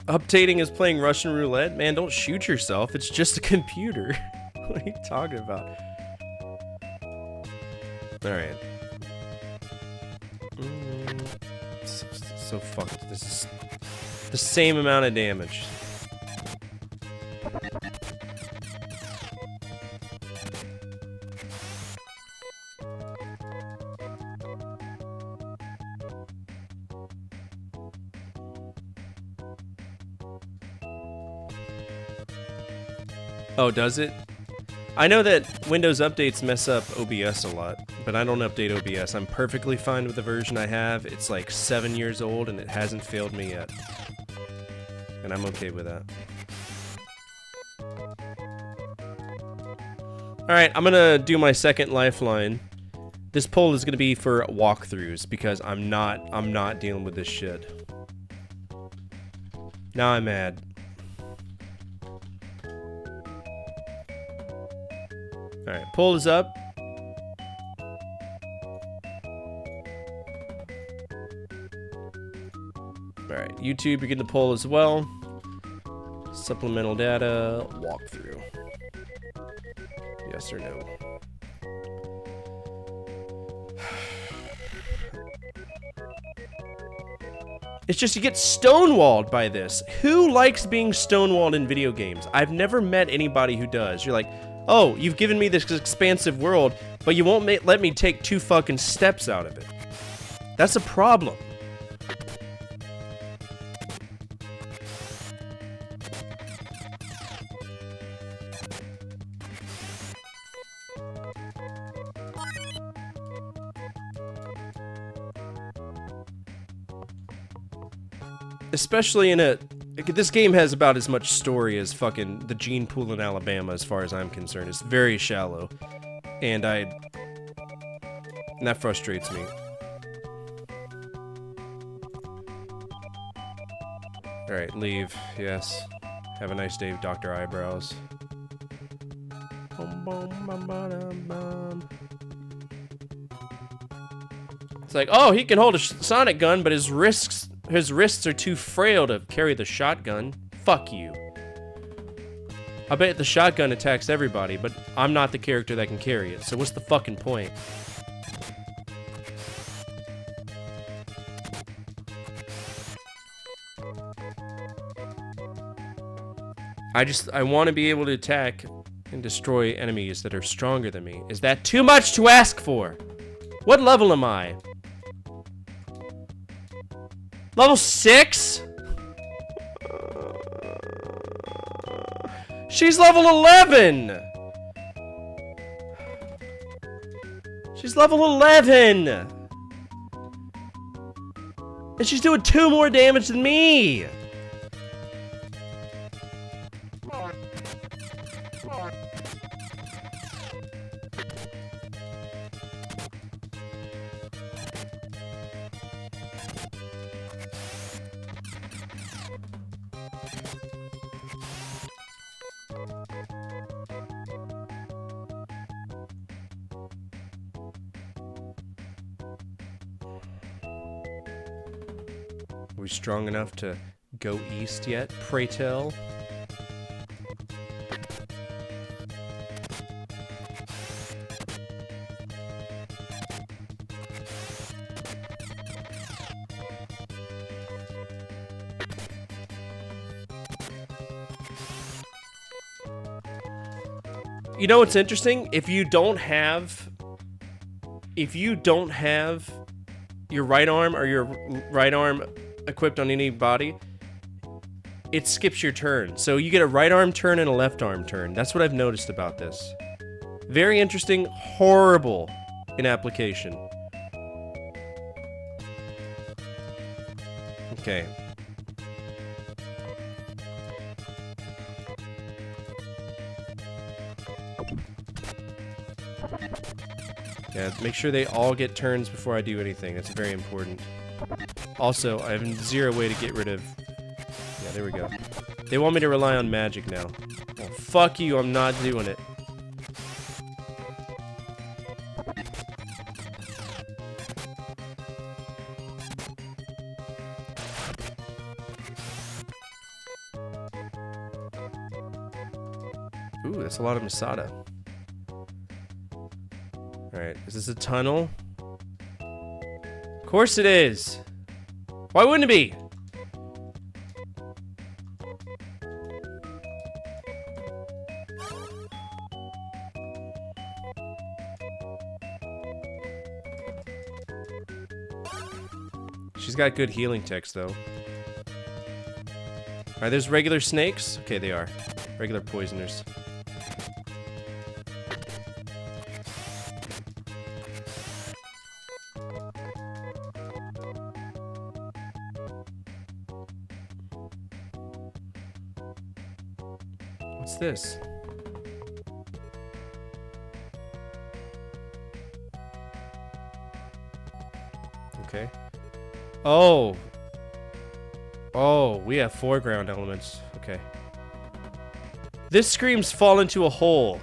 Updating is playing Russian roulette? Man, don't shoot yourself. It's just a computer. What are you talking about? Alright. So fucked. This is the same amount of damage. Oh, does it? I know that Windows updates mess up OBS a lot, but I don't update OBS. I'm perfectly fine with the version I have. It's like 7 years old and it hasn't failed me yet. And I'm okay with that. Alright, I'm gonna do my second lifeline. This poll is gonna be for walkthroughs because I'm not dealing with this shit. Now I'm mad. Alright, poll is up. Alright, YouTube, you're getting the poll as well. Supplemental data, walkthrough. Yes or no? It's just you get stonewalled by this. Who likes being stonewalled in video games? I've never met anybody who does. You're like, oh, you've given me this expansive world, but you won't let me take 2 fucking steps out of it. That's a problem. Especially in a... This game has about as much story as fucking the gene pool in Alabama, as far as I'm concerned. It's very shallow. And that frustrates me. Alright, leave. Yes. Have a nice day, Dr. Eyebrows. It's like, oh, he can hold a sonic gun, but his wrists are too frail to carry the shotgun. Fuck you. I bet the shotgun attacks everybody, but I'm not the character that can carry it, so what's the fucking point? I want to be able to attack and destroy enemies that are stronger than me. Is that too much to ask for? What level am I? Level 6? She's level 11! She's level 11! And she's doing 2 more damage than me! Are we strong enough to go east yet, pray tell? You know what's interesting? If you don't have your right arm or your right arm equipped on any body, it skips your turn. So you get a right arm turn and a left arm turn. That's what I've noticed about this. Very interesting, horrible in application. Okay. Yeah, make sure they all get turns before I do anything. That's very important. Also, I have 0 way to get rid of... Yeah, there we go. They want me to rely on magic now. Well, fuck you, I'm not doing it. Ooh, that's a lot of Masada. Alright, is this a tunnel? Of course it is! Why wouldn't it be? She's got good healing text, though. Alright, there's regular snakes? Okay, they are. Regular poisoners. What's this? Okay. Oh! Oh, we have foreground elements. Okay. This screams fall into a hole.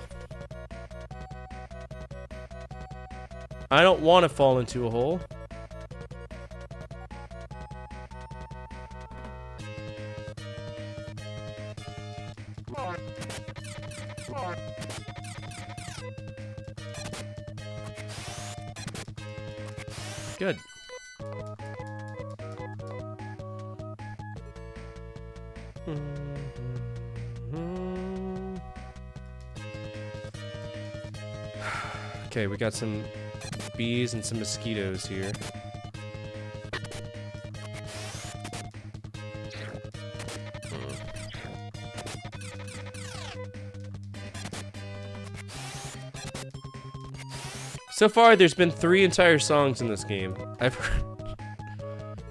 I don't want to fall into a hole. Good. Okay, we got some bees and some mosquitoes here. So far, there's been 3 entire songs in this game. I've heard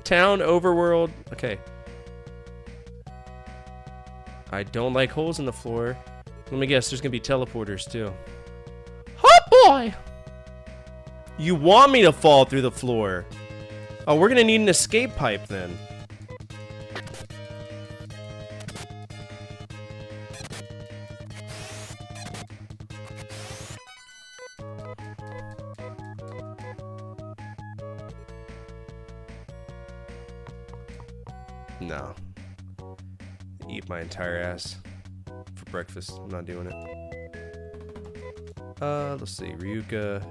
Town, Overworld. Okay. I don't like holes in the floor. Let me guess, there's gonna be teleporters too. Hot boy! You want me to fall through the floor? Oh, we're gonna need an escape pipe then. No. Eat my entire ass for breakfast. I'm not doing it. Let's see. Ryuka.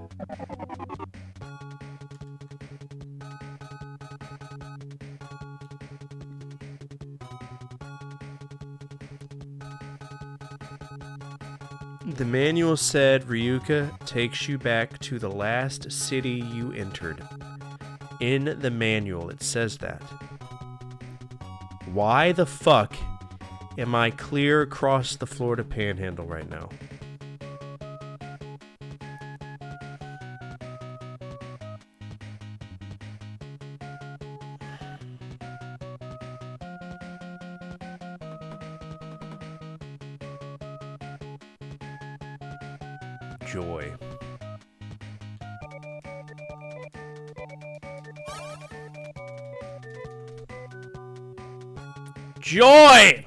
The manual said Ryuka takes you back to the last city you entered. In the manual, it says that. Why the fuck am I clear across the Florida Panhandle right now? Joy. Joy!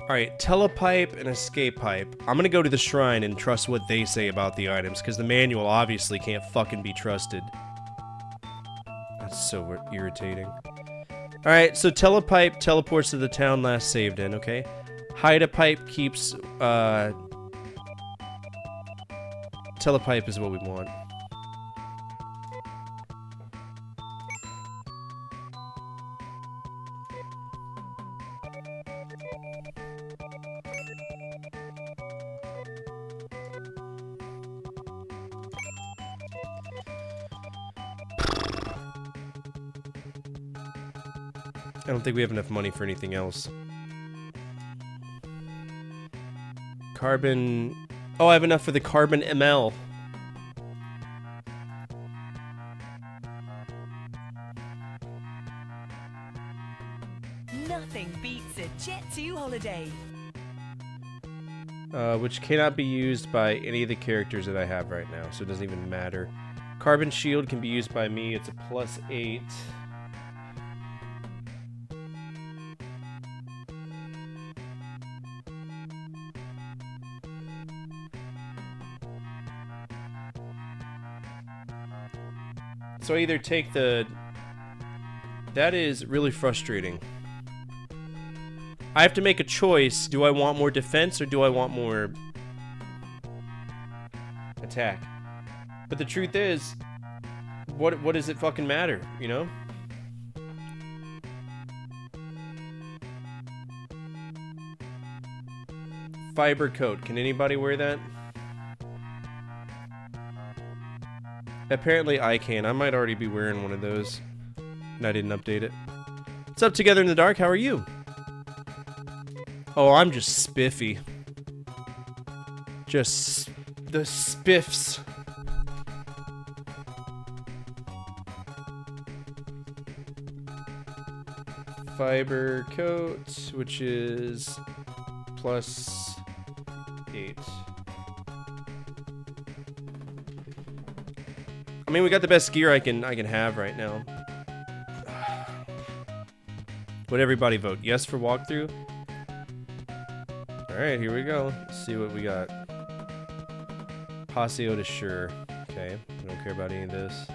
Alright, telepipe and escape pipe. I'm gonna go to the shrine and trust what they say about the items, because the manual obviously can't fucking be trusted. That's so irritating. Alright, so telepipe teleports to the town last saved in, okay? Hide-a-pipe keeps, telepipe is what we want. I don't think we have enough money for anything else. Carbon... Oh, I have enough for the carbon ML. Nothing beats a Jet 2 holiday. Which cannot be used by any of the characters that I have right now, so it doesn't even matter. Carbon shield can be used by me. It's a +8. So I either take the... That is really frustrating. I have to make a choice. Do I want more defense or do I want more attack? But the truth is, what does it fucking matter, you know? Fiber coat. Can anybody wear that? Apparently I can. I might already be wearing one of those. And I didn't update it. What's up, Together in the Dark? How are you? Oh, I'm just spiffy. Just the spiffs. Fiber coat, which is +8. I mean, we got the best gear I can have right now. Would everybody vote yes for walkthrough? Alright, here we go. Let's see what we got. Paseo to Sure. Okay, I don't care about any of this.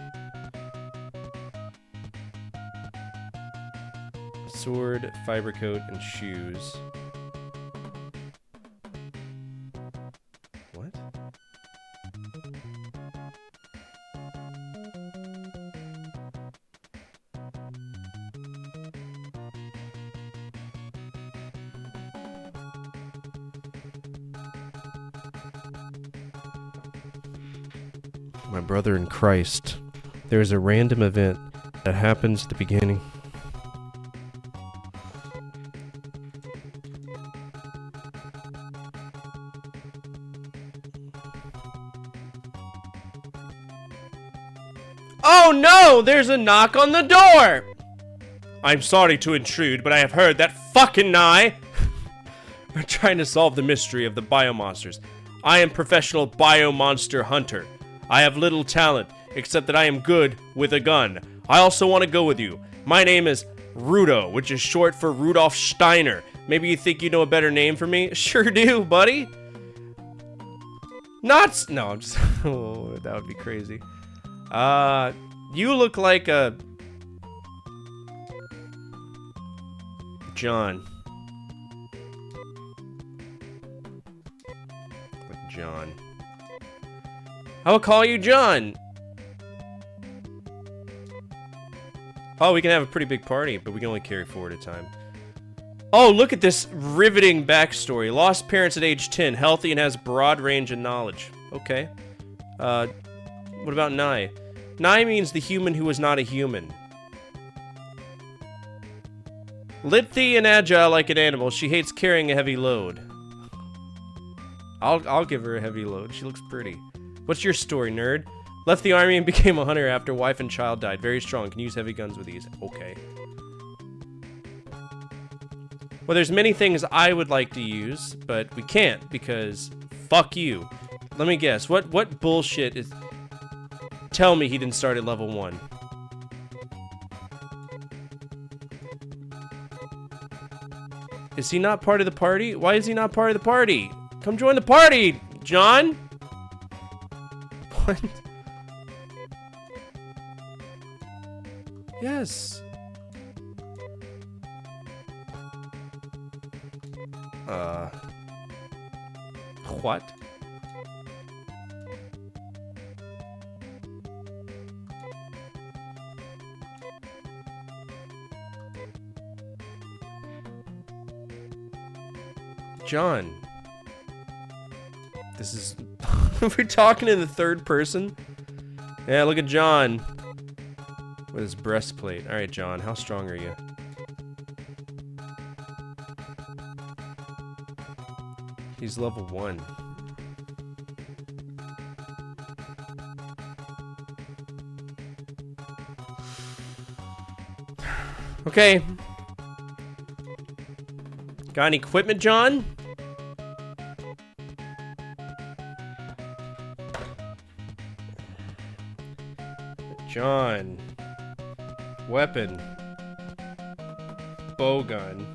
Sword, fiber coat, and shoes. My brother in Christ. There is a random event that happens at the beginning. Oh no! There's a knock on the door! I'm sorry to intrude, but I have heard that fucking Nye are trying to solve the mystery of the biomonsters. I am professional biomonster hunter. I have little talent, except that I am good with a gun. I also want to go with you. My name is Rudo, which is short for Rudolf Steiner. Maybe you think you know a better name for me? Sure do, buddy. No, I'm just... oh, that would be crazy. You look like a... John. Like John. I will call you John. Oh, we can have a pretty big party, but we can only carry 4 at a time. Oh, look at this riveting backstory. Lost parents at age 10, healthy and has broad range of knowledge. Okay. What about Nye? Nye means the human who is not a human. Lithy and agile like an animal, she hates carrying a heavy load. I'll give her a heavy load. She looks pretty. What's your story, nerd? Left the army and became a hunter after wife and child died. Very strong. Can use heavy guns with ease. Okay. Well, there's many things I would like to use, but we can't because fuck you. Let me guess. What bullshit is... Tell me he didn't start at level 1. Is he not part of the party? Why is he not part of the party? Come join the party, John! What? Yes. What? John. This is... We're talking in the third person? Yeah, look at John. With his breastplate. Alright, John, how strong are you? He's level 1. Okay. Got any equipment, John? John. Weapon. Bowgun.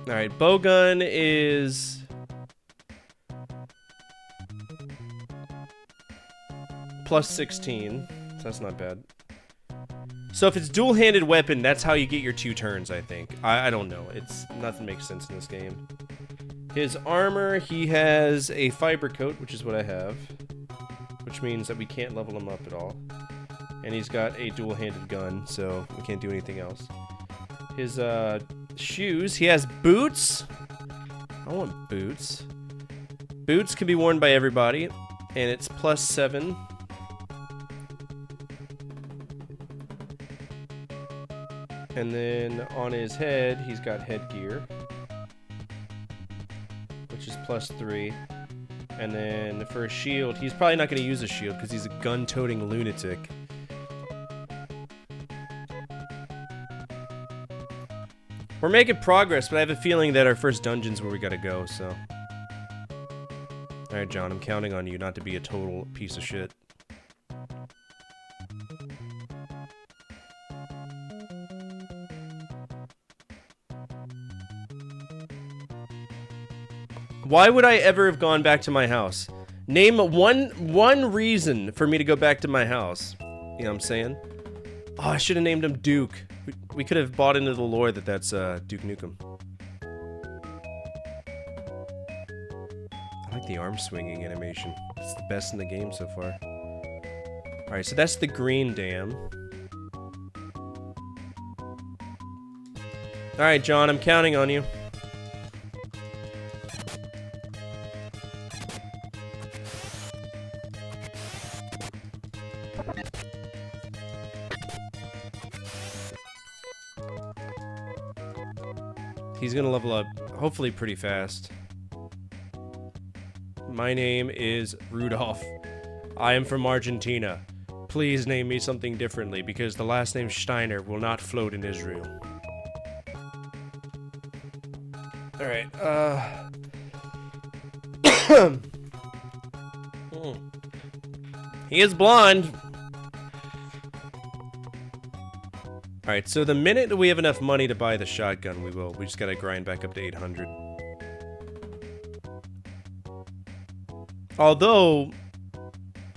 Alright, bowgun is... plus 16, so that's not bad. So if it's dual-handed weapon, that's how you get your 2 turns, I think. I don't know. It's nothing makes sense in this game. His armor, he has a fiber coat, which is what I have, which means that we can't level him up at all. And he's got a dual-handed gun, so we can't do anything else. His shoes, he has boots. I want boots. Boots can be worn by everybody, and it's plus 7. And then on his head, he's got headgear, which is plus 3. And then for a shield, he's probably not going to use a shield because he's a gun-toting lunatic. We're making progress, but I have a feeling that our first dungeon's where we gotta go, so... Alright, John, I'm counting on you not to be a total piece of shit. Why would I ever have gone back to my house? Name one reason for me to go back to my house. You know what I'm saying? Oh, I should have named him Duke. We could have bought into the lore that that's Duke Nukem. I like the arm swinging animation. It's the best in the game so far. Alright, so that's the green dam. Alright, John, I'm counting on you. He's gonna level up, hopefully pretty fast. My name is Rudolph. I am from Argentina. Please name me something differently, because the last name Steiner will not float in Israel. Alright, He is blonde! Alright, so the minute that we have enough money to buy the shotgun, we will. We just gotta grind back up to 800. Although,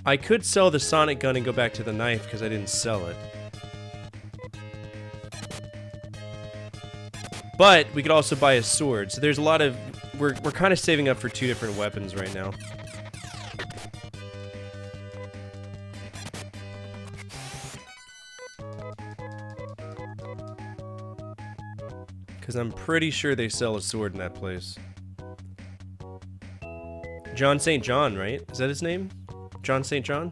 I could sell the sonic gun and go back to the knife because I didn't sell it. But we could also buy a sword. So there's a lot of... We're kind of saving up for 2 different weapons right now. Because I'm pretty sure they sell a sword in that place. John St. John, right? Is that his name? John St. John?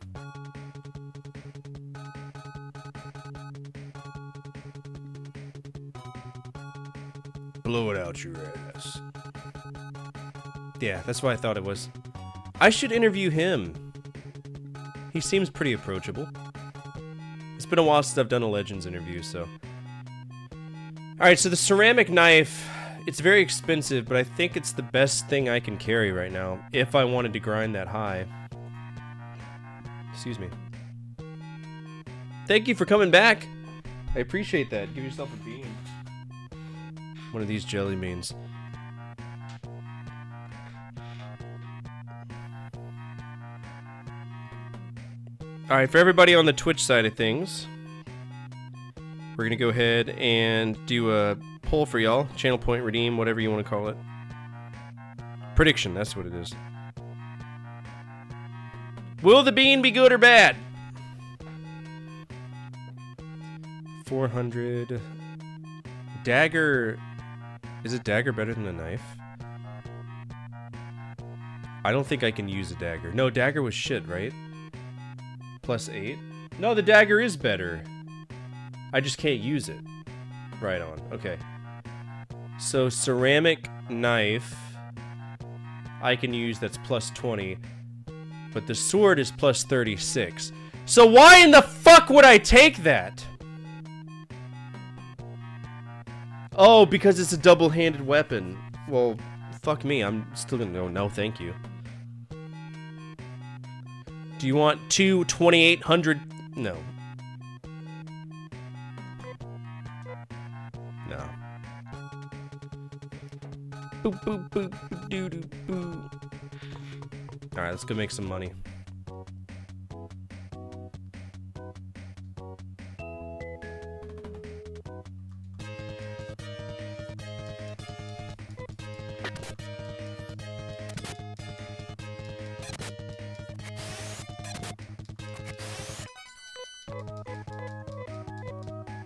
Blow it out your ass. Yeah, that's what I thought it was. I should interview him. He seems pretty approachable. It's been a while since I've done a Legends interview, so... Alright, so the ceramic knife, it's very expensive, but I think it's the best thing I can carry right now, if I wanted to grind that high. Excuse me. Thank you for coming back! I appreciate that. Give yourself a bean. One of these jelly beans. Alright, for everybody on the Twitch side of things, we're gonna go ahead and do a poll for y'all. Channel point, redeem, whatever you want to call it. Prediction, that's what it is. Will the bean be good or bad? 400. Dagger. Is a dagger better than a knife? I don't think I can use a dagger. No, dagger was shit, right? +8? No, the dagger is better. I just can't use it. Right on. Okay. So, ceramic knife I can use that's +20. But the sword is +36. So why in the fuck would I take that? Oh, because it's a double-handed weapon. Well, fuck me. I'm still gonna go, no, thank you. Do you want two 2800? No. No. Boop, boop, boop, boop, doo, doo, boo. Alright, let's go make some money.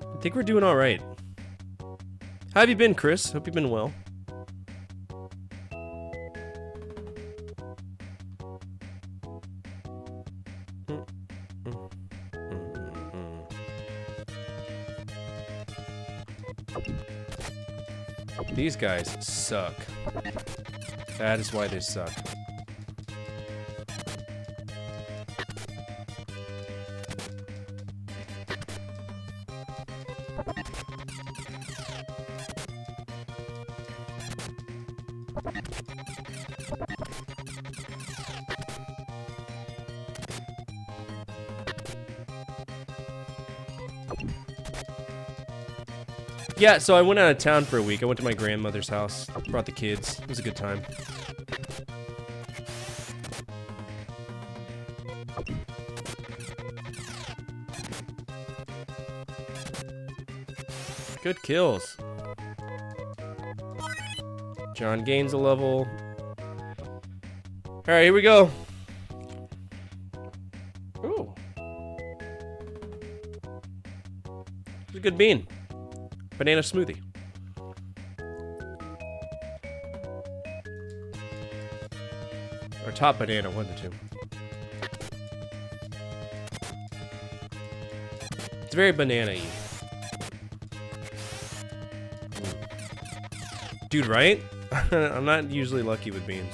I think we're doing alright. How have you been, Chris? Hope you've been well. These guys suck. That is why they suck. Yeah, so I went out of town for a week. I went to my grandmother's house, brought the kids. It was a good time. Good kills. John gains a level. Alright, here we go. Ooh. It's a good bean. Banana smoothie. top banana, one of the two. It's very banana-y. Dude, right? I'm not usually lucky with beans.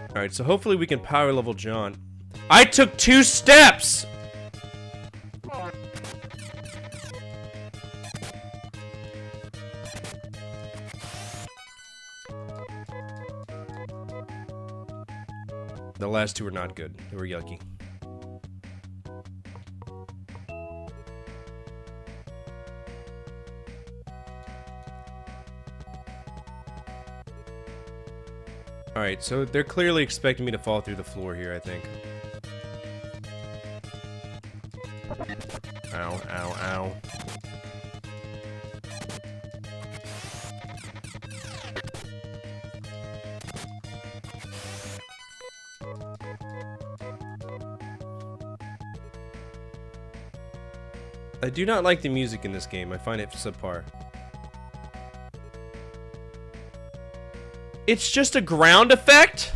Alright, so hopefully we can power level John. I took 2 steps! The last 2 were not good. They were yucky. Alright, so they're clearly expecting me to fall through the floor here, I think. Ow, ow, ow. I do not like the music in this game. I find it subpar. It's just a ground effect?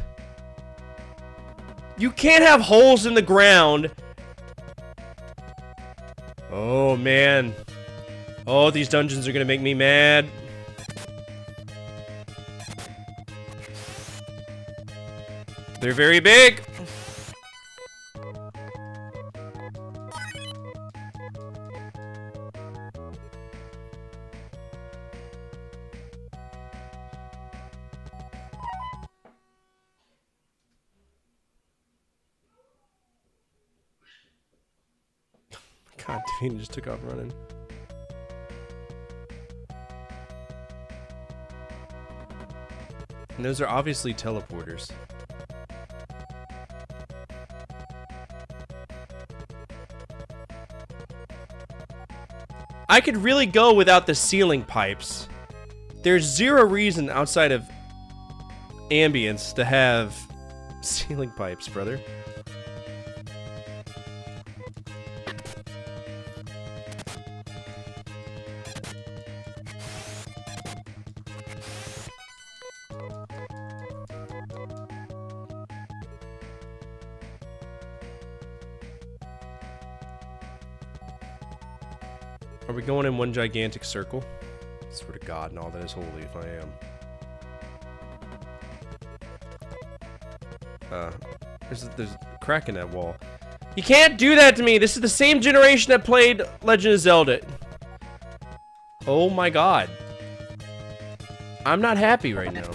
You can't have holes in the ground. Oh, man. Oh, these dungeons are gonna make me mad. They're very big. God, Davina just took off running. And those are obviously teleporters. I could really go without the ceiling pipes. There's zero reason outside of ambience to have ceiling pipes, brother. Are we going in one gigantic circle? I swear to God and all that is holy if I am. There's a crack in that wall. You can't do that to me! This is the same generation that played Legend of Zelda. Oh my God. I'm not happy right now.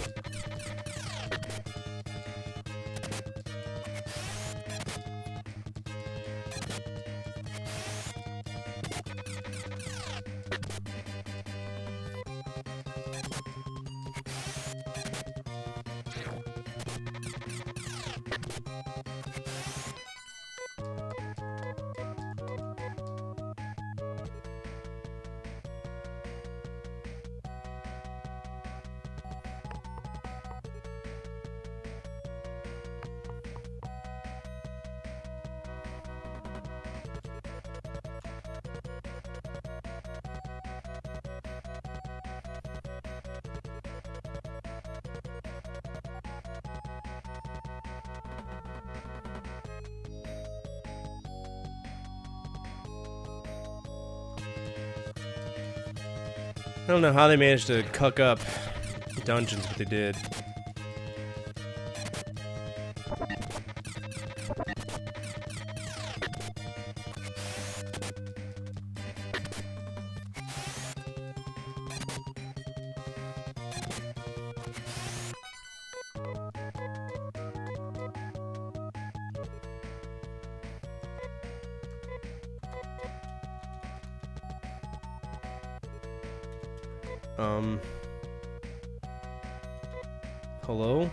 I don't know how they managed to cuck up dungeons, but they did. Hello?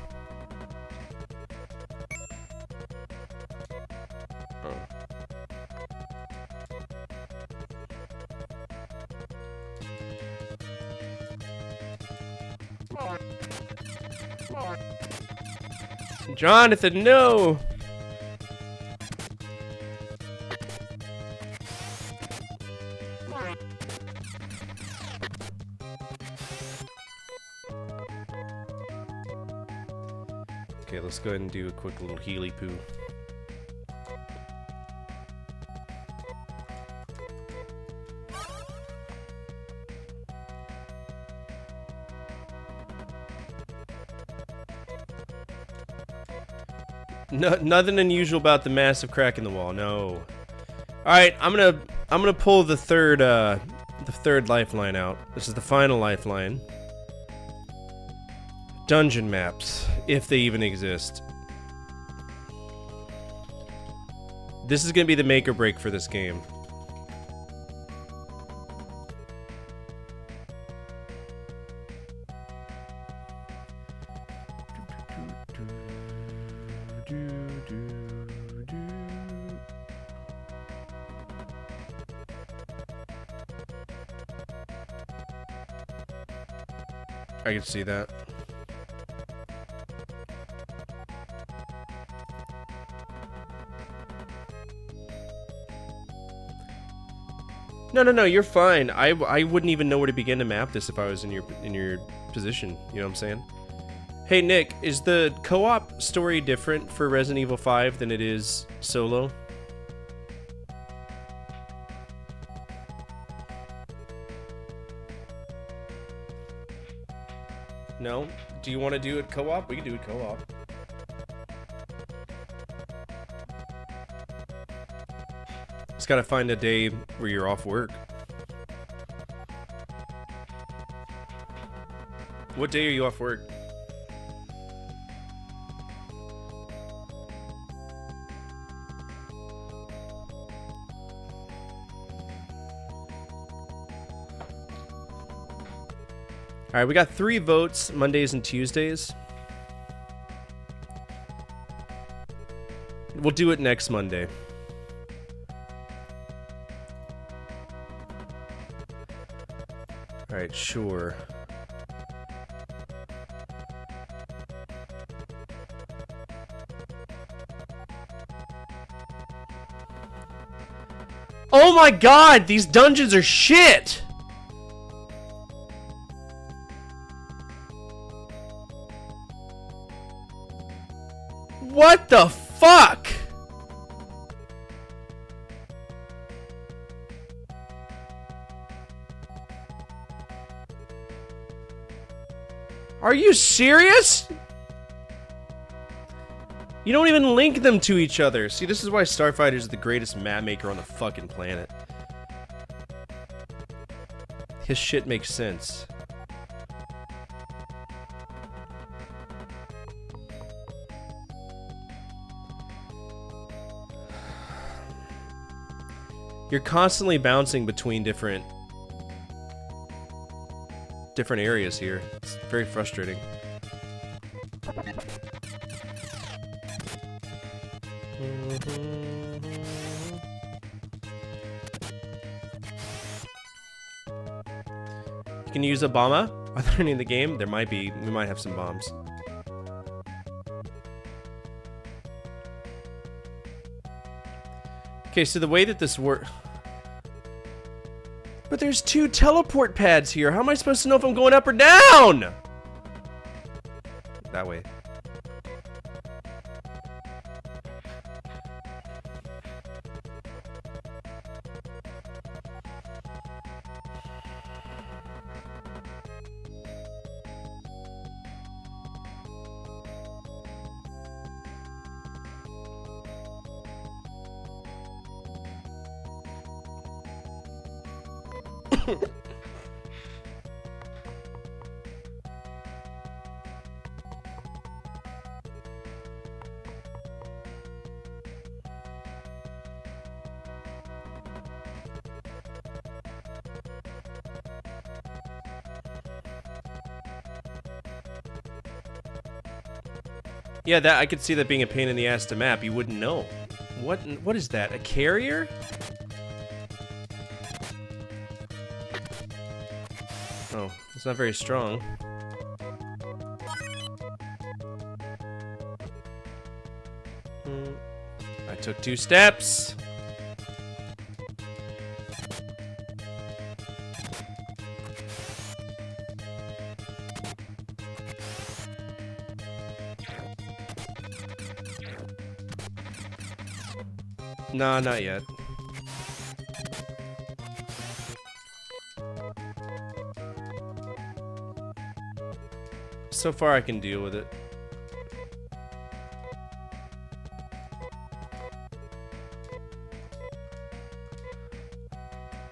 Jonathan, no! Okay, let's go ahead and do a quick little healy poo. No, nothing unusual about the massive crack in the wall. No. All right, I'm gonna pull the third lifeline out. This is the final lifeline. Dungeon maps, if they even exist. This is gonna be the make or break for this game. I can see that. No, you're fine. I wouldn't even know where to begin to map this if I was in your position. You know what I'm saying? Hey Nick, is the co-op story different for Resident Evil 5 than it is solo? No? Do you want to do it co-op? We can do it co-op. Just gotta find a day where you're off work. What day are you off work? Alright, we got 3 votes, Mondays and Tuesdays. We'll do it next Monday. Alright, sure. Oh my god, these dungeons are shit! What the fuck? Are you serious? You don't even link them to each other. See, this is why Starfighter is the greatest map maker on the fucking planet. His shit makes sense. You're constantly bouncing between different areas here. It's very frustrating. You can use a bomba. Are there any in the game? There might be. We might have some bombs. Okay, so the way that this works... But there's 2 teleport pads here. How am I supposed to know if I'm going up or down? That way. Yeah, that I could see that being a pain in the ass to map. You wouldn't know. What is that? A carrier? Oh, it's not very strong. I took 2 steps. Nah, not yet. So far I can deal with it.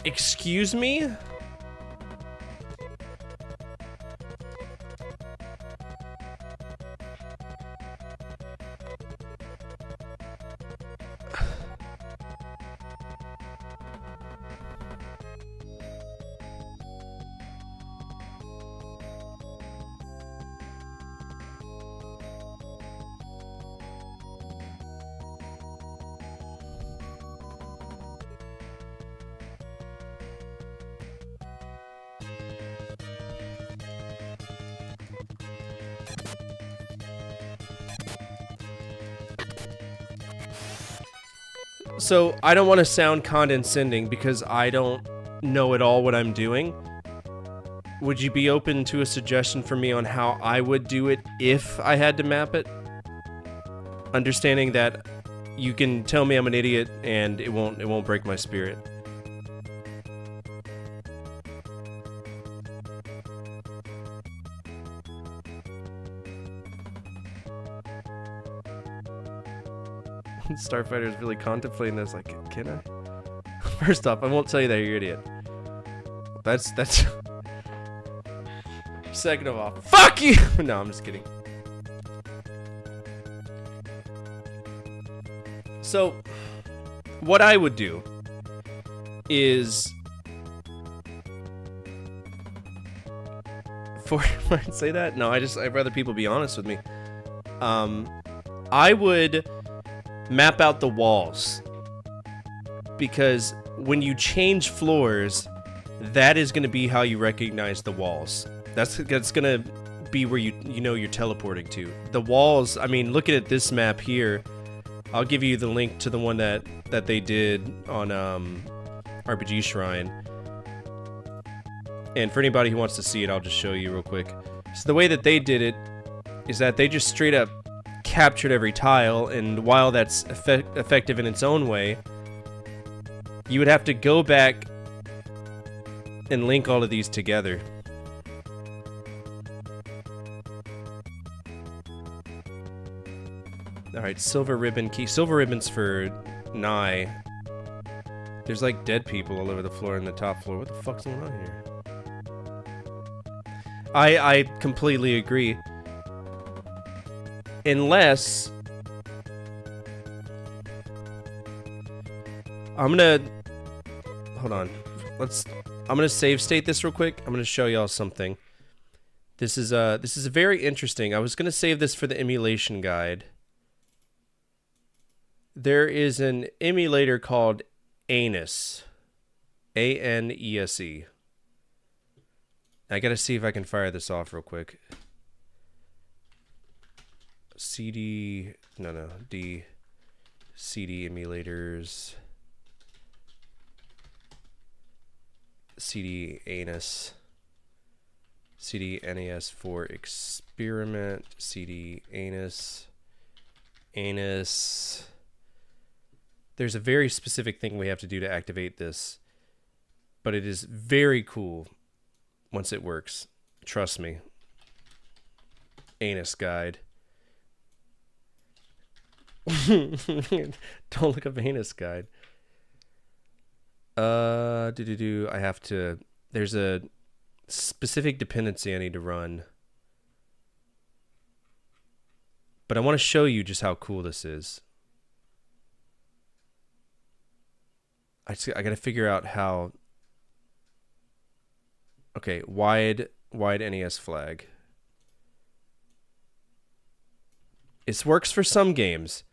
Excuse me? So, I don't want to sound condescending because I don't know at all what I'm doing. Would you be open to a suggestion for me on how I would do it if I had to map it? Understanding that you can tell me I'm an idiot and it won't break my spirit. Starfighter is really contemplating this, like, can I? First off, I won't tell you that you're an idiot. That's Second of all, fuck you! No, I'm just kidding. So, what I would do is say that? No, I'd rather people be honest with me. I would map out the walls, because when you change floors, that is going to be how you recognize the walls. That's going to be where you know you're teleporting to. The walls, I mean, looking at this map here, I'll give you the link to the one that they did on RPG Shrine. And for anybody who wants to see it, I'll just show you real quick. So the way that they did it is that they just straight up captured every tile, and while that's effective in its own way, you would have to go back and link all of these together. Alright, silver ribbon key. Silver ribbons for Nye. There's like dead people all over the floor in the top floor. What the fuck's going on here? I completely agree. Unless I'm gonna hold on. I'm gonna save state this real quick. I'm gonna show y'all something. This is very interesting. I was gonna save this for the emulation guide. There is an emulator called Anise. A-N-E-S-E. I gotta see if I can fire this off real quick. D CD emulators, CD Anus, CD NAS for experiment, CD Anus. There's a very specific thing we have to do to activate this, but it is very cool once it works. Trust me. Anus guide. Don't look up Anus guide. I have to. There's a specific dependency I need to run, but I want to show you just how cool this is. I got to figure out how. Okay, wide NES flag. It works for some games.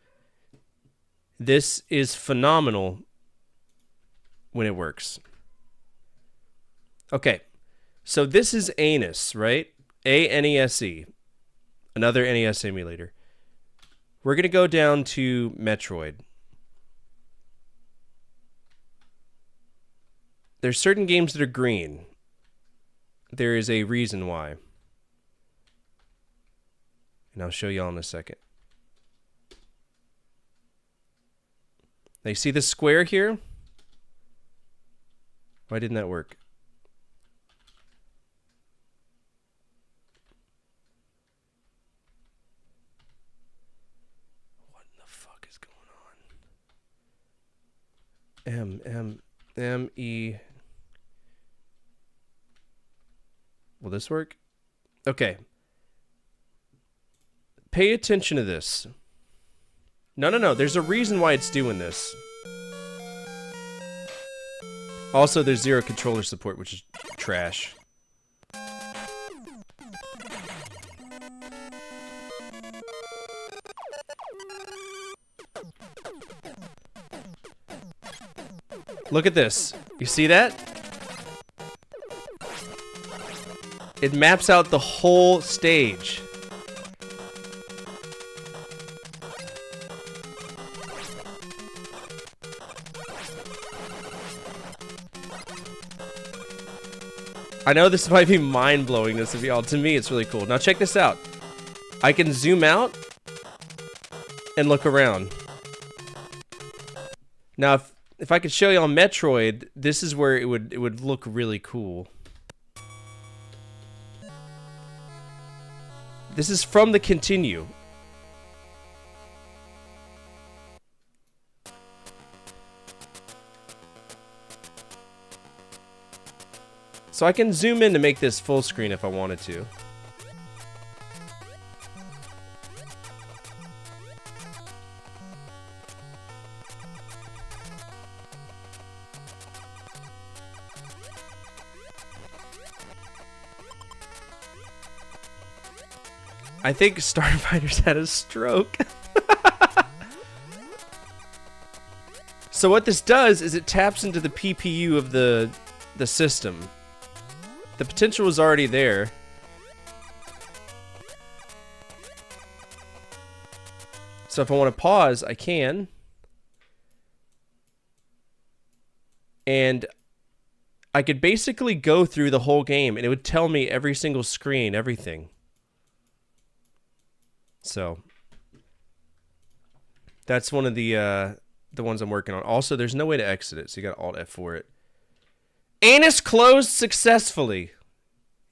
This is phenomenal when it works. Okay, so this is Anus, right? A-N-E-S-E. Another NES emulator. We're going to go down to Metroid. There's certain games that are green. There is a reason why. And I'll show y'all in a second. Now you see this square here? Why didn't that work? What in the fuck is going on? M-E... Will this work? Okay. Pay attention to this. No. There's a reason why it's doing this. Also, there's 0 controller support, which is trash. Look at this. You see that? It maps out the whole stage. I know this might be mind-blowing to y'all. To me, it's really cool. Now check this out. I can zoom out and look around. Now, if I could show you on Metroid, this is where it would look really cool. This is from the continue. So I can zoom in to make this full screen if I wanted to. I think Starfighter's had a stroke. So what this does is it taps into the PPU of the system. The potential was already there. So if I want to pause, I can. And I could basically go through the whole game and it would tell me every single screen, everything. So that's one of the ones I'm working on. Also, there's no way to exit it, so you got Alt F for it. Anus closed successfully.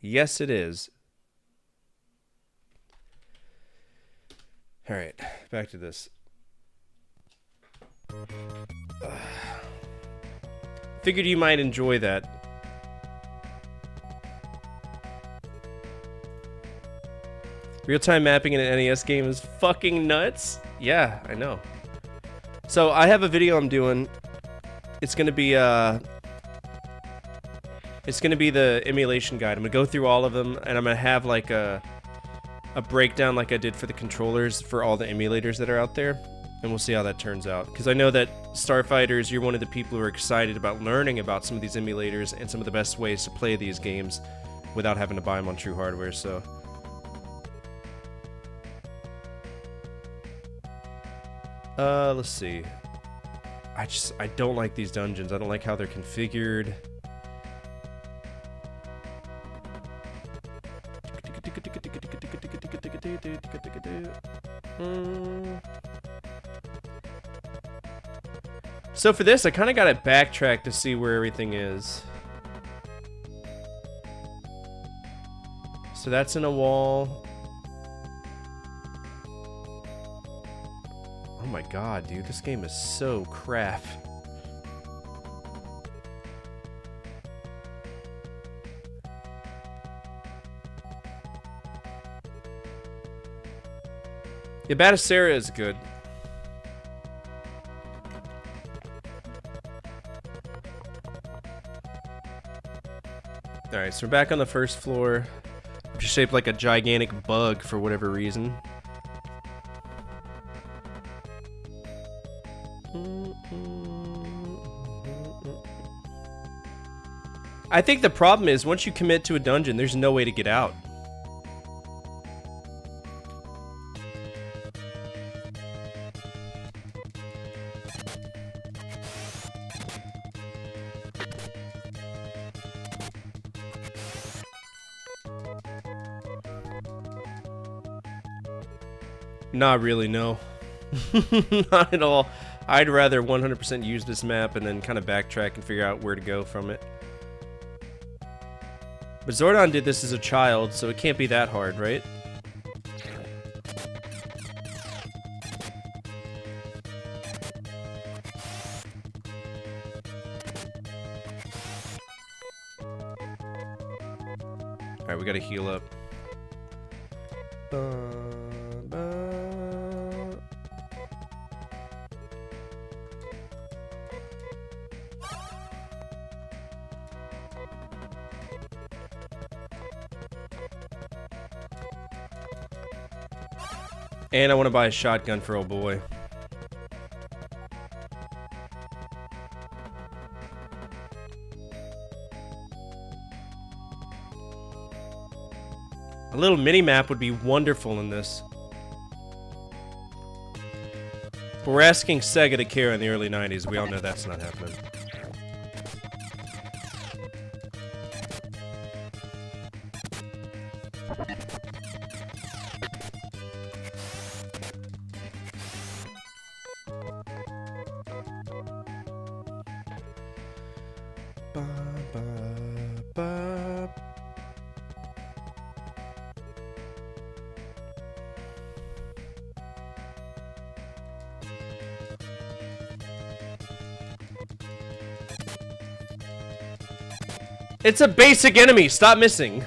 Yes, it is. All right, back to this. Figured you might enjoy that. Real-time mapping in an NES game is fucking nuts. Yeah, I know. So I have a video I'm doing. It's gonna be the emulation guide. I'm gonna go through all of them, and I'm gonna have like a breakdown like I did for the controllers for all the emulators that are out there, and we'll see how that turns out. Because I know that Starfighters, you're one of the people who are excited about learning about some of these emulators and some of the best ways to play these games without having to buy them on true hardware. So. Let's see. I don't like these dungeons. I don't like how they're configured. So for this, I kind of got to backtrack to see where everything is. So that's in a wall. Oh my god, dude, this game is so crap. Yeah, Batacera is good. Alright, so we're back on the first floor. Just shaped like a gigantic bug for whatever reason. I think the problem is once you commit to a dungeon, there's no way to get out. Not really, no. Not at all. I'd rather 100% use this map and then kind of backtrack and figure out where to go from it. But Zordon did this as a child, so it can't be that hard, right? Alright, we gotta heal up. And I want to buy a shotgun for old boy. A little mini-map would be wonderful in this. But we're asking Sega to care in the early 90s. We all know that's not happening. It's a basic enemy. Stop missing.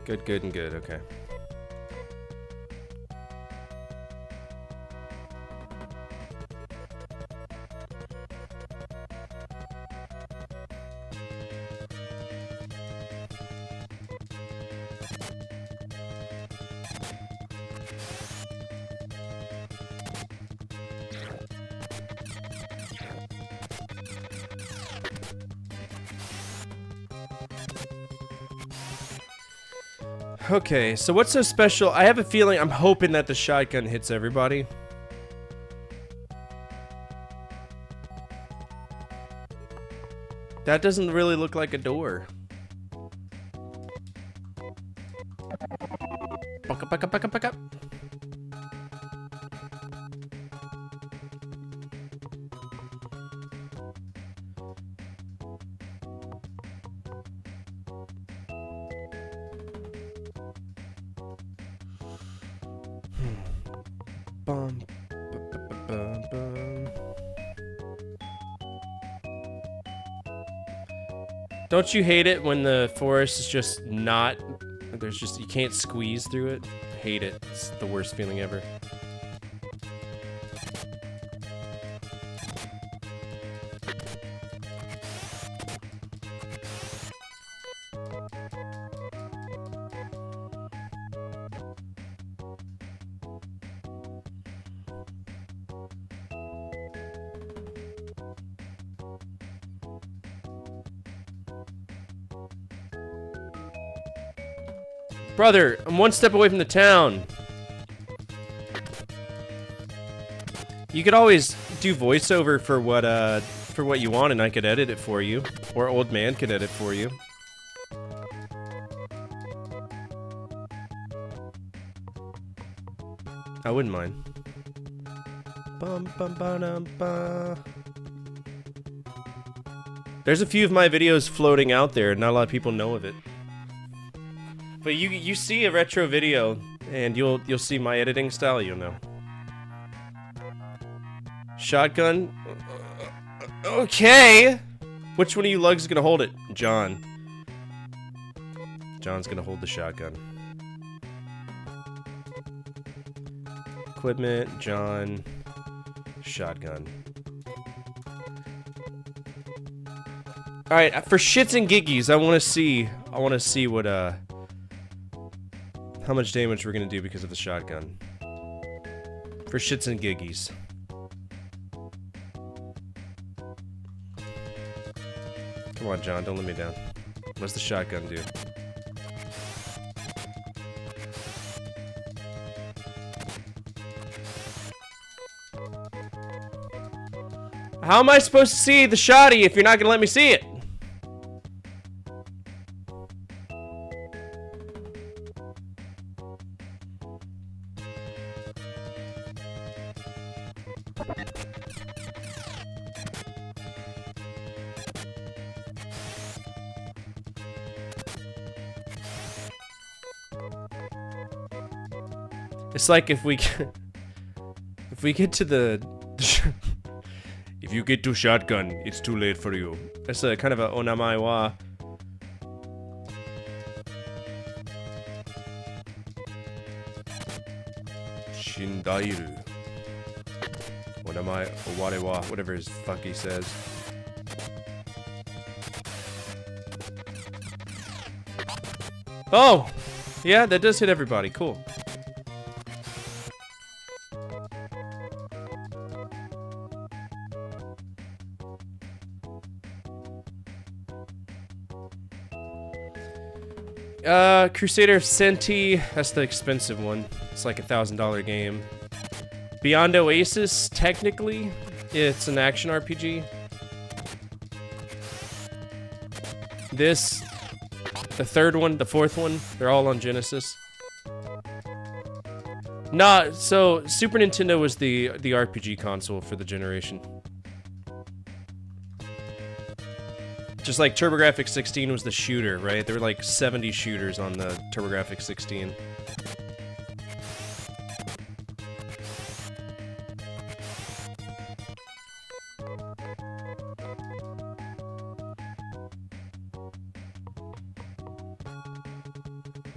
Good, good, and good. Okay. Okay, so what's so special? I have a feeling, I'm hoping that the shotgun hits everybody. That doesn't really look like a door. Buck up, buck up, buck up, buck up. Don't you hate it when the forest is just not... There's just... You can't squeeze through it? Hate it. It's the worst feeling ever. Brother, I'm one step away from the town. You could always do voiceover for what you want, and I could edit it for you, or Old Man could edit for you. I wouldn't mind. There's a few of my videos floating out there, and not a lot of people know of it. But you see a retro video, and you'll see my editing style, you'll know. Shotgun? Okay! Which one of you lugs is gonna hold it? John. John's gonna hold the shotgun. Equipment, John, shotgun. Alright, for shits and giggies, I wanna see what, how much damage we're gonna do because of the shotgun. For shits and giggies. Come on, John, don't let me down. What's the shotgun do? How am I supposed to see the shoddy if you're not gonna let me see it? It's like if we get to the if you get to shotgun, it's too late for you. That's a kind of a onamai wa. Shindairu. Onamai oware wa, whatever his fuck he says. Oh! Yeah, that does hit everybody. Cool. Crusader of Senti, that's the expensive one. It's like $1,000 game. Beyond Oasis, technically, it's an action RPG. This, the third one, the fourth one, they're all on Genesis. Nah, so Super Nintendo was the RPG console for the generation. Just like TurboGrafx 16 was the shooter, right? There were like 70 shooters on the TurboGrafx 16.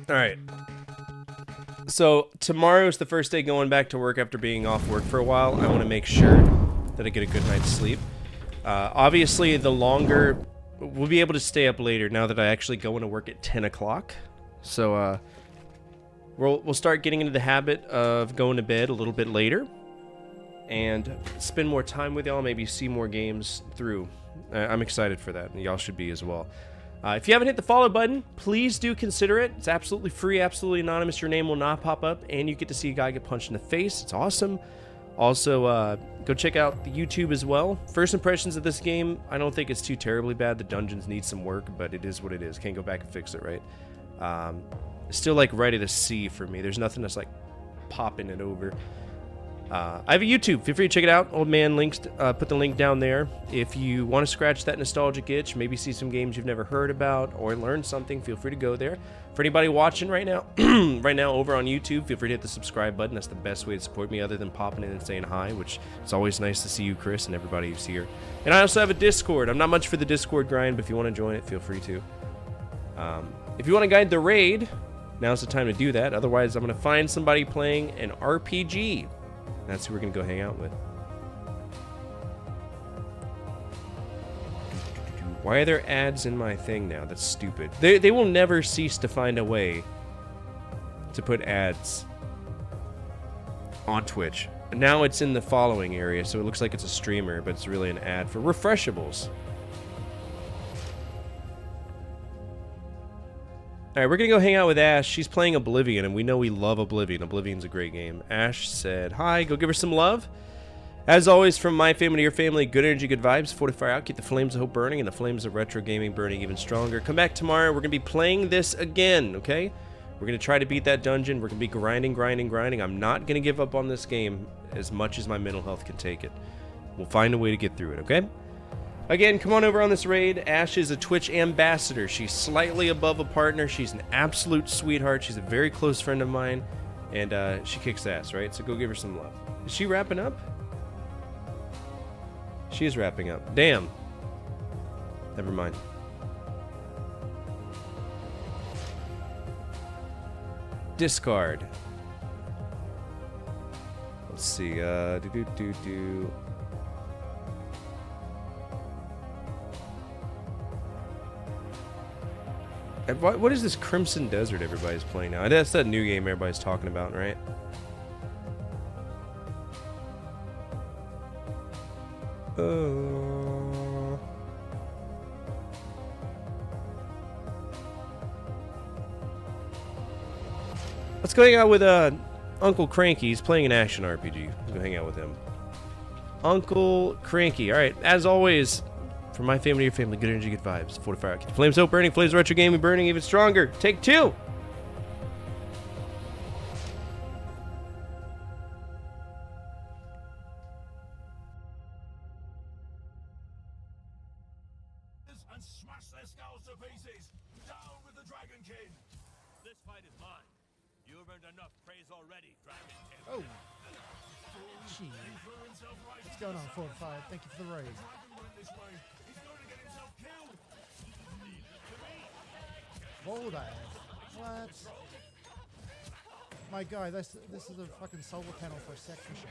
Alright. So, tomorrow's the first day going back to work after being off work for a while. I want to make sure that I get a good night's sleep. Obviously, the longer... We'll be able to stay up later now that I actually go into work at 10 o'clock. So, we'll start getting into the habit of going to bed a little bit later. And spend more time with y'all, maybe see more games through. I'm excited for that, and y'all should be as well. If you haven't hit the follow button, please do consider it. It's absolutely free, absolutely anonymous. Your name will not pop up, and you get to see a guy get punched in the face. It's awesome. Also, go check out the YouTube as well. First impressions of this game, I don't think it's too terribly bad. The dungeons need some work, but it is what it is. Can't go back and fix it, right? Still, like, right at a C for me. There's nothing that's, like, popping it over. I have a YouTube. Feel free to check it out. Old Man links, put the link down there. If you want to scratch that nostalgic itch, maybe see some games you've never heard about or learn something, feel free to go there. For anybody watching right now, over on YouTube, feel free to hit the subscribe button. That's the best way to support me other than popping in and saying hi, which it's always nice to see you, Chris, and everybody who's here. And I also have a Discord. I'm not much for the Discord grind, but if you want to join it, feel free to. If you want to guide the raid, now's the time to do that. Otherwise, I'm going to find somebody playing an RPG. That's who we're going to go hang out with. Why are there ads in my thing now? That's stupid. They will never cease to find a way to put ads on Twitch. Now it's in the following area, so it looks like it's a streamer, but it's really an ad for Refreshables. Alright, we're going to go hang out with Ash. She's playing Oblivion, and we know we love Oblivion. Oblivion's a great game. Ash said, hi, go give her some love. As always, from my family to your family, good energy, good vibes. Fortify out, keep the flames of hope burning, and the flames of retro gaming burning even stronger. Come back tomorrow. We're going to be playing this again, okay? We're going to try to beat that dungeon. We're going to be grinding. I'm not going to give up on this game as much as my mental health can take it. We'll find a way to get through it, okay? Again, come on over on this raid. Ash is a Twitch ambassador. She's slightly above a partner. She's an absolute sweetheart. She's a very close friend of mine. And she kicks ass, right? So go give her some love. Is she wrapping up? She is wrapping up. Damn. Never mind. Discard. Let's see. What is this Crimson Desert everybody's playing now? That's that new game everybody's talking about, right? Let's go hang out with Uncle Cranky. He's playing an action RPG. Let's go hang out with him. Uncle Cranky. All right, as always, from my family to your family, good energy, good vibes. Fortify. Keep the flames out burning, flames retro gaming burning even stronger. Take 2. And smash their skulls to pieces. Down with the Dragon King. This fight is mine. You've earned enough praise already, Dragon King. Oh. Gee. What's going on, Fortified? Thank you for the raise. Whoa there. What? My guy, this is a fucking solar panel for a sex machine.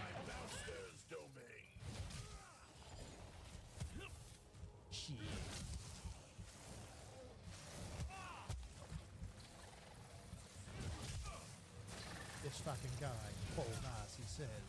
Shit. This fucking guy, Paul Nass, he said.